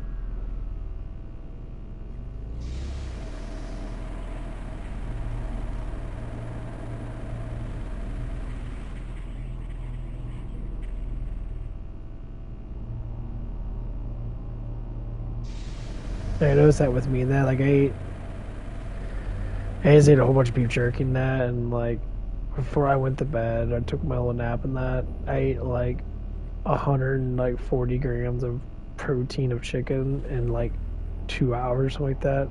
I noticed that with me and that, like I just ate a whole bunch of beef jerky and that, and like before I went to bed, I took my little nap and that, I ate like 140 grams of protein of chicken in like 2 hours, something like that.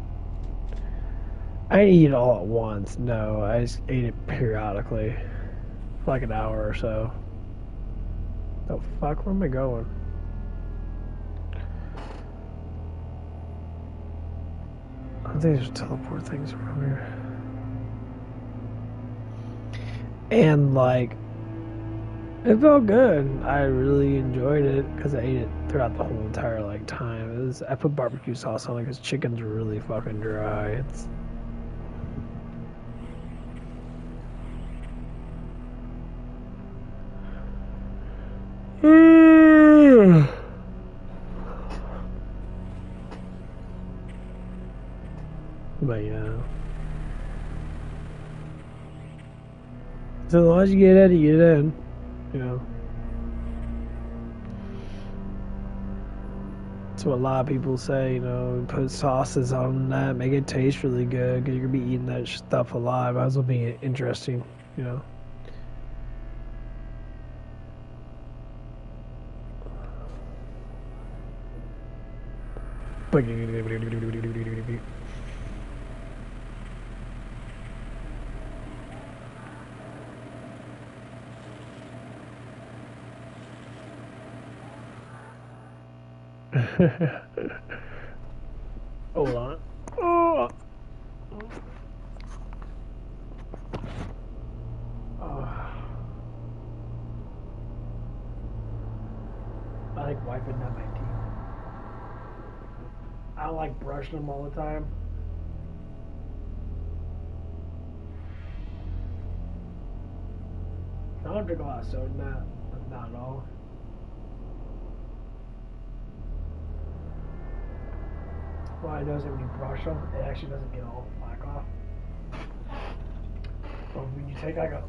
I didn't eat it all at once, no, I just ate it periodically for like an hour or so. The fuck, where am I going? I think there's teleport things from here. And like, it felt good. I really enjoyed it because I ate it throughout the whole entire like time. I put barbecue sauce on it because chicken's really fucking dry. It's but yeah. So as long as you get it, you get it in. You know. That's what a lot of people say, you know, put sauces on that, make it taste really good, because you're going to be eating that stuff alive. Might as well be interesting, you know. Hold on. Oh. I like wiping down my teeth. I don't like brushing them all the time. I don't drink a lot of soda in that, but not at all. Well, I notice that when you brush them, it actually doesn't get all the plaque off. But when you take like a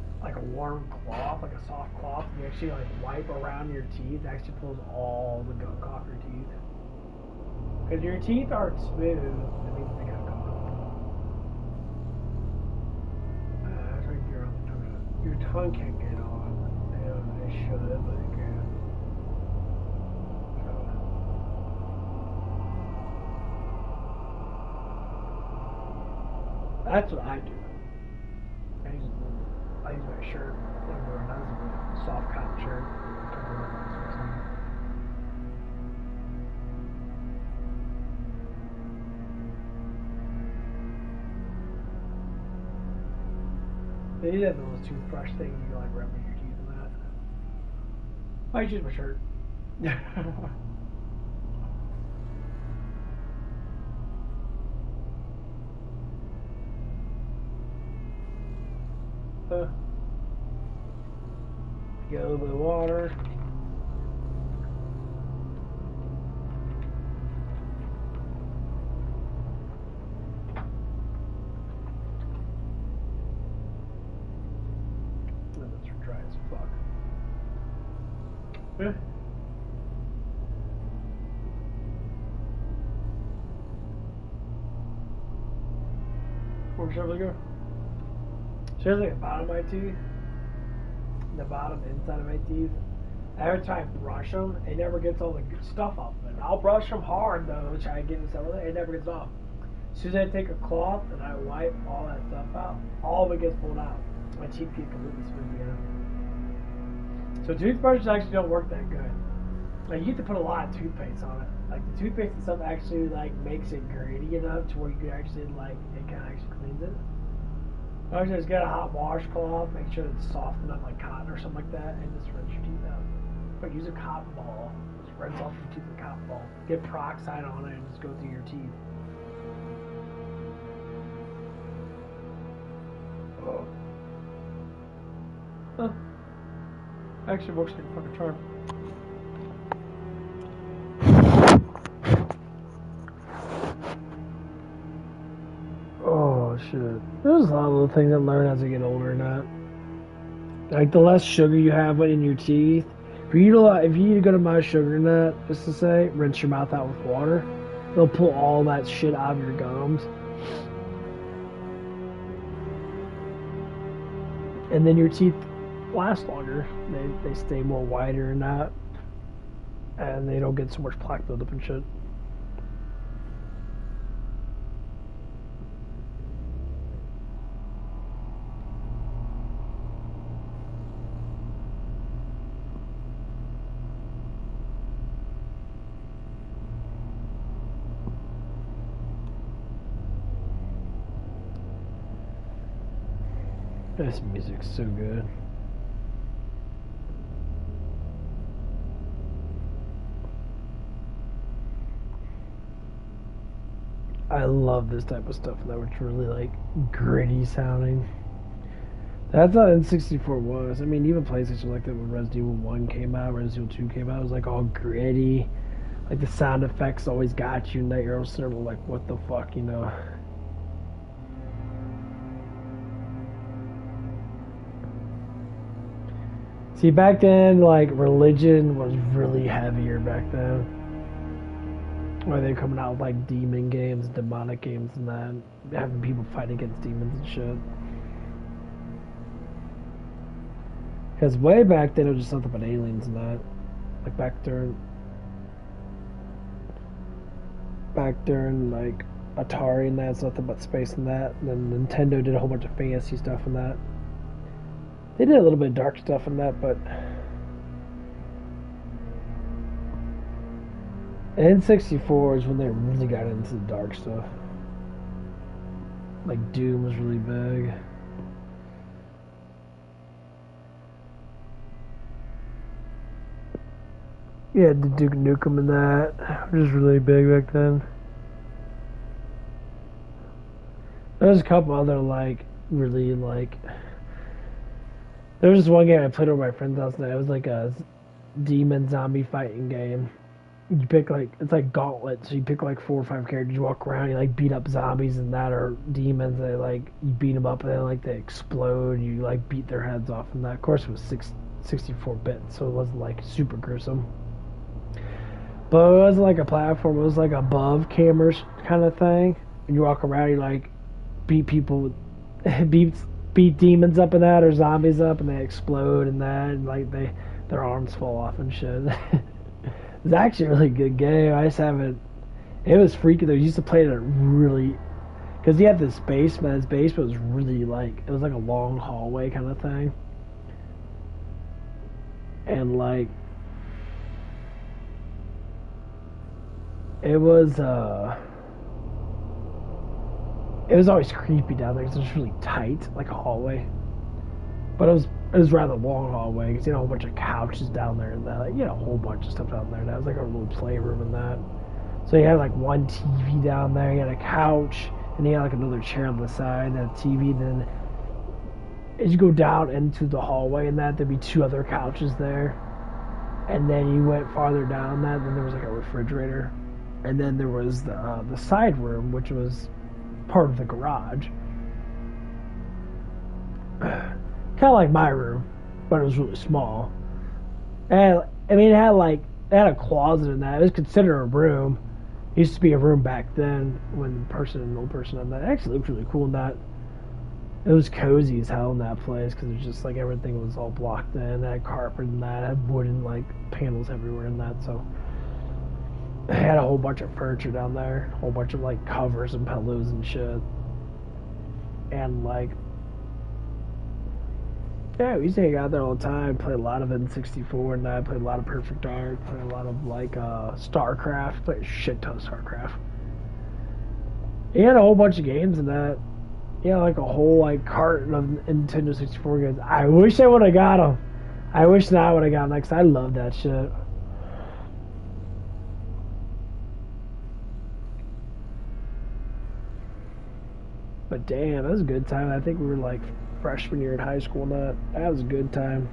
warm cloth, like a soft cloth, and you actually like wipe around your teeth, it actually pulls all the gunk off your teeth. Because your teeth aren't smooth, that means they got gunk. That's right, your tongue can't get on. They should, but it can't. That's what I do. I use my shirt, like a soft cotton shirt. They did have those toothbrush things you like rubbing your teeth and that. I just use my shirt. Get a little bit of water. And it's dry as fuck. Yeah. Where should I go? Seriously, the bottom of my teeth, the bottom inside of my teeth, every time I brush them, it never gets all the good stuff off of it. I'll brush them hard though, try to get some of it, it never gets off. As soon as I take a cloth and I wipe all that stuff out, all of it gets pulled out. My teeth get completely smooth again. So toothbrushes actually don't work that good. Like you have to put a lot of toothpaste on it. Like the toothpaste and stuff actually like makes it gritty enough to where you can actually like, it kind of actually cleans it. I would just get a hot washcloth, make sure it's soft enough like cotton or something like that, and just rinse your teeth out. But use a cotton ball. Just rinse off your teeth with a cotton ball. Get peroxide on it and just go through your teeth. Oh. Huh. Actually works like a fucking charm. Oh shit. There's a lot of little things I learn as I get older and that. Like the less sugar you have in your teeth. If you eat a good amount of sugar in that, just to say, rinse your mouth out with water. It'll pull all that shit out of your gums. And then your teeth last longer. They stay more whiter and that. And they don't get so much plaque buildup and shit. This music's so good. I love this type of stuff that was really like gritty sounding. That's how N64 was. I mean, even PlayStation like that when Resident Evil 1 came out, Resident Evil 2 came out, it was like all gritty. Like the sound effects always got you, and that you're sort of like, what the fuck, you know? See, back then, like, religion was really heavier back then. Why they coming out with, like, demon games, demonic games, and that. Having people fight against demons and shit. Because way back then, it was just something about aliens and that. Like, back during, like, Atari and that, it's nothing but space and that. And then Nintendo did a whole bunch of fantasy stuff and that. They did a little bit of dark stuff in that, but N64 is when they really got into the dark stuff. Like Doom was really big. Yeah, the Duke Nukem and that, which was really big back then. There's a couple other like really like. There was this one game I played with my friends last night. It was like a demon zombie fighting game. You pick like, it's like Gauntlet, so you pick like 4 or 5 characters, you walk around, you like beat up zombies and that, or demons, they like, you beat them up and then like they explode, you like beat their heads off and that. Of course it was 64-bit, so it wasn't like super gruesome. But it wasn't like a platform, it was like above cameras kind of thing. And you walk around, you like beat people with, beat demons up and that, or zombies up, and they explode and that, and like their arms fall off and shit. It's actually a really good game. I just haven't. It was freaky though. I used to play it at really, because you had this basement. This basement was really like, it was like a long hallway kind of thing, and like it was always creepy down there because it was really tight, like a hallway. But it was rather long hallway because you know a whole bunch of couches down there and that, like, you know, a whole bunch of stuff down there. That was like a little playroom and that. So you had like one TV down there, you had a couch, and you had like another chair on the side, and a TV. Then as you go down into the hallway and that, there'd be 2 other couches there. And then you went farther down that, then there was like a refrigerator, and then there was the side room, which was part of the garage. Kind of like my room, but it was really small. And I mean, it had a closet in that. It was considered a room. It used to be a room back then when an old person had that. It actually looked really cool in that. It was cozy as hell in that place because it was just like everything was all blocked in. It had carpet and that. It had wooden like panels everywhere in that. So it had a whole bunch of furniture down there, a whole bunch of like covers and pillows and shit. And like, yeah, we used to hang out there all the time, play a lot of N64 and that, played a lot of Perfect Dark, played a lot of like StarCraft, played a shit ton of StarCraft. He had a whole bunch of games in that. Yeah, like a whole like carton of Nintendo 64 games. I wish I would have got them. I wish now I would have got them, because I love that shit. But damn, that was a good time. I think we were like freshman year in high school. That was a good time.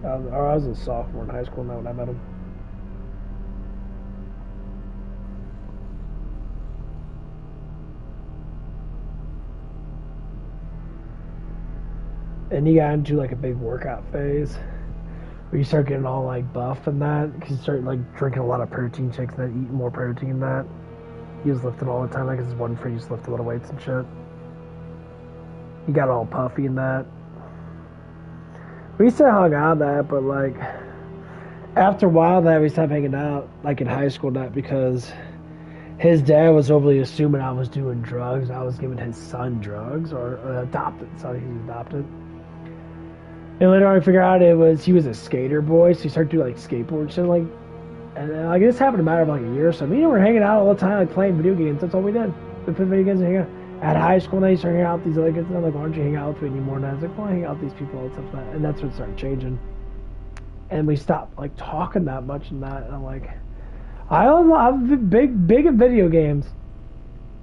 I was a sophomore in high school now when I met him. And he got into like a big workout phase where you start getting all like buff and that, because you start like drinking a lot of protein shakes and then eating more protein and that. He was lifting all the time, like his one friend used to lift a lot of weights and shit. He got all puffy and that. We still hung out that, but like after a while that we stopped hanging out, like in high school, that because his dad was overly assuming I was doing drugs. I was giving his son drugs, or adopted son. He's adopted. And later on, I figured out he was a skater boy, so he started doing like skateboard and shit, like. And like this happened in a matter of like a year or so. Me and him were hanging out all the time, like playing video games. That's all we did. We played video games and hang out. At high school, now you start hanging out with these other kids. And I'm like, why don't you hang out with me anymore? And I was like, well, I hang out with these people and stuff like that. And that's when it started changing. And we stopped like talking that much and that. And I'm like, I'm big in video games.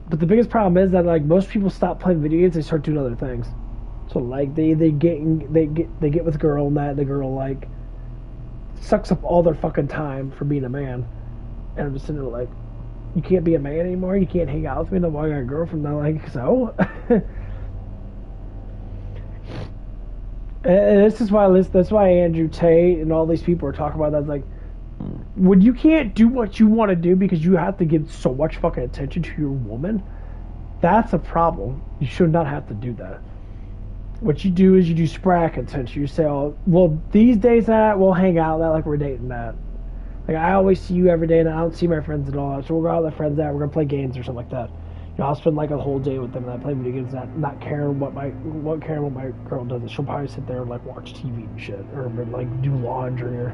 But the biggest problem is that like most people stop playing video games, they start doing other things. So like they get with a girl and that, the girl like sucks up all their fucking time for being a man. And I'm just sitting there like, you can't be a man anymore? You can't hang out with me no more? I got a girlfriend. I'm like, so? And this is why that's why Andrew Tate and all these people are talking about that. It's like, when you can't do what you want to do because you have to give so much fucking attention to your woman, that's a problem. You should not have to do that. What you do is you do sporadic attention. You say, oh, well, these days that we'll hang out that like we're dating that. Like I always see you every day and I don't see my friends at all. So we'll go out with our friends out, we're gonna play games or something like that. You know, I'll spend like a whole day with them and I play video games, not caring what my girl does. She'll probably sit there and like watch TV and shit, or like do laundry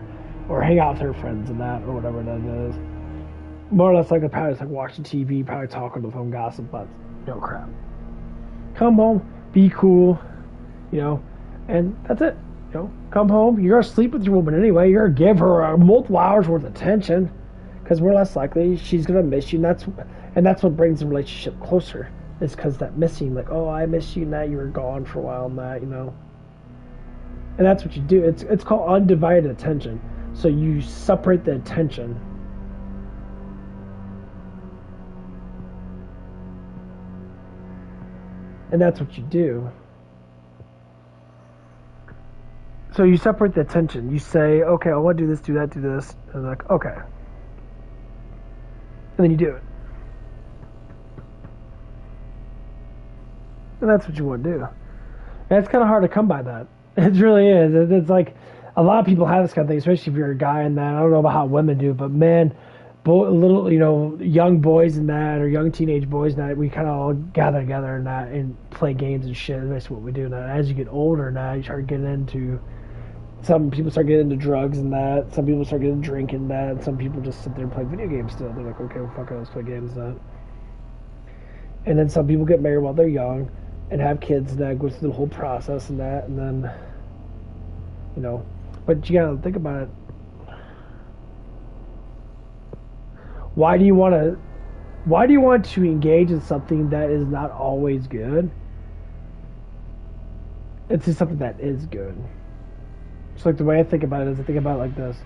or hang out with her friends and that, or whatever that is. More or less like probably just like watching TV, probably talking to the phone, gossip, but no crap. Come home, be cool, you know, and that's it. You know, come home, you're gonna sleep with your woman anyway, you're gonna give her multiple hours worth of attention, because more or less likely she's gonna miss you, and that's what brings the relationship closer, is because that missing, like, oh, I miss you, now you were gone for a while and that, you know. And that's what you do. It's called undivided attention. So you separate the attention. And that's what you do. So you separate the attention. You say, okay, I want to do this, do that, do this. And they're like, okay. And then you do it. And that's what you want to do. And it's kind of hard to come by that. It really is. It's like, a lot of people have this kind of thing, especially if you're a guy and that. I don't know about how women do, but men, little, you know, young boys and that, or young teenage boys and that, we kind of all gather together and that, and play games and shit. That's basically what we do. Now, as you get older now, you start getting into, some people start getting into drugs and that, some people start getting drinking and that, and some people just sit there and play video games still. They're like, okay, well, fuck it, let's play games and that. And then some people get married while they're young and have kids and that, go through the whole process and that, and then, you know, but you gotta think about it. Why do you want to engage in something that is not always good? It's just something that is good. So like the way I think about it is I think about it like this.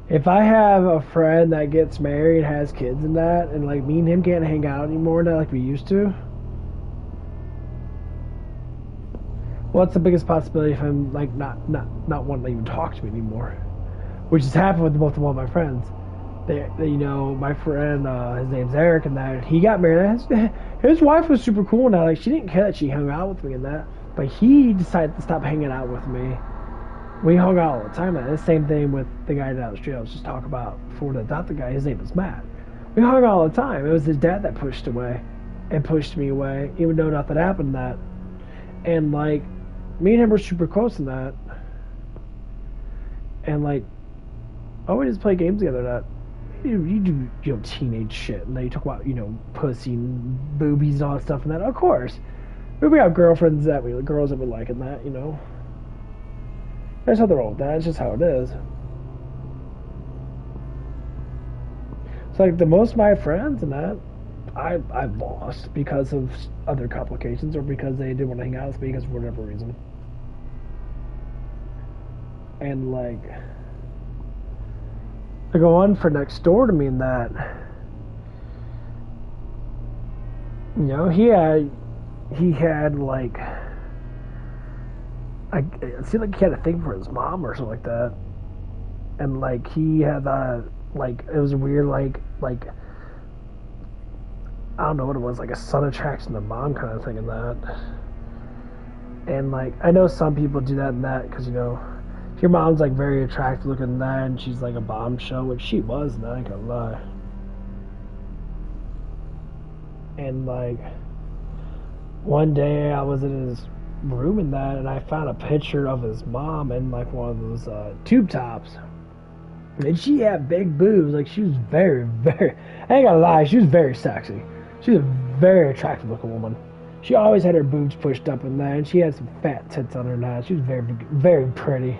If I have a friend that gets married, has kids and that, and like me and him can't hang out anymore now like we used to, what's the biggest possibility if I'm like not wanting to even talk to me anymore? Which has happened with both of one of my friends. They you know, my friend, his name's Eric, and that he got married. His wife was super cool now. Like she didn't care that she hung out with me and that, but he decided to stop hanging out with me. We hung out all the time. The same thing with the guy down the street I was just talking about before, the adopted guy. His name was Matt. We hung out all the time. It was his dad that pushed me away, even though nothing happened to that. And like, me and him were super close in that. And like, oh, we just play games together. That, you do, you know, teenage shit, and they talk about, you know, pussy and boobies and all that stuff and that. Of course, we have girls that we like and that, you know. There's nothing wrong with that. It's just how it is. It's like the most of my friends and that I've lost because of other complications or because they didn't want to hang out with me because for whatever reason. And like go on for next door to me in that, you know, he had like, it seemed like he had a thing for his mom or something like that, and like he had like it was weird, like I don't know what it was, like a son attraction to mom kind of thing in that. And like I know some people do that and that because, you know, if your mom's like very attractive looking and that, and she's like a bombshell, which she was, and I ain't gonna lie. And like one day I was in his room and that, and I found a picture of his mom in like one of those tube tops, and she had big boobs. Like she was very, very, I ain't gonna lie, she was very sexy. She was a very attractive looking woman. She always had her boobs pushed up in that, and she had some fat tits on her now. She was very, very pretty.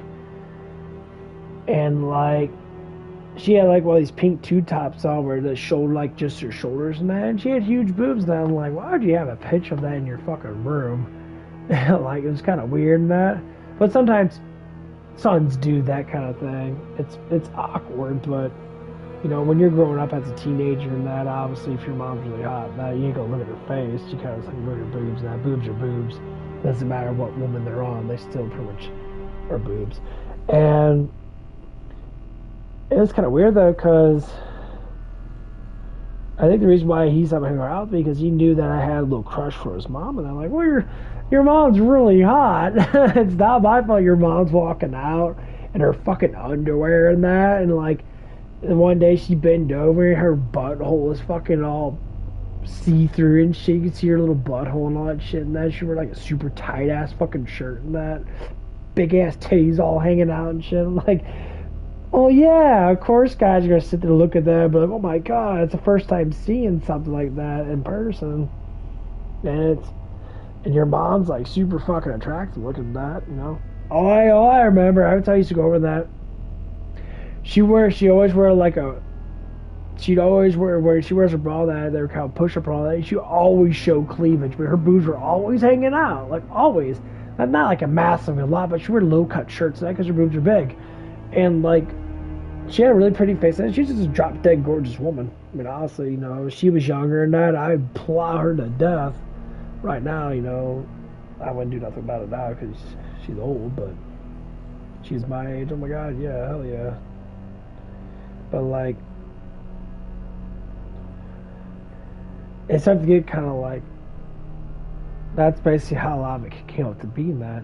And like she had like one of these pink tube tops on where they showed like just her shoulders and that, and she had huge boobs. And I'm like, why would you have a picture of that in your fucking room? Like it was kind of weird and that. But sometimes sons do that kind of thing. It's awkward, but you know, when you're growing up as a teenager and that, obviously if your mom's really hot, that you ain't gonna look at her face. You kind of like look at her boobs. And that boobs are boobs. Doesn't matter what woman they're on, they still pretty much are boobs. And it was kind of weird though, because I think the reason why he's not hanging out with me because he knew that I had a little crush for his mom, and I'm like, well, your mom's really hot. It's not my fault your mom's walking out in her fucking underwear and that, and like, and one day she bent over and her butthole was fucking all see-through and shit. You could see her little butthole and all that shit and that. She wore like a super tight-ass fucking shirt and that. Big-ass titties all hanging out and shit. I'm like, oh yeah, of course guys are going to sit there and look at that, but like, oh my god, it's the first time seeing something like that in person. And your mom's like super fucking attractive looking at that, you know. All I remember, every time I used to go over that, she always wear like a, she'd always wear, where she wears a bra that they're kind of push-up bra, that she always show cleavage, but her boobs were always hanging out, like always. Not like a massive a lot, but she wore low-cut shirts and that because her boobs are big. And like, she had a really pretty face, and she's just a drop-dead gorgeous woman. I mean, honestly, you know, if she was younger than that, I'd plow her to death. Right now, you know, I wouldn't do nothing about it now because she's old, but she's my age. Oh my god, yeah, hell yeah. But like, it's starting to get kind of like, that's basically how a lot of it came up to being that.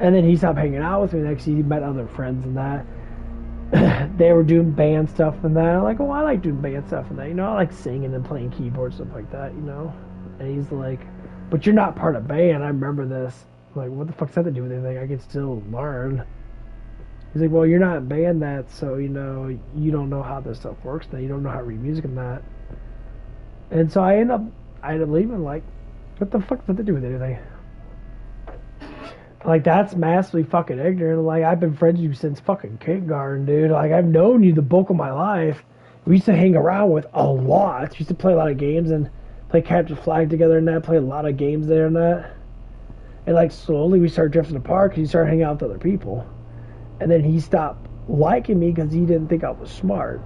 And then he stopped hanging out with me next year. He met other friends and that. They were doing band stuff and that. I'm like, oh, I like doing band stuff and that. You know, I like singing and playing keyboards, stuff like that, you know. And he's like, but you're not part of band. I remember this. I'm like, what the fuck's that to do with anything? I can still learn. He's like, well, you're not in band that, so, you know, you don't know how this stuff works. Then you don't know how to read music and that. And so I end up leaving, like, what the fuck does that to do with anything? Like, that's massively fucking ignorant. Like, I've been friends with you since fucking kindergarten, dude. Like, I've known you the bulk of my life. We used to hang around with a lot. We used to play a lot of games and play capture the flag together and that. Play a lot of games there and that. And, like, slowly we started drifting apart because he started hanging out with other people. And then he stopped liking me because he didn't think I was smart.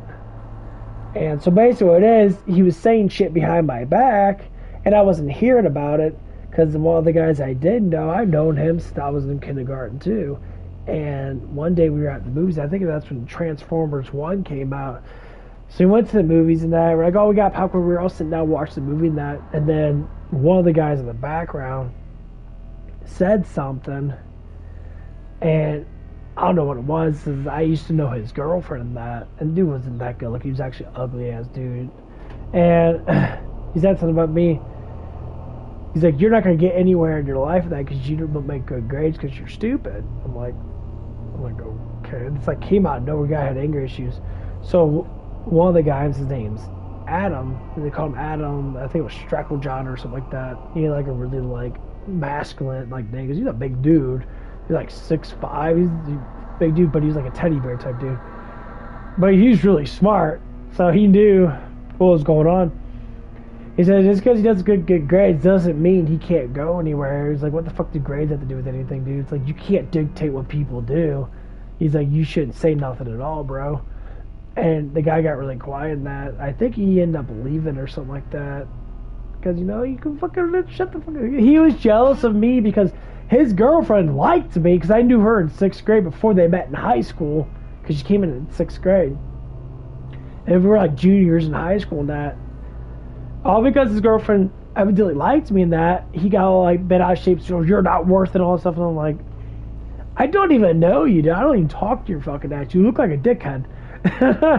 And so basically what it is, he was saying shit behind my back, and I wasn't hearing about it. Because one of the guys I did know, I've known him since I was in kindergarten too. And one day we were at the movies. I think that's when Transformers 1 came out. So we went to the movies and that. We're like, oh, we got popcorn. We were all sitting down watching the movie and that. And then one of the guys in the background said something. And I don't know what it was. I used to know his girlfriend and that. And the dude wasn't that good. Like, he was actually an ugly ass dude. And he said something about me. He's like, you're not going to get anywhere in your life with that because you don't make good grades because you're stupid. I'm like, okay. It's like came out of nowhere. Guy had anger issues. So one of the guys, his name's Adam, and they call him Adam. I think it was Streckle John or something like that. He had like a really like masculine like name because he's a big dude. He's like 6'5". He's a big dude, but he's like a teddy bear type dude. But he's really smart, so he knew what was going on. He said just because he does good grades doesn't mean he can't go anywhere. He's like, what the fuck do grades have to do with anything, dude? It's like you can't dictate what people do. He's like, you shouldn't say nothing at all, bro. And the guy got really quiet in that. I think he ended up leaving or something like that. Because, you know, you can fucking shut the fuck up. He was jealous of me because his girlfriend liked me because I knew her in 6th grade before they met in high school. Because she came in 6th grade. And we were like juniors in high school and that. All because his girlfriend evidently liked me in that. He got all like bent out of shape. So you're not worth it and all that stuff. And I'm like, I don't even know you, dude. I don't even talk to your fucking ass. You look like a dickhead.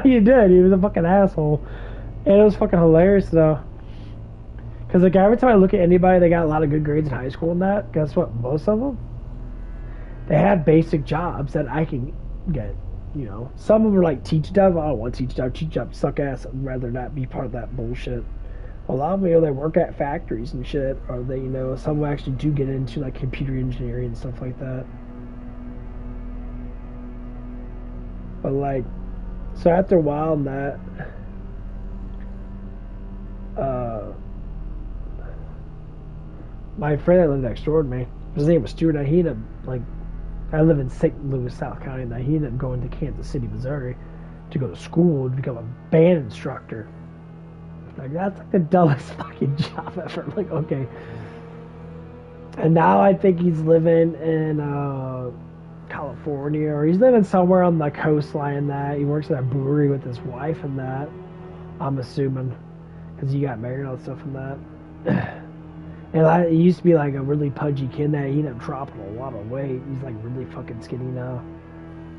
You did. He was a fucking asshole. And it was fucking hilarious though. Because like every time I look at anybody that got a lot of good grades in high school and that, guess what? Most of them, they had basic jobs that I can get. You know, some of them are like teach jobs. I don't want teach jobs. Teach jobs suck ass. I'd rather not be part of that bullshit. A lot of them, you know, they work at factories and shit, or they, you know, some actually do get into like computer engineering and stuff like that. But like, so after a while in that, my friend that lived next door to me, his name was Stuart, and he ended up, like, I live in St. Louis, South County, and he ended up going to Kansas City, Missouri to go to school to become a band instructor. Like, that's like the dumbest fucking job ever. Like, okay. And now I think he's living in California, or he's living somewhere on the coastline and that. He works at a brewery with his wife and that, I'm assuming, because he got married and all that stuff and that. And he used to be like a really pudgy kid that he ended up dropping a lot of weight. He's like really fucking skinny now.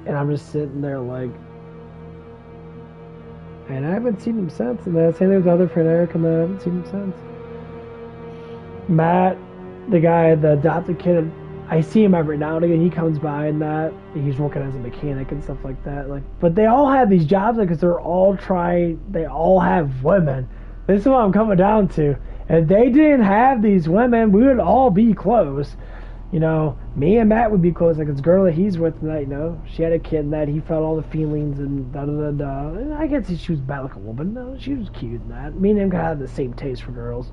And I'm just sitting there like, and I haven't seen him since. And same thing with the other friend Eric, and I haven't seen him since. Matt, the guy, the adopted kid, I see him every now and again. He comes by and that. He's working as a mechanic and stuff like that. Like, but they all have these jobs because they're all they all have women. This is what I'm coming down to. If they didn't have these women, we would all be close. You know, me and Matt would be close. Like, this girl that he's with tonight, you know, she had a kid and that. He felt all the feelings and da-da-da-da. And I guess she was bad like a woman. No, she was cute and that. Me and him kind of had the same taste for girls.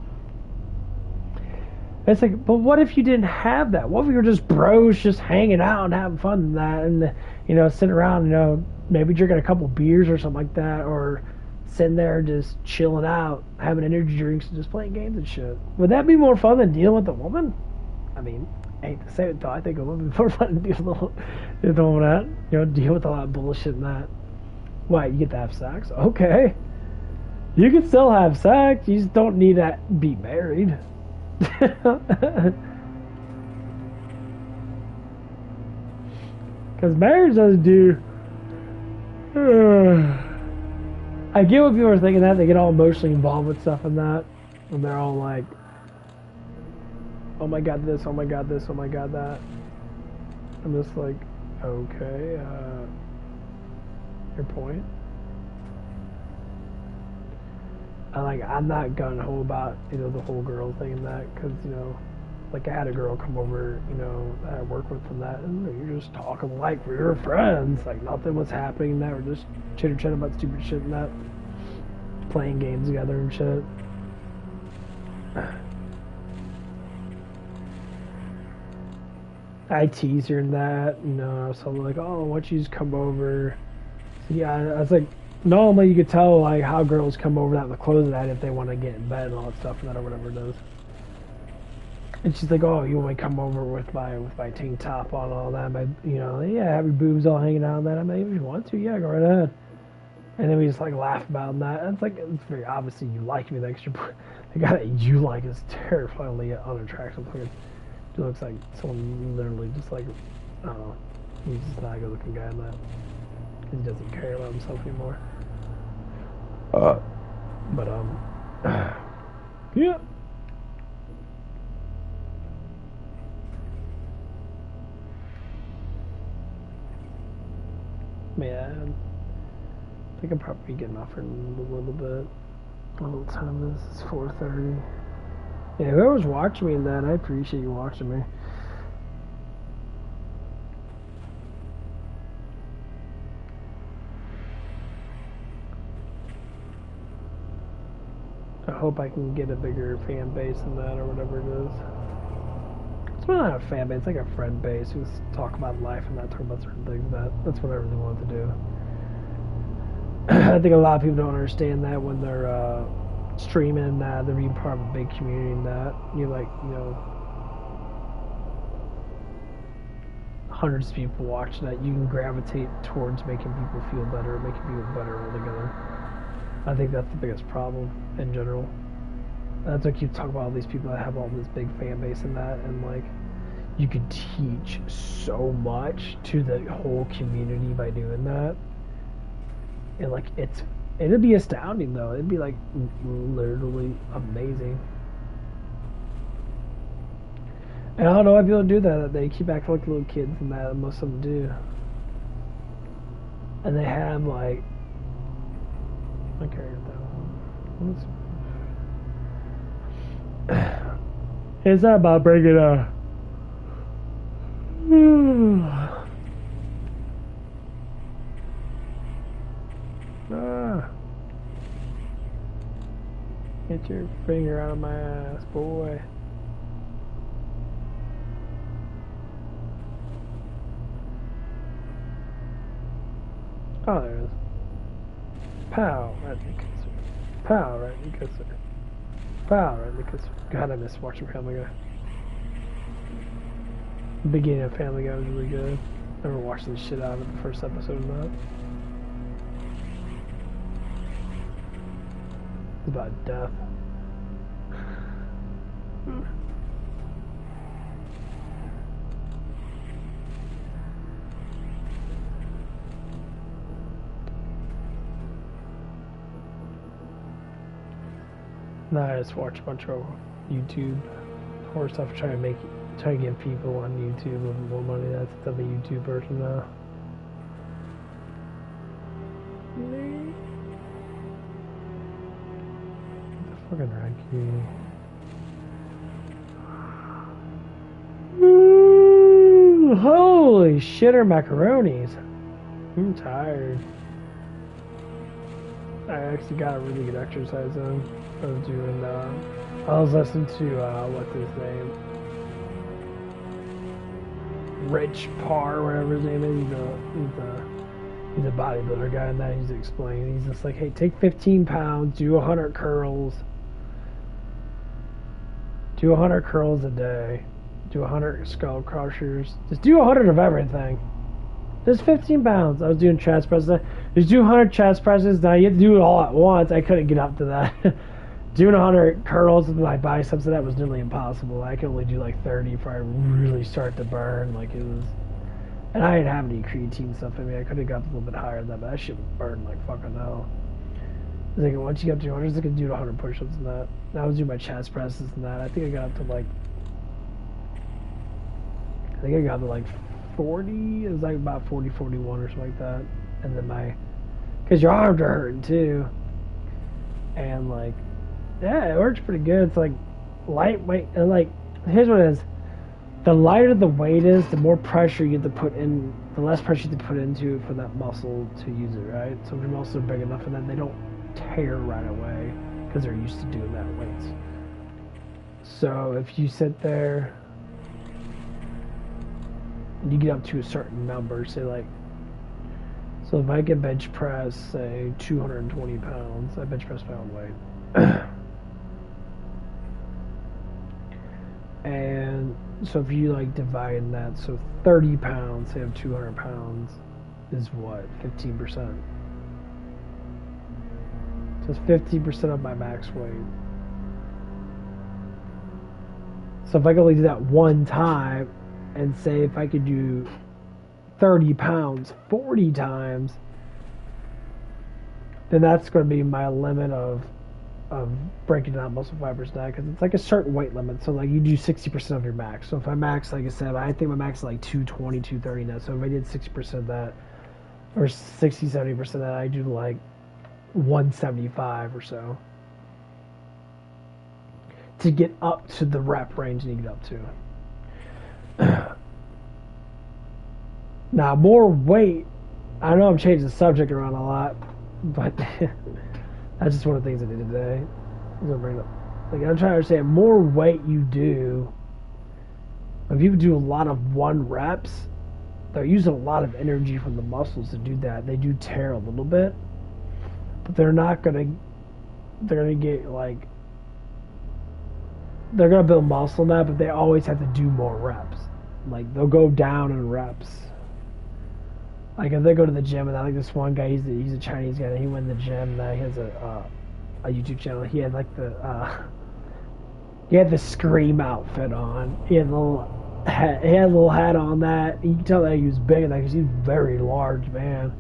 It's like, but what if you didn't have that? What if you were just bros just hanging out and having fun and that? And, you know, sitting around, you know, maybe drinking a couple beers or something like that. Or sitting there just chilling out, having energy drinks and just playing games and shit. Would that be more fun than dealing with a woman? I mean, I hate to say it though, I think it would be more fun to deal with that. You know, deal with a lot of bullshit and that. Why, you get to have sex? Okay. You can still have sex, you just don't need to be married. Because marriage doesn't do... I get what people are thinking that. They get all emotionally involved with stuff and that. And they're all like, oh my god this, oh my god this, oh my god that. I'm just like, okay, your point? I'm not gung-ho about, you know, the whole girl thing and that. Because, you know, like I had a girl come over, you know, that I work with and that. And you're just talking like we were friends. Like nothing was happening and that. We're just chitter-chatting about stupid shit and that. Playing games together and shit. I tease her and that, you know, so I'm like, oh, why don't you just come over? So yeah, I was like, normally you could tell like how girls come over that in the clothes of that if they want to get in bed and all that stuff and that or whatever it is. And she's like, oh, you want me to come over with my tank top on all that? My, you know, yeah, have your boobs all hanging out and that. I'm like, if you want to, yeah, go right ahead. And then we just like laugh about that. And it's like, it's very obviously you like me. The guy that you like is terrifyingly unattractive. He looks like someone literally just like, I don't know. He's just not a good looking guy in that. He doesn't care about himself anymore. Yeah. Man. I think I'm probably getting off in a little bit. What time is it? It's 4:30. Yeah, whoever's watching me in that, I appreciate you watching me. I hope I can get a bigger fan base than that or whatever it is. It's not a fan base, it's like a friend base who's talk about life and not talk about certain things. That's what I really want to do. I think a lot of people don't understand that when they're streaming and that, they're being part of a big community and that. You're like, you know, hundreds of people watching that, you can gravitate towards making people feel better, making people better altogether. I think that's the biggest problem in general. That's why I keep talking about all these people that have all this big fan base and that, and like, you could teach so much to the whole community by doing that. And like, it'd be astounding though. It'd be like literally amazing. And I don't know why people do that. They keep acting like little kids and that, most of them do. And they have like, okay, that one. It's not about breaking a. Get your finger out of my ass, boy. Oh, there it is. Pow, right in the kisser. Pow, right in the kisser. Pow, right in the kisser. God, I miss watching Family Guy. The beginning of Family Guy was really good. I remember watching the shit out of the first episode of that. It's about death. Now I just watch a bunch of YouTube horror stuff, try to give people on YouTube more money. That's the YouTube version now. Fucking Raggy. Holy shitter macaronis. I'm tired. I actually got a really good exercise in. I was doing, I was listening to, what's his name? Rich Parr, whatever his name is. He's a bodybuilder guy, and that he's explaining. He's just like, hey, take 15 pounds, do 100 curls. Do 100 curls a day. Do 100 skull crushers. Just do 100 of everything. Just 15 pounds. I was doing chest presses. Just do 100 chest presses. Now you have to do it all at once. I couldn't get up to that. Doing 100 curls with my biceps, that was nearly impossible. I could only do like 30 before I really start to burn. Like it was. And I didn't have any creatine stuff in me. I could have got a little bit higher than that, but that shit would burn like fucking hell. I was like, once you get up to 200, I could do 100 push-ups and that. And I was doing my chest presses and that. I think I got up to like 40. It was like about 40, 41 or something like that. And then because your arms are hurting too. And like, yeah, it works pretty good. It's like lightweight. And like, here's what it is. The lighter the weight is, the more pressure you have to put in, the less pressure you have to put into it for that muscle to use it, right? So if your muscles are big enough and then they don't tear right away because they're used to doing that weights. So if you sit there and you get up to a certain number, say like, so if I can bench press, say 220 pounds, I bench press my own weight. And so if you like divide that, so 30 pounds, say of 200 pounds is what? 15%. So it's 15% of my max weight. So if I could only do that one time, and say if I could do 30 pounds 40 times, then that's going to be my limit of breaking down muscle fibers now, because it's like a certain weight limit. So like you do 60% of your max. So if I max, like I said, I think my max is like 220, 230 now. So if I did 60% of that, or 60-70% of that. I do like 175 or so to get up to the rep range you need to get up to. Now, more weight. I know I'm changing the subject around a lot, but that's just one of the things I did today. I'm gonna bring it up. Like, I'm trying to say, more weight you do. When people do a lot of 1 reps, they're using a lot of energy from the muscles to do that. They do tear a little bit, but they're gonna get like, they're gonna build muscle in that, but they always have to do more reps. Like, they'll go down in reps. Like, if they go to the gym, and I like this one guy, he's a Chinese guy, and he went to the gym, and he has a YouTube channel. He had like he had the Scream outfit on. He had a little hat on that. You can tell that he was big in that because he's a very large man.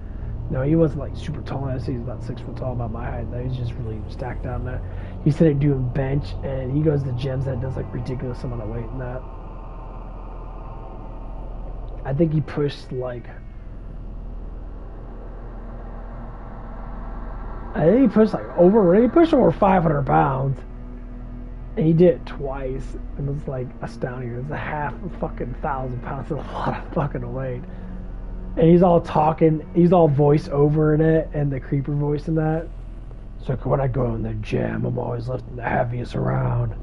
No, he wasn't like super tall. I say he's about 6 foot tall, about my height. Though. He's just really stacked down there. He started doing bench, and he goes to gyms that does like ridiculous amount of weight in that. I think he pushed like. I think he pushed over 500 pounds. And he did it twice. And it was like astounding. It was a half a fucking 1,000 pounds. That's a lot of fucking weight. And he's all talking, he's all voice over in it, and the creeper voice in that. So when I go in the gym, I'm always lifting the heaviest around.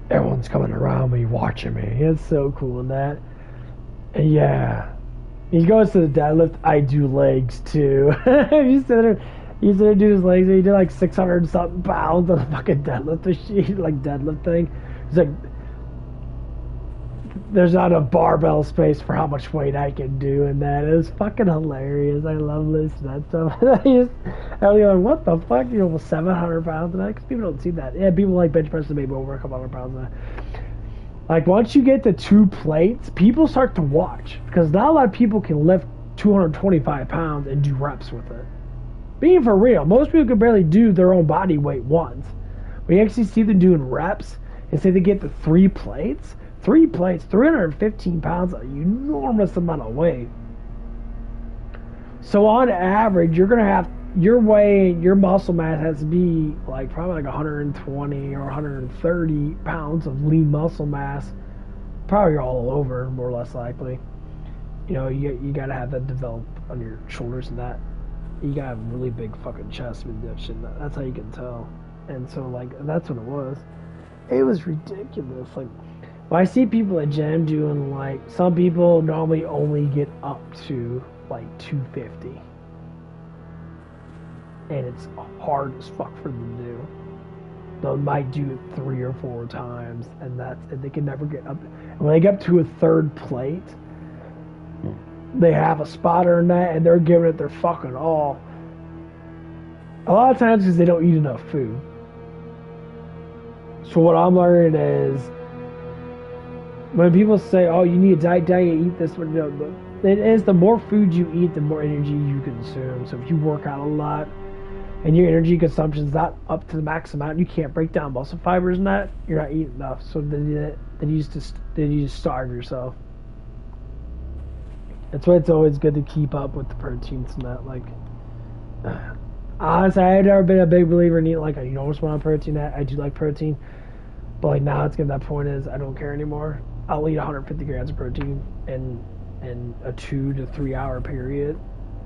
Everyone's coming around me, watching me. It's so cool in that. And yeah. He goes to the deadlift, I do legs too. He's sitting there doing his legs, and he did like 600 and something pounds on a fucking deadlift machine, like deadlift thing. He's like, there's not a barbell space for how much weight I can do, and that is fucking hilarious. I love listening to that stuff. I was like, what the fuck? You're almost 700 pounds in that? Because people don't see that. Yeah, people like bench pressing maybe over a couple hundred pounds in that. Like, once you get to 2 plates, people start to watch. Because not a lot of people can lift 225 pounds and do reps with it. Being for real, most people can barely do their own body weight once. When you actually see them doing reps, and say they get to 3 plates, 315 pounds, an enormous amount of weight. So on average, you're going to have, your muscle mass has to be like probably like 120 or 130 pounds of lean muscle mass. Probably all over, more or less likely. You know, you got to have that develop on your shoulders and that. You gotta have a really big fucking chest with that shit. That's how you can tell. And so, like, that's what it was. It was ridiculous. Like, when I see people at gym doing, like, some people normally only get up to, like, 250. And it's hard as fuck for them to do. They might do it 3 or 4 times, and they can never get up. And when they get up to a 3rd plate, they have a spotter in that, and they're giving it their fucking all. A lot of times because they don't eat enough food. So what I'm learning is, when people say, oh, you need a diet, eat this, but no, it is the more food you eat, the more energy you consume. So if you work out a lot, and your energy consumption is not up to the max amount, you can't break down muscle fibers and that, you're not eating enough. So then you just starve yourself. That's why it's always good to keep up with the proteins and that. Like, honestly, I've never been a big believer in eating like an enormous amount of protein. I do like protein, but like now it's getting to that point is I don't care anymore. I'll eat 150 grams of protein in a 2 to 3 hour period.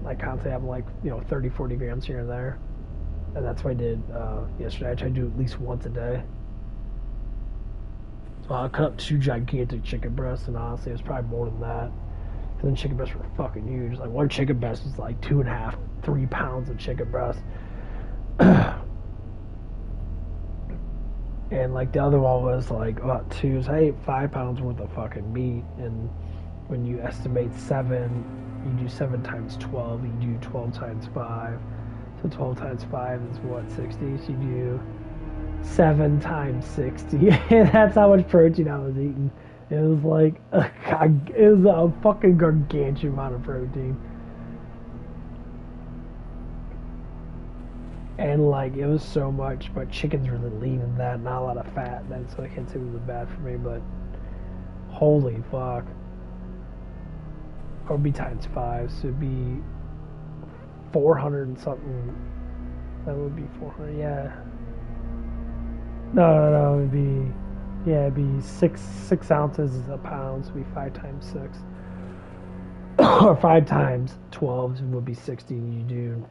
Like constantly having like 30-40 grams here and there, and that's what I did yesterday. I tried to do at least once a day. So I cut up 2 gigantic chicken breasts, and honestly, it was probably more than that. And then chicken breasts were fucking huge. Like one chicken breast was like 2.5, 3 pounds of chicken breast. And like the other one was like about 2. So I ate 5 pounds worth of fucking meat. And when you estimate 7, you do 7 times 12. You do 12 times 5. So 12 times 5 is what, 60? So you do 7 times 60. And that's how much protein I was eating. It was like a fucking gargantuan amount of protein. And like it was so much, but chicken's really lean in that, not a lot of fat in that, so I can't say it was bad for me, but holy fuck. Or it'd be times 5, so it'd be 400 and something. That would be 400, yeah. No, it'd be, yeah, it'd be 6 ounces is a pound, so it'd be 5 times 6. Or 5 times 12 would be 60, and you do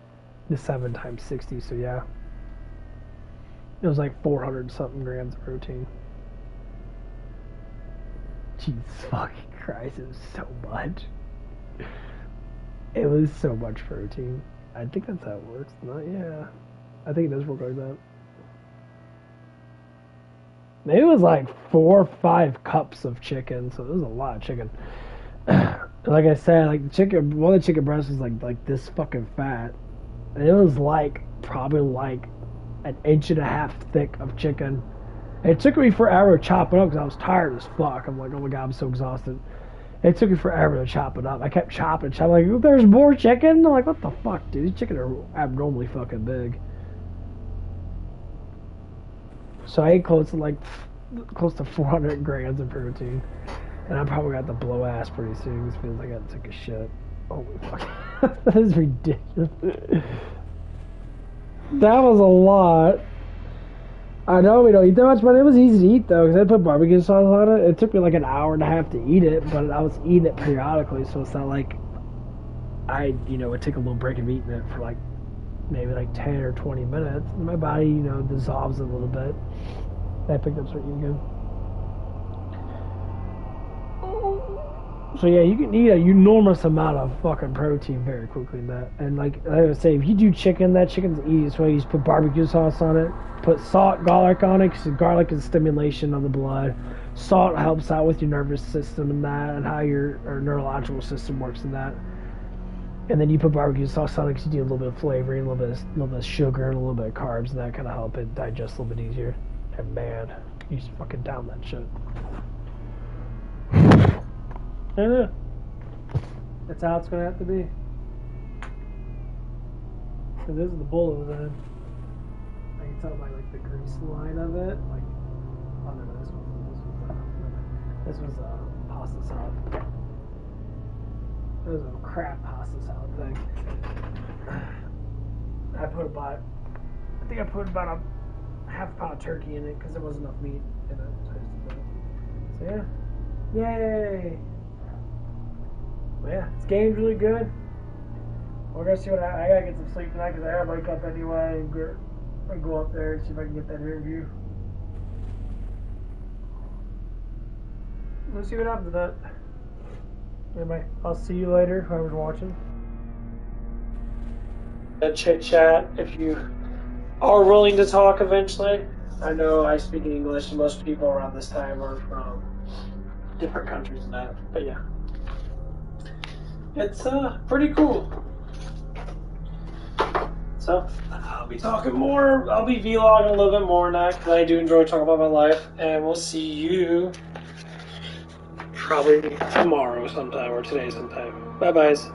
the 7 times 60, so yeah. It was like 400 something grams of protein. Jesus fucking Christ, it was so much. It was so much protein. I think that's how it works. Yeah. I think it does work like that. Maybe it was like 4 or 5 cups of chicken, so it was a lot of chicken. Like I said, like the chicken, one of the chicken breasts was like this fucking fat. And it was like, probably like an 1.5 inches thick of chicken. It took me forever to chop it up because I was tired as fuck. I'm like, oh my god, I'm so exhausted. It took me forever to chop it up. I kept chopping. Like, there's more chicken? I'm like, what the fuck, dude? These chicken are abnormally fucking big. So I ate close to 400 grams of protein. And I probably got to blow ass pretty soon. This feels like I took a shit. Holy fuck. That is ridiculous. That was a lot. I know we don't eat that much, but it was easy to eat though, because I put barbecue sauce on it. It took me like an hour and a half to eat it, but I was eating it periodically, so it's not like I, would take a little break of eating it for like maybe like 10 or 20 minutes. And my body, dissolves a little bit. I picked up something good. So yeah, you can eat an enormous amount of fucking protein very quickly in that. And like I was saying, if you do chicken, that chicken's the easiest way. You just put barbecue sauce on it, put salt, garlic on it, because garlic is stimulation of the blood. Salt helps out with your nervous system and that, and how your neurological system works in that. And then you put barbecue sauce on it because you need a little bit of flavoring, a little bit of sugar, and a little bit of carbs, and that kind of help it digest a little bit easier. And man, you just fucking down that shit. I don't know. That's how it's gonna have to be. So this is the bowl over there. I can tell by like the grease line of it. Like, oh no, this was pasta salad. It was a crap pasta salad thing. I think I put about a half pound of turkey in it because there wasn't enough meat in it. So yeah, yay! Well, yeah, this game's really good. We're gonna see what I gotta get some sleep tonight because I gotta wake up anyway and go up there and see if I can get that interview. Let's see what happens to that. Anyway, I'll see you later, whoever's watching. Chit chat if you are willing to talk eventually. I know I speak English and most people around this time are from different countries and that, but yeah. It's pretty cool. So, I'll be talking more. I'll be vlogging a little bit more now because I do enjoy talking about my life. And we'll see you probably tomorrow sometime or today sometime. Bye, guys.